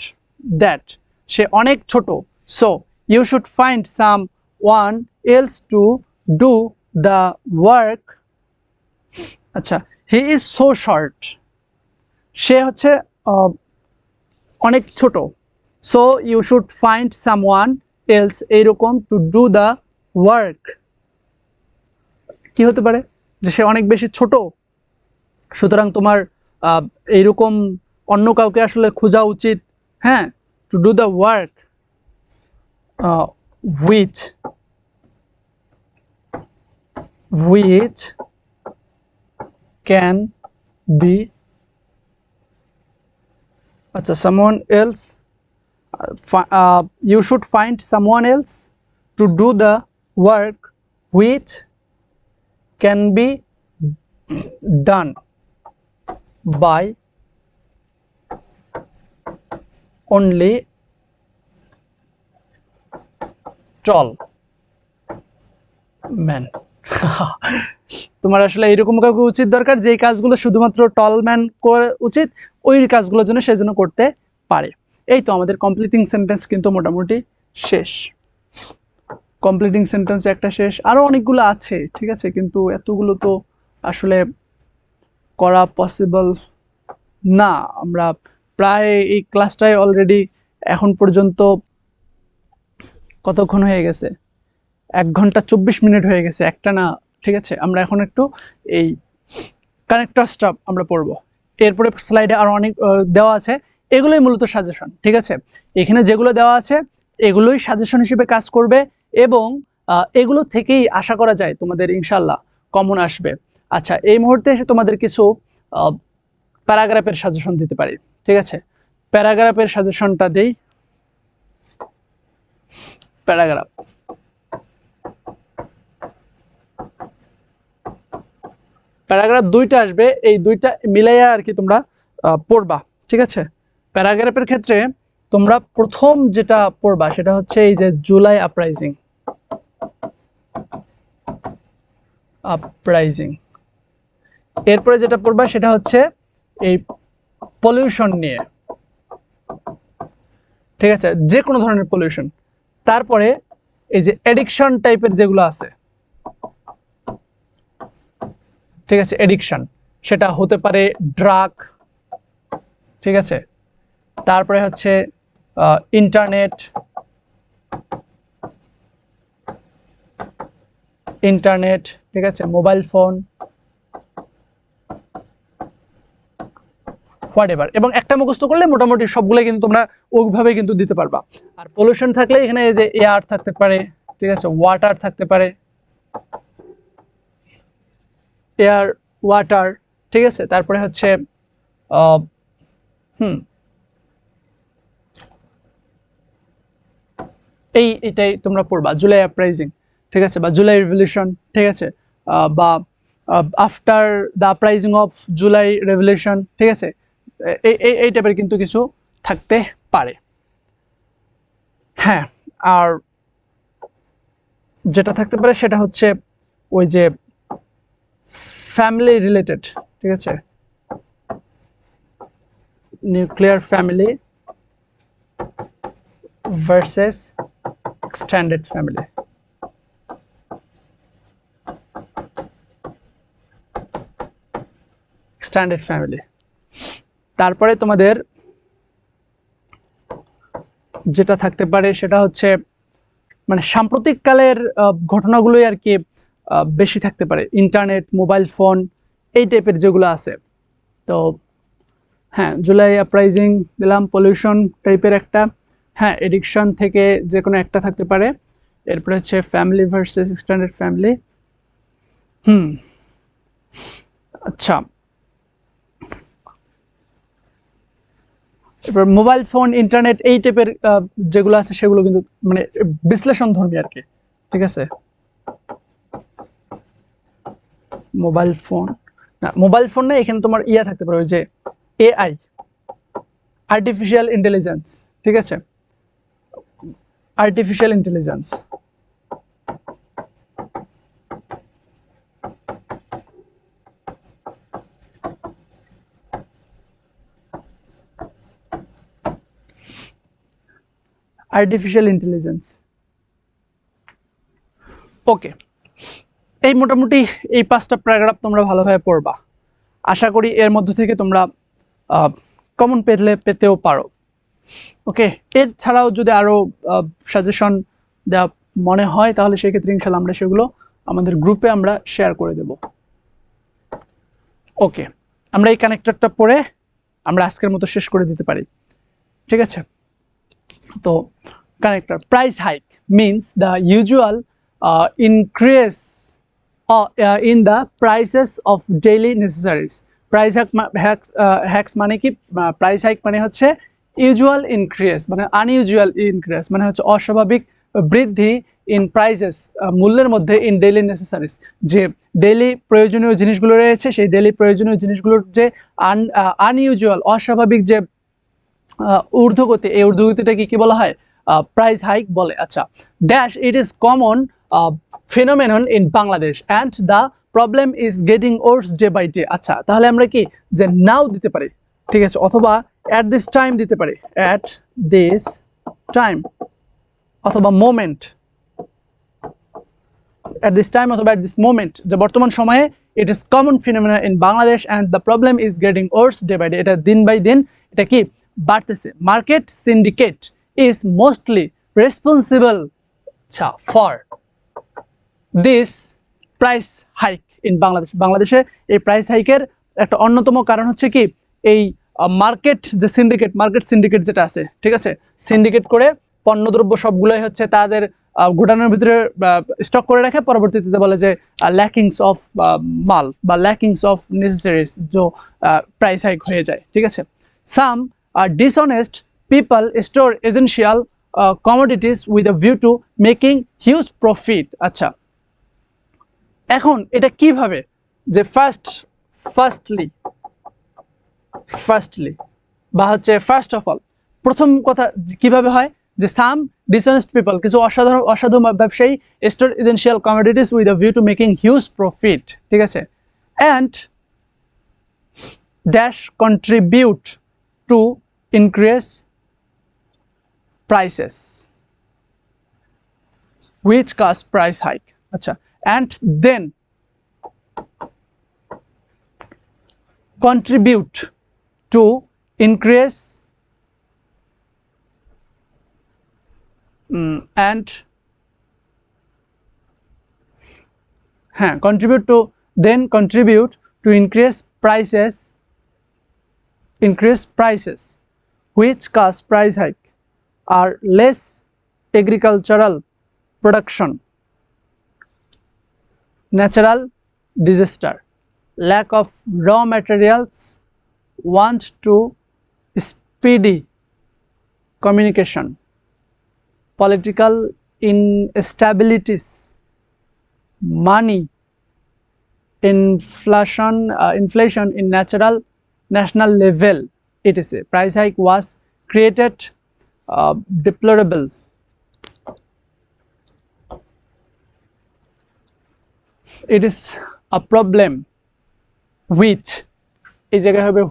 that, সে অনেক ছোট, so you should find someone else to do the work। আচ্ছা, he is so short, সে হচ্ছে অনেক ছোট, so you should find someone else এইরকম to do the work। কি হতে পারে, যে সে অনেক বেশি ছোট, সুতরাং তোমার এইরকম অন্য কাউকে আসলে খোঁজা উচিত, হ্যাঁ, to do the work which can be, আচ্ছা, someone else, you should find someone else to do the work which can be done by only tall man। তোমার আসলে এইরকম কাউকে উচিত দরকার, যে কাজগুলো শুধুমাত্র টল ম্যান করে উচিত, ওই কাজগুলোর জন্য সেজন্য করতে পারে। এই তো আমাদের কমপ্লিটিং সেন্টেন্স কিন্তু মোটামুটি শেষ। কমপ্লিটিং সেন্টেন্স একটা শেষ, আরও অনেকগুলো আছে, ঠিক আছে, কিন্তু এতগুলো তো আসলে করা পসিবল না। আমরা প্রায় এই ক্লাসটায় অলরেডি এখন পর্যন্ত কতক্ষণ হয়ে গেছে, 1 ঘন্টা 24 মিনিট হয়ে গেছে একটা না, ঠিক আছে? আমরা এখন একটু এই কানেক্টরসটা আমরা পড়ব, এরপরে স্লাইডে আরও অনেক দেওয়া আছে, এগুলোই মূলত সাজেশন, ঠিক আছে? এখানে যেগুলো দেওয়া আছে এগুলোই সাজেশন হিসেবে কাজ করবে, এবং এগুলো থেকেই আশা করা যায় তোমাদের ইনশাল্লাহ কমন আসবে। আচ্ছা, এই মুহূর্তে এসে তোমাদের কিছু প্যারাগ্রাফের সাজেশন দিতে পারি, ঠিক আছে? প্যারাগ্রাফের সাজেশনটা দেই। প্যারাগ্রাফ প্যারাগ্রাফ দুইটা আসবে, এই দুইটা মিলাইয়া আর কি তোমরা পড়বা, ঠিক আছে? প্যারাগ্রাফের ক্ষেত্রে তোমরা প্রথম যেটা পড়বা সেটা হচ্ছে এই যে জুলাই আপরাইজিং। এরপরে যেটা পড়বা সেটা হচ্ছে এই পলিউশন নিয়ে, ঠিক আছে, যে কোনো ধরনের পলিউশন। তারপরে এই যে এডিকশন টাইপের যেগুলো আছে, ঠিক আছে, এডিকশন সেটা হতে পারে ড্রাগ, ঠিক আছে, তারপরে হচ্ছে ইন্টারনেট, ঠিক আছে, মোবাইল ফোন, হোয়াটএভার। এবং একটা মুখস্থ করলে মোটামুটি সবগুলো কিন্তু তোমরা ওইভাবে কিন্তু দিতে পারবা। আর পলিউশন থাকলে এখানে এই যে এয়ার থাকতে পারে, ঠিক আছে, ওয়াটার থাকতে পারে, এয়ার, ওয়াটার, ঠিক আছে, তারপরে হচ্ছে এটাই তোমরা পড়বা, জুলাই আপরাইজিং, ঠিক আছে, বা জুলাই রেভলিউশন, ঠিক আছে, বা after the uprising of July revolution, ঠিক আছে, এই টাইপের কিন্তু কিছু থাকতে পারে। হ্যাঁ, আর যেটা থাকতে পারে সেটা হচ্ছে ওই যে ফ্যামিলি রিলেটেড, ঠিক আছে, nuclear family versus extended family. Extended family. তারপরে তোমাদের যেটা থাকতে পারে সেটা হচ্ছে মানে সাম্প্রতিক কালের ঘটনাগুলোই আর কি বেশি থাকতে পারে, ইন্টারনেট, মোবাইল ফোন, এই টাইপের যেগুলো আছে। তো হ্যাঁ, জুলাই আপরাইজিং দিলাম, পলিউশন টাইপের একটা, হ্যাঁ, এডিকশন থেকে যে কোনো একটা থাকতে পারে। এরপরে হচ্ছে ফ্যামিলি ভার্সেস এক্সটেন্ডেড ফ্যামিলি। আচ্ছা, এবার মোবাইল ফোন, ইন্টারনেট, এই টাইপের যেগুলো আছে সেগুলো কিন্তু মানে বিশ্লেষণ ধর্মী আর কি, ঠিক আছে। মোবাইল ফোন না, এখানে তোমার ইয়া থাকতে পারে, ওই যে এআই, আর্টিফিশিয়াল ইন্টেলিজেন্স, ঠিক আছে, আর্টিফিশিয়াল ইন্টেলিজেন্স। আর্টিফিশিয়াল ইন্টেলিজেন্স, ওকে। এই মোটামুটি এই 5টা প্যারাগ্রাফ তোমরা ভালোভাবে পড়বা। আশা করি এর মধ্য থেকে তোমরা কমন পেতেও পারো। ওকে, এর ছাড়াও যদি আরও সাজেশন দেওয়া মনে হয় তাহলে সেক্ষেত্রে ইনশাল্লাহ আমরা সেগুলো আমাদের গ্রুপে আমরা শেয়ার করে দেব। ওকে, আমরা এই কানেক্টরটা পড়ে আমরা আজকের মতো শেষ করে দিতে পারি, ঠিক আছে। তো connector, price hike means the usual increase in the prices of daily necessaries. Price hacks মানে কি? প্রাইস হাইক মানে হচ্ছে ইউজুয়াল ইনক্রিজ, মানে আনইউজুয়াল ইনক্রিজ মানে হচ্ছে অস্বাভাবিক বৃদ্ধি ইন প্রাইসেস, মূল্যের মধ্যে, ইন ডেইলি নেসেসারিজ, যে ডেইলি প্রয়োজনীয় জিনিসগুলো রয়েছে সেই ডেইলি প্রয়োজনীয় জিনিসগুলোর যে আনইউজুয়াল, অস্বাভাবিক যে ঊর্ধ্বগতি, এই ঊর্ধ্বগতিটাকে কি বলা হয়? প্রাইস হাইক বলে। আচ্ছা, dash it is common phenomenon in Bangladesh and the problem is getting worse day by day. আচ্ছা, তাহলে আমরা কি যে নাও দিতে পারি, ঠিক আছে, অথবা at this time দিতে পারি, at this time, অথবা moment, at this time অথবা at this moment, যে বর্তমান সময়ে it is common phenomena in Bangladesh and the problem is getting worse day by day, এটা দিন বাই দিন এটা কি বাড়তেছে। Market syndicate is mostly responsible for this price hike in Bangladesh. বাংলাদেশে এই প্রাইস হাইকের একটা অন্যতম কারণ হচ্ছে কি এই মার্কেট যে সিন্ডিকেট, মার্কেট সিন্ডিকেট যেটা আছে, ঠিক আছে, সিন্ডিকেট করে পণ্যদ্রব্য সবগুলোই হচ্ছে তাদের গোডাউনের ভিতরে স্টক করে রাখে, পরবর্তীতে বলে যে ল্যাকিংস অফ মাল বা ল্যাকিংস অফ নেসেসারিজ, যে প্রাইস হাইক হয়ে যায়, ঠিক আছে। Some dishonest people store essential commodities with a view to making huge profit. আচ্ছা, এখন এটা কিভাবে যে ফার্স্টলি বা হচ্ছে ফার্স্ট অফ অল প্রথম কথা কিভাবে হয় যে সাম dishonest people কিছু অসাধু ব্যবসায়ী store essential commodities with a view to making huge profit, ঠিক আছে, and dash contribute to increase prices which cause price hike, acha, and then contribute to increase and contribute to increase prices which cause price hike are less agricultural production, natural disaster, lack of raw materials, want to speedy communication, political instabilities, money, inflation in national level, etc. Price hike was created deplorable. It is a problem which এই জায়গায় হবে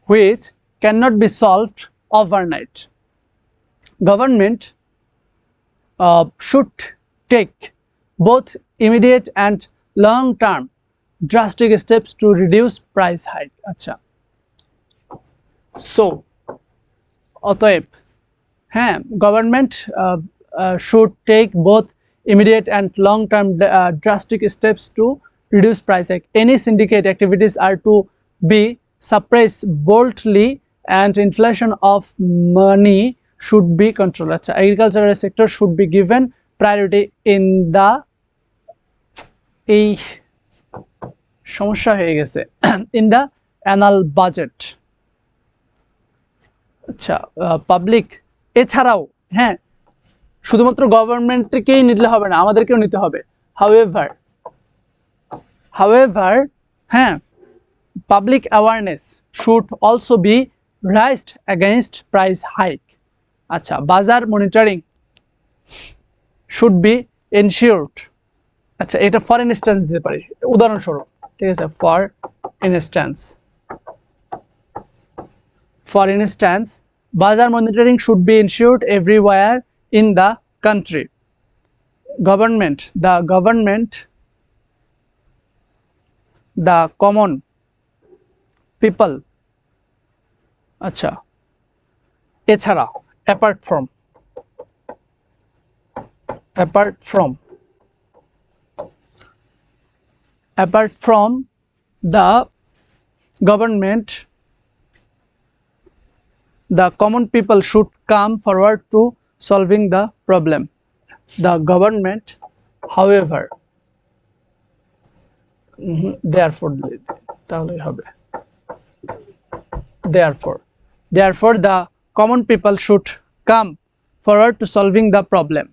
which cannot be solved overnight. Government should take both immediate and long-term drastic steps to reduce price hike. আচ্ছা, so অতএব government should take both immediate and long-term drastic steps to reduce price hike. Any syndicate activities are to be suppressed boldly and inflation of money should be controlled. Acha, agricultural sector should be given priority in the সমস্যা হয়ে গেছে in the annual budget. আচ্ছা, পাবলিক এছাড়াও শুধুমাত্র গভর্নমেন্টকেই নিতে হবে না, আমাদেরকেও নিতে হবে। however public awareness should also be raised against price hike. আচ্ছা, বাজার মনিটরিং should be ensured. আচ্ছা, এটা ফর ইনস্ট্যান্স দিতে পারি, উদাহরণস্বরূপ, ঠিক আছে, for instance বাজার monitoring should be ensured everywhere in the country. The common people, আচ্ছা, এছাড়া apart from the government, the common people should come forward to solving the problem. The government, however, therefore the common people should come forward to solving the problem.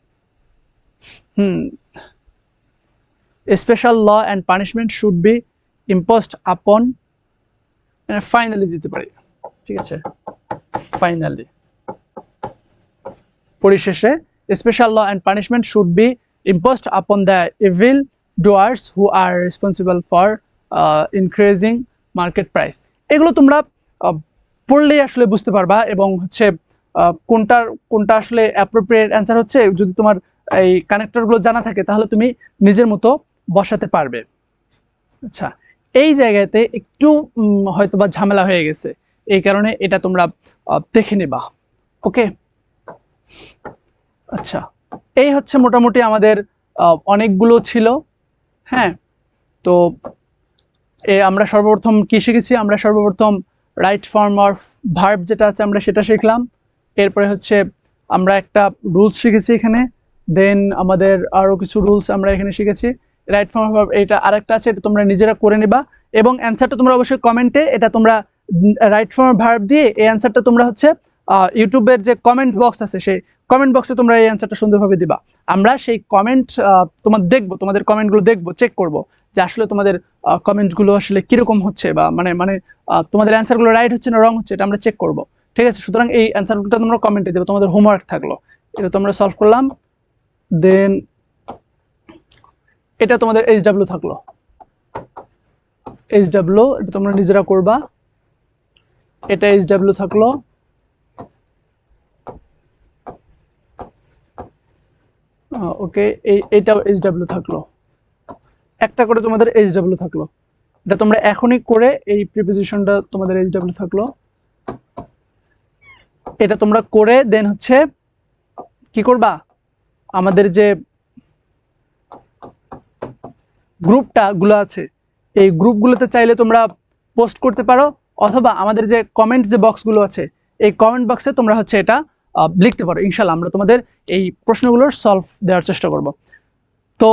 A special law and punishment should be imposed upon, finally দিতে পারি, ঠিক আছে, finally পরিশেষে special law and punishment should be imposed upon the evil doers who are responsible for increasing market price. এগুলো তোমরা পড়লেই আসলে বুঝতে পারবা, এবং হচ্ছে কোনটা আসলে অ্যাপ্রোপ্রিয়েট অ্যান্সার হচ্ছে যদি তোমার এই কানেক্টরগুলো জানা থাকে তাহলে তুমি নিজের মতো বসাতে পারবে। আচ্ছা, এই জায়গাতে একটু হয়তোবা ঝামেলা হয়ে গেছে, এই কারণে এটা তোমরা দেখে নিবা, ওকে। আচ্ছা, এই হচ্ছে মোটামুটি আমাদের অনেকগুলো ছিল। তো আমরা সর্বপ্রথম কি শিখেছি? আমরা সর্বপ্রথম রাইট ফর্ম অফ ভার্ব যেটা আছে আমরা সেটা শিখলাম। এরপরে হচ্ছে আমরা একটা রুলস শিখেছি এখানে, দেন আমাদের আরও কিছু রুলস আমরা এখানে শিখেছি। রাইট ফর্ম অফ ভার্ব এটা আরেকটা আছে, এটা তোমরা নিজেরা করে নিবা, এবং অ্যান্সারটা তোমরা অবশ্যই কমেন্টে এটা তোমরা রাইট ফর্ম অফ ভার্ব দিয়ে এই অ্যান্সারটা তোমরা হচ্ছে ইউটিউবের যে কমেন্ট বক্স আছে সেই কমেন্ট বক্সে তোমরা এই অ্যান্সারটা সুন্দরভাবে দিবা। আমরা সেই কমেন্ট দেখবো, তোমাদের কমেন্টগুলো দেখবো, চেক করব যে আসলে তোমাদের কমেন্টগুলো আসলে কীরকম হচ্ছে, বা তোমাদের অ্যান্সারগুলো রাইট হচ্ছে না রং হচ্ছে, এটা আমরা চেক করব। ঠিক আছে, সুতরাং এই অ্যান্সারগুলো তোমরা কমেন্টে দেবে, তোমাদের হোমওয়ার্ক থাকলো। এটা তোমরা সলভ করলাম, দেন এটা তোমাদের HW থাকলো, HW এটা তোমরা নিজেরা করবা। এটা HW থাকলো, ওকে, এইটাও HW থাকলো, একটা করে তোমাদের HW থাকলো। এটা তোমরা এখনই করে এই প্রিপোজিশনটা তোমাদের HW থাকলো, এটা তোমরা করে দেন হচ্ছে কি করবা, আমাদের যে গ্রুপগুলো আছে এই গ্রুপগুলোতে চাইলে তোমরা পোস্ট করতে পারো, অথবা আমাদের যে কমেন্ট যে বক্সগুলো আছে এই কমেন্ট বক্সে তোমরা হচ্ছে এটা লিখতে পারো। ইনশাল্লাহ আমরা তোমাদের এই প্রশ্নগুলোর সলভ দেওয়ার চেষ্টা করব। তো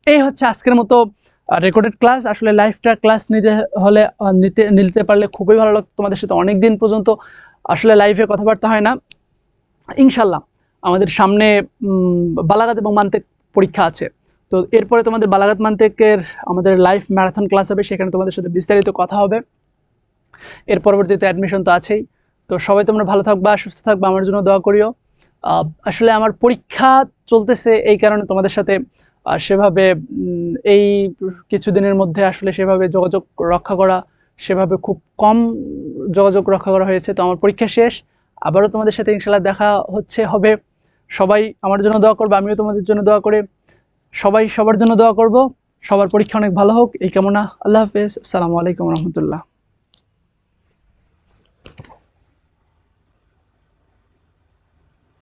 এই হচ্ছে আজকের মতো রেকর্ডেড ক্লাস। আসলে লাইভটা ক্লাস নিতে পারলে খুবই ভালো লাগতো। তোমাদের সাথে অনেক দিন পর্যন্ত আসলে লাইভে কথাবার্তা হয় না। ইনশাল্লাহ আমাদের সামনে বালাগাত এবং মান্তেক পরীক্ষা আছে, তো এরপরে তোমাদের বালাগাত মান্তেকের আমাদের লাইভ ম্যারাথন ক্লাস হবে, সেখানে তোমাদের সাথে বিস্তারিত কথা হবে। এর পরবর্তীতে অ্যাডমিশন তো আছেই। তো সবাই তোমরা ভালো থাকবা, সুস্থ থাকবা, আমার জন্য দোয়া করিও। আসলে আমার পরীক্ষা চলতেছে, এই কারণে তোমাদের সাথে সেভাবে এই কিছুদিনের মধ্যে আসলে সেভাবে যোগাযোগ রক্ষা করা, সেভাবে খুব কম যোগাযোগ রক্ষা করা হয়েছে। তো আমার পরীক্ষা শেষ, আবারও তোমাদের সাথে ইনশাল্লাহ দেখা হবে। সবাই আমার জন্য দোয়া করবে, আমিও তোমাদের জন্য দোয়া করে সবাই সবার জন্য দোয়া করব। সবার পরীক্ষা অনেক ভালো হোক এই কামনা। আল্লাহ হাফেজ, আসসালামু আলাইকুম রহমতুল্লাহ।